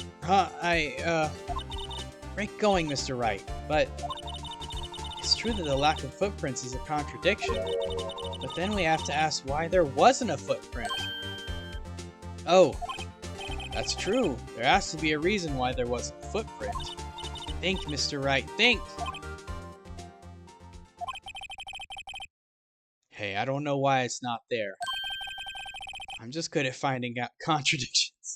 Great going, Mr. Wright, but it's true that the lack of footprints is a contradiction, but then we have to ask why there wasn't a footprint. Oh, that's true. There has to be a reason why there wasn't a footprint. Think, Mr. Wright, think! Hey, I don't know why it's not there. I'm just good at finding out contradictions.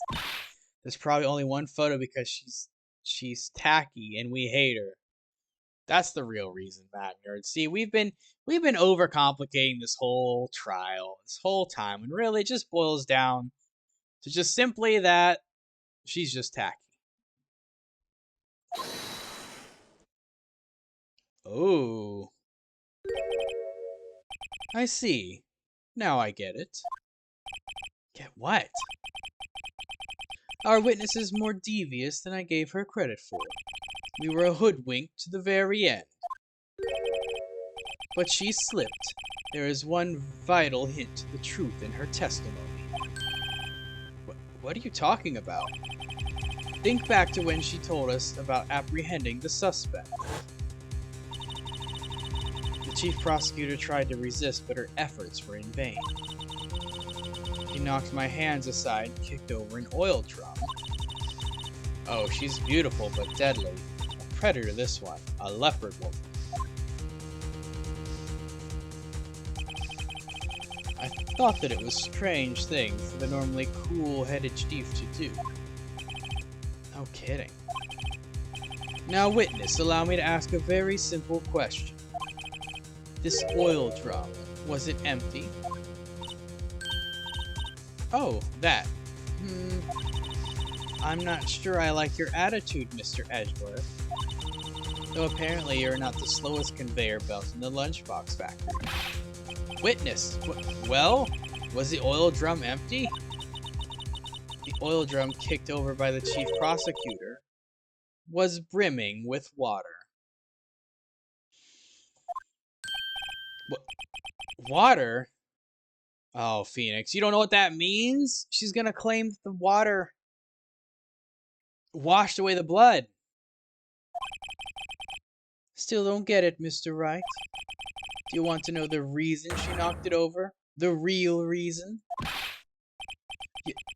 There's probably only one photo because she's tacky and we hate her. That's the real reason, Mad Nerd. See, we've been overcomplicating this whole trial, this whole time, and really it just boils down to just simply that she's just tacky. Oh. I see. Now I get it. Get what? Our witness is more devious than I gave her credit for. We were hoodwinked to the very end. But she slipped. There is one vital hint to the truth in her testimony. What are you talking about? Think back to when she told us about apprehending the suspect. The chief prosecutor tried to resist, but her efforts were in vain. He knocked my hands aside and kicked over an oil drum. Oh, she's beautiful but deadly. A predator, this one. A leopard woman. I thought that it was a strange thing for the normally cool-headed chief to do. No kidding. Now, witness, allow me to ask a very simple question. This oil drum, was it empty? Oh, that. I'm not sure I like your attitude, Mr. Edgeworth. Though apparently you're not the slowest conveyor belt in the lunchbox factory. Witness, well, was the oil drum empty? The oil drum kicked over by the chief prosecutor was brimming with water. Water? Oh, Phoenix, you don't know what that means? She's gonna claim that the water washed away the blood. Still don't get it, Mr. Wright. Do you want to know the reason she knocked it over? The real reason?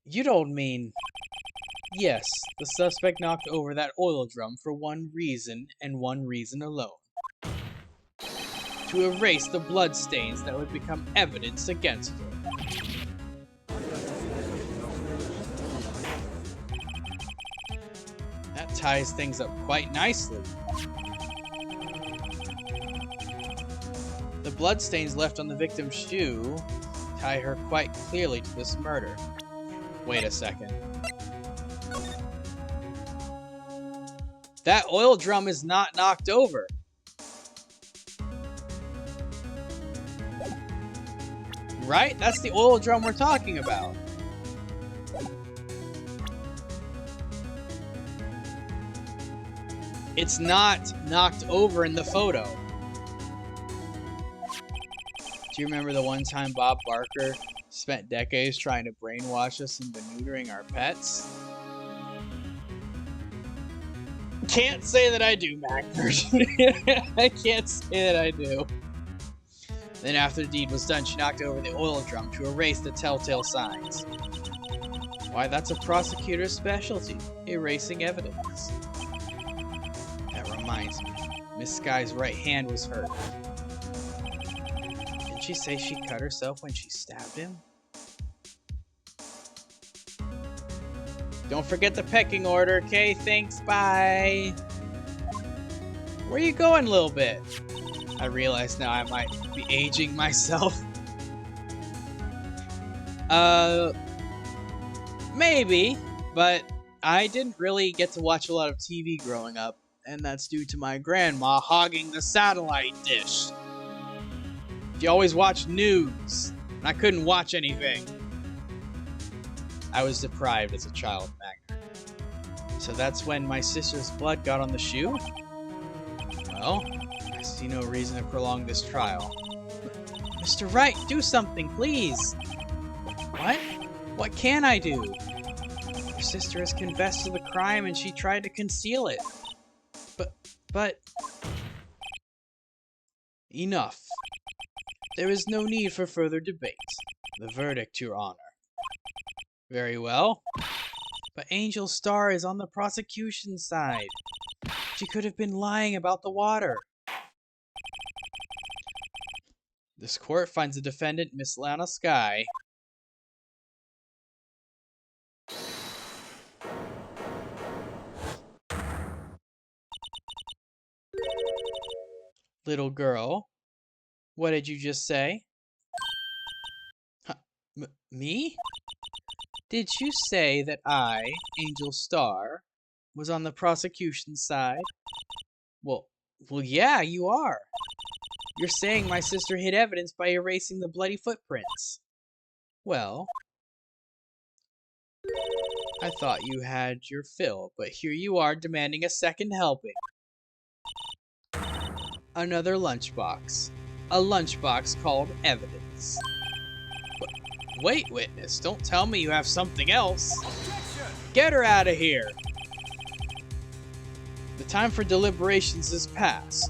You don't mean... Yes, the suspect knocked over that oil drum for one reason and one reason alone. To erase the bloodstains that would become evidence against her. That ties things up quite nicely. The bloodstains left on the victim's shoe tie her quite clearly to this murder. Wait a second. That oil drum is not knocked over. Right? That's the oil drum we're talking about. It's not knocked over in the photo. Do you remember the one time Bob Barker spent decades trying to brainwash us into neutering our pets? Can't say that I do, Magnus. I can't say that I do. Then after the deed was done, she knocked over the oil drum to erase the telltale signs. Why, that's a prosecutor's specialty, erasing evidence. That reminds me, Miss Sky's right hand was hurt. Didn't she say she cut herself when she stabbed him? Don't forget the pecking order, okay? Thanks, bye! Where you going, little bit? I realize now I might be aging myself. Maybe, but I didn't really get to watch a lot of TV growing up, and that's due to my grandma hogging the satellite dish. She always watched news, and I couldn't watch anything. I was deprived as a child, Magna. So that's when my sister's blood got on the shoe? Well, I see no reason to prolong this trial. Mr. Wright, do something, please! What? What can I do? Your sister has confessed to the crime and she tried to conceal it. But... Enough. There is no need for further debate. The verdict, Your Honor. Very well. But Angel Star is on the prosecution's side. She could have been lying about the water. This court finds the defendant, Miss Lana Sky. Little girl, what did you just say? Huh, me? Did you say that I, Angel Star, was on the prosecution's side? Well, yeah, you are. You're saying my sister hid evidence by erasing the bloody footprints. Well, I thought you had your fill, but here you are demanding a second helping. Another lunchbox. A lunchbox called evidence. Wait, witness, don't tell me you have something else. Get her out of here. The time for deliberations is past.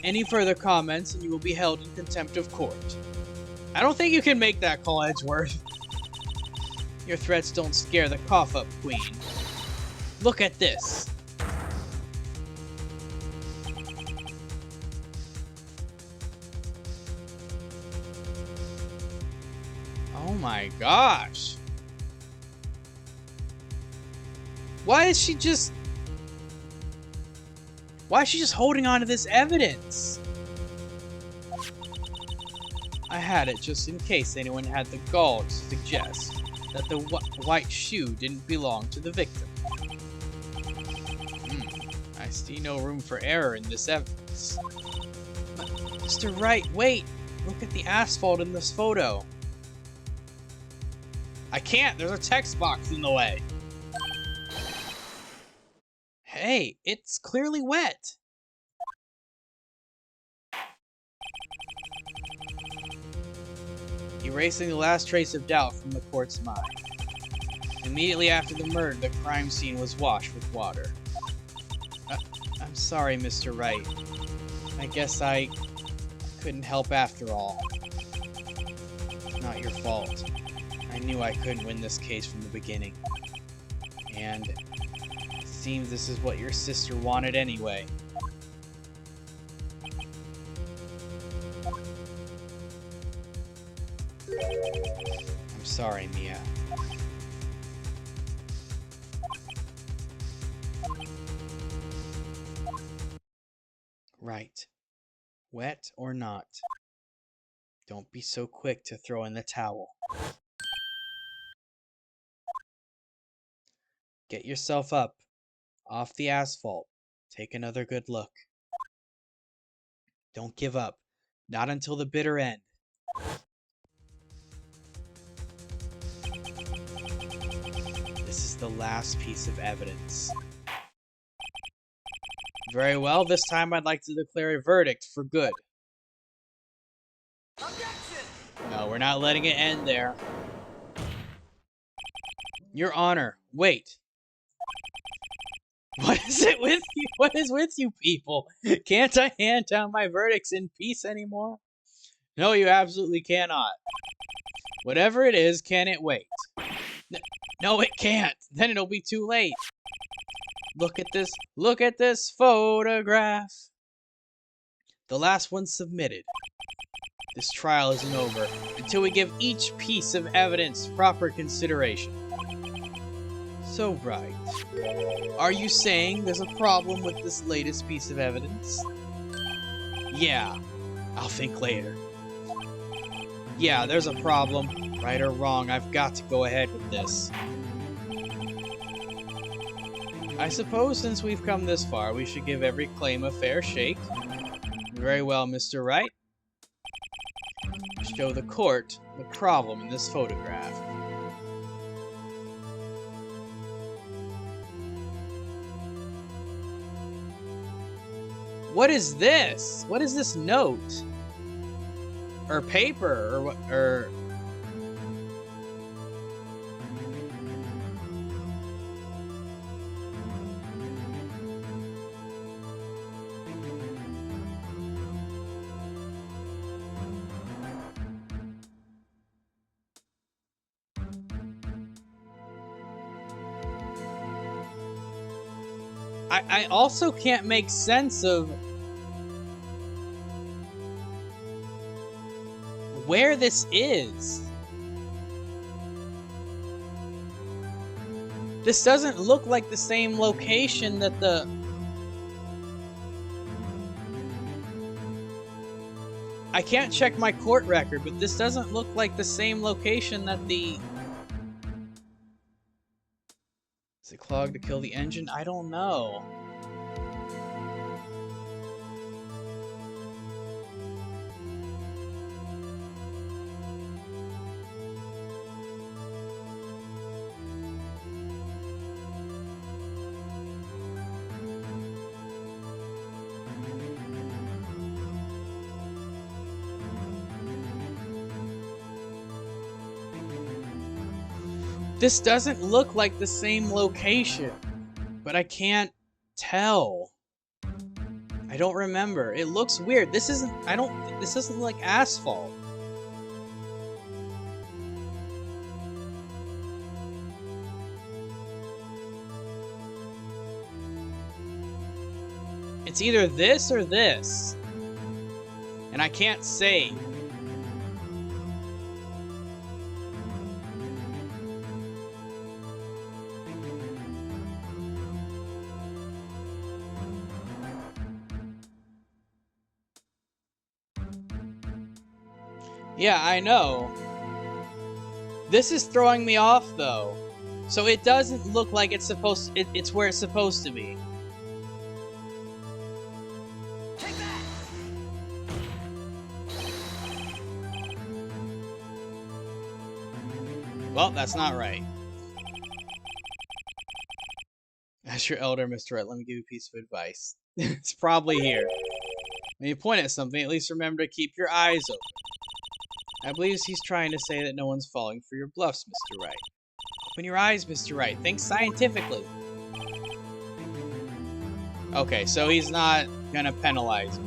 Any further comments and you will be held in contempt of court. I don't think you can make that call, Edgeworth. Your threats don't scare the cough-up queen. Look at this. Oh my gosh. Why is she just... Why is she just holding on to this evidence? I had it just in case anyone had the gall to suggest that the white shoe didn't belong to the victim. I see no room for error in this evidence. But, Mr. Wright, wait! Look at the asphalt in this photo. I can't! There's a text box in the way! Hey, it's clearly wet! Erasing the last trace of doubt from the court's mind. Immediately after the murder, the crime scene was washed with water. I'm sorry, Mr. Wright. I guess I couldn't help after all. Not your fault. I knew I couldn't win this case from the beginning. And it seems this is what your sister wanted anyway. I'm sorry, Mia. Right. Wet or not, don't be so quick to throw in the towel. Get yourself up, off the asphalt. Take another good look. Don't give up, not until the bitter end. This is the last piece of evidence. Very well, this time I'd like to declare a verdict for good. No, we're not letting it end there. Your Honor, wait. What is it with you? What is with you people? Can't I hand down my verdicts in peace anymore? No, you absolutely cannot. Whatever it is, can it wait? No, it can't. Then it'll be too late. Look at this photograph. The last one submitted. This trial isn't over until we give each piece of evidence proper consideration. So, Wright, are you saying there's a problem with this latest piece of evidence? Yeah, I'll think later. Yeah, there's a problem. Right or wrong, I've got to go ahead with this. I suppose since we've come this far, we should give every claim a fair shake. Very well, Mr. Wright. Show the court the problem in this photograph. What is this? What is this note? Or paper? Or what? Or... I also can't make sense of where this is. This doesn't look like the same location that the... I can't check my court record, but this doesn't look like the same location that the... Is it clogged to kill the engine? I don't know. This doesn't look like the same location, but I can't tell. I don't remember. It looks weird. This isn't, this doesn't look like asphalt. It's either this or this. And I can't say. Yeah, I know. This is throwing me off, though. So it doesn't look like it's supposed to, it's where it's supposed to be. Well, that's not right. As your elder, Mr. Wright, let me give you a piece of advice. It's probably here. When you point at something, at least remember to keep your eyes open. I believe he's trying to say that no one's falling for your bluffs, Mr. Wright. Open your eyes, Mr. Wright. Think scientifically. Okay, so he's not gonna penalize me.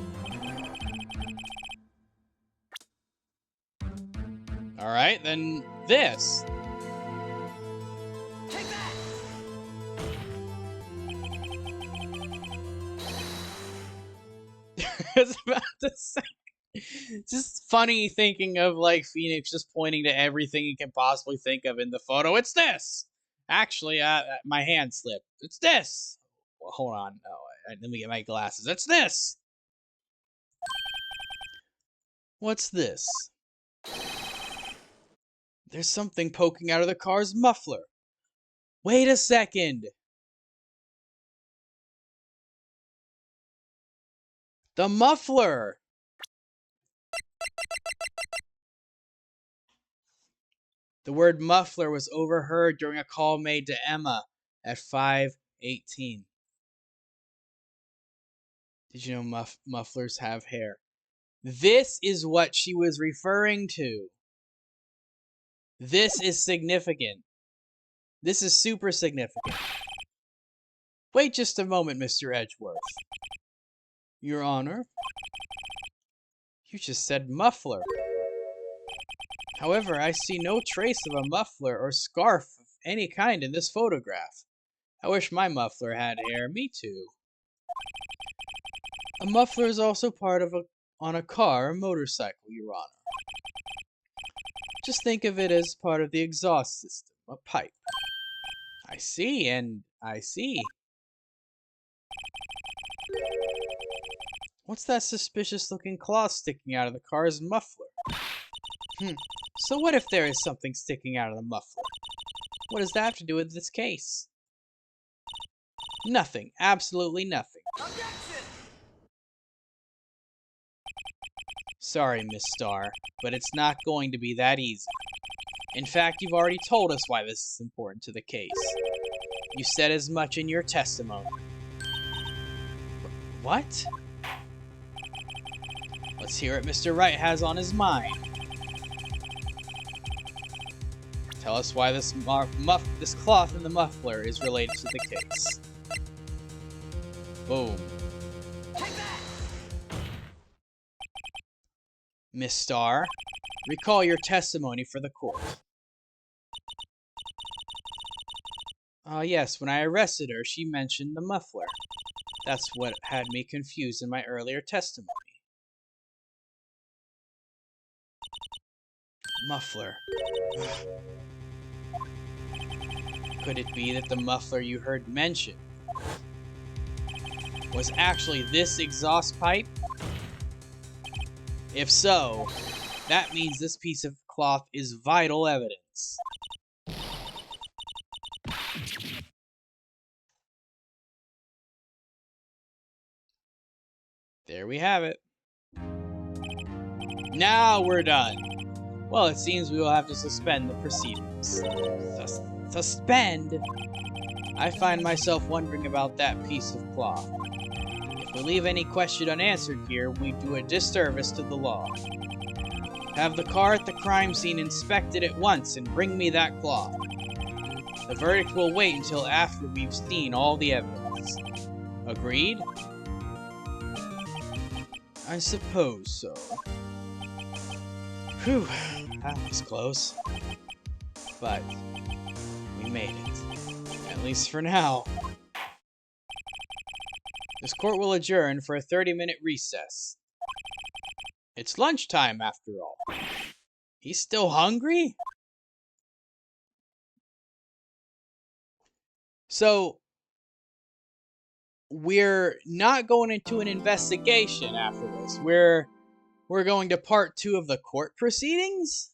Alright, then this. I was about to say. It's just funny thinking of, like, Phoenix just pointing to everything he can possibly think of in the photo. It's this! Actually, my hand slipped. It's this! Well, hold on. Oh, let me get my glasses. It's this! What's this? There's something poking out of the car's muffler. Wait a second! The muffler! The word muffler was overheard during a call made to Emma at 5:18. Did you know mufflers have hair? This is what she was referring to. This is significant. This is super significant. Wait just a moment, Mr. Edgeworth. Your Honor? You just said muffler. However, I see no trace of a muffler or scarf of any kind in this photograph. I wish my muffler had hair. Me too. A muffler is also part of on a car or motorcycle, Your Honor. Just think of it as part of the exhaust system, a pipe. I see, and I see. What's that suspicious-looking cloth sticking out of the car's muffler? So what if there is something sticking out of the muffler? What does that have to do with this case? Nothing. Absolutely nothing. Objection! Sorry, Miss Starr, but it's not going to be that easy. In fact, you've already told us why this is important to the case. You said as much in your testimony. What? Let's hear what Mr. Wright has on his mind. Tell us why this cloth in the muffler is related to the case. Boom. Miss Starr, recall your testimony for the court. Yes, when I arrested her, she mentioned the muffler. That's what had me confused in my earlier testimony. Muffler. Could it be that the muffler you heard mentioned was actually this exhaust pipe? If so, that means this piece of cloth is vital evidence. There we have it. Now we're done. Well, it seems we will have to suspend the proceedings. Suspend? I find myself wondering about that piece of cloth. If we leave any question unanswered here, we do a disservice to the law. Have the car at the crime scene inspected at once and bring me that cloth. The verdict will wait until after we've seen all the evidence. Agreed? I suppose so. Whew, that was close. But we made it. At least for now. This court will adjourn for a 30-minute recess. It's lunchtime, after all. He's still hungry? So, we're not going into an investigation after this. We're we're going to part 2 of the court proceedings?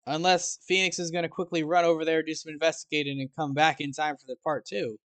Unless Phoenix is going to quickly run over there, do some investigating, and come back in time for the part 2.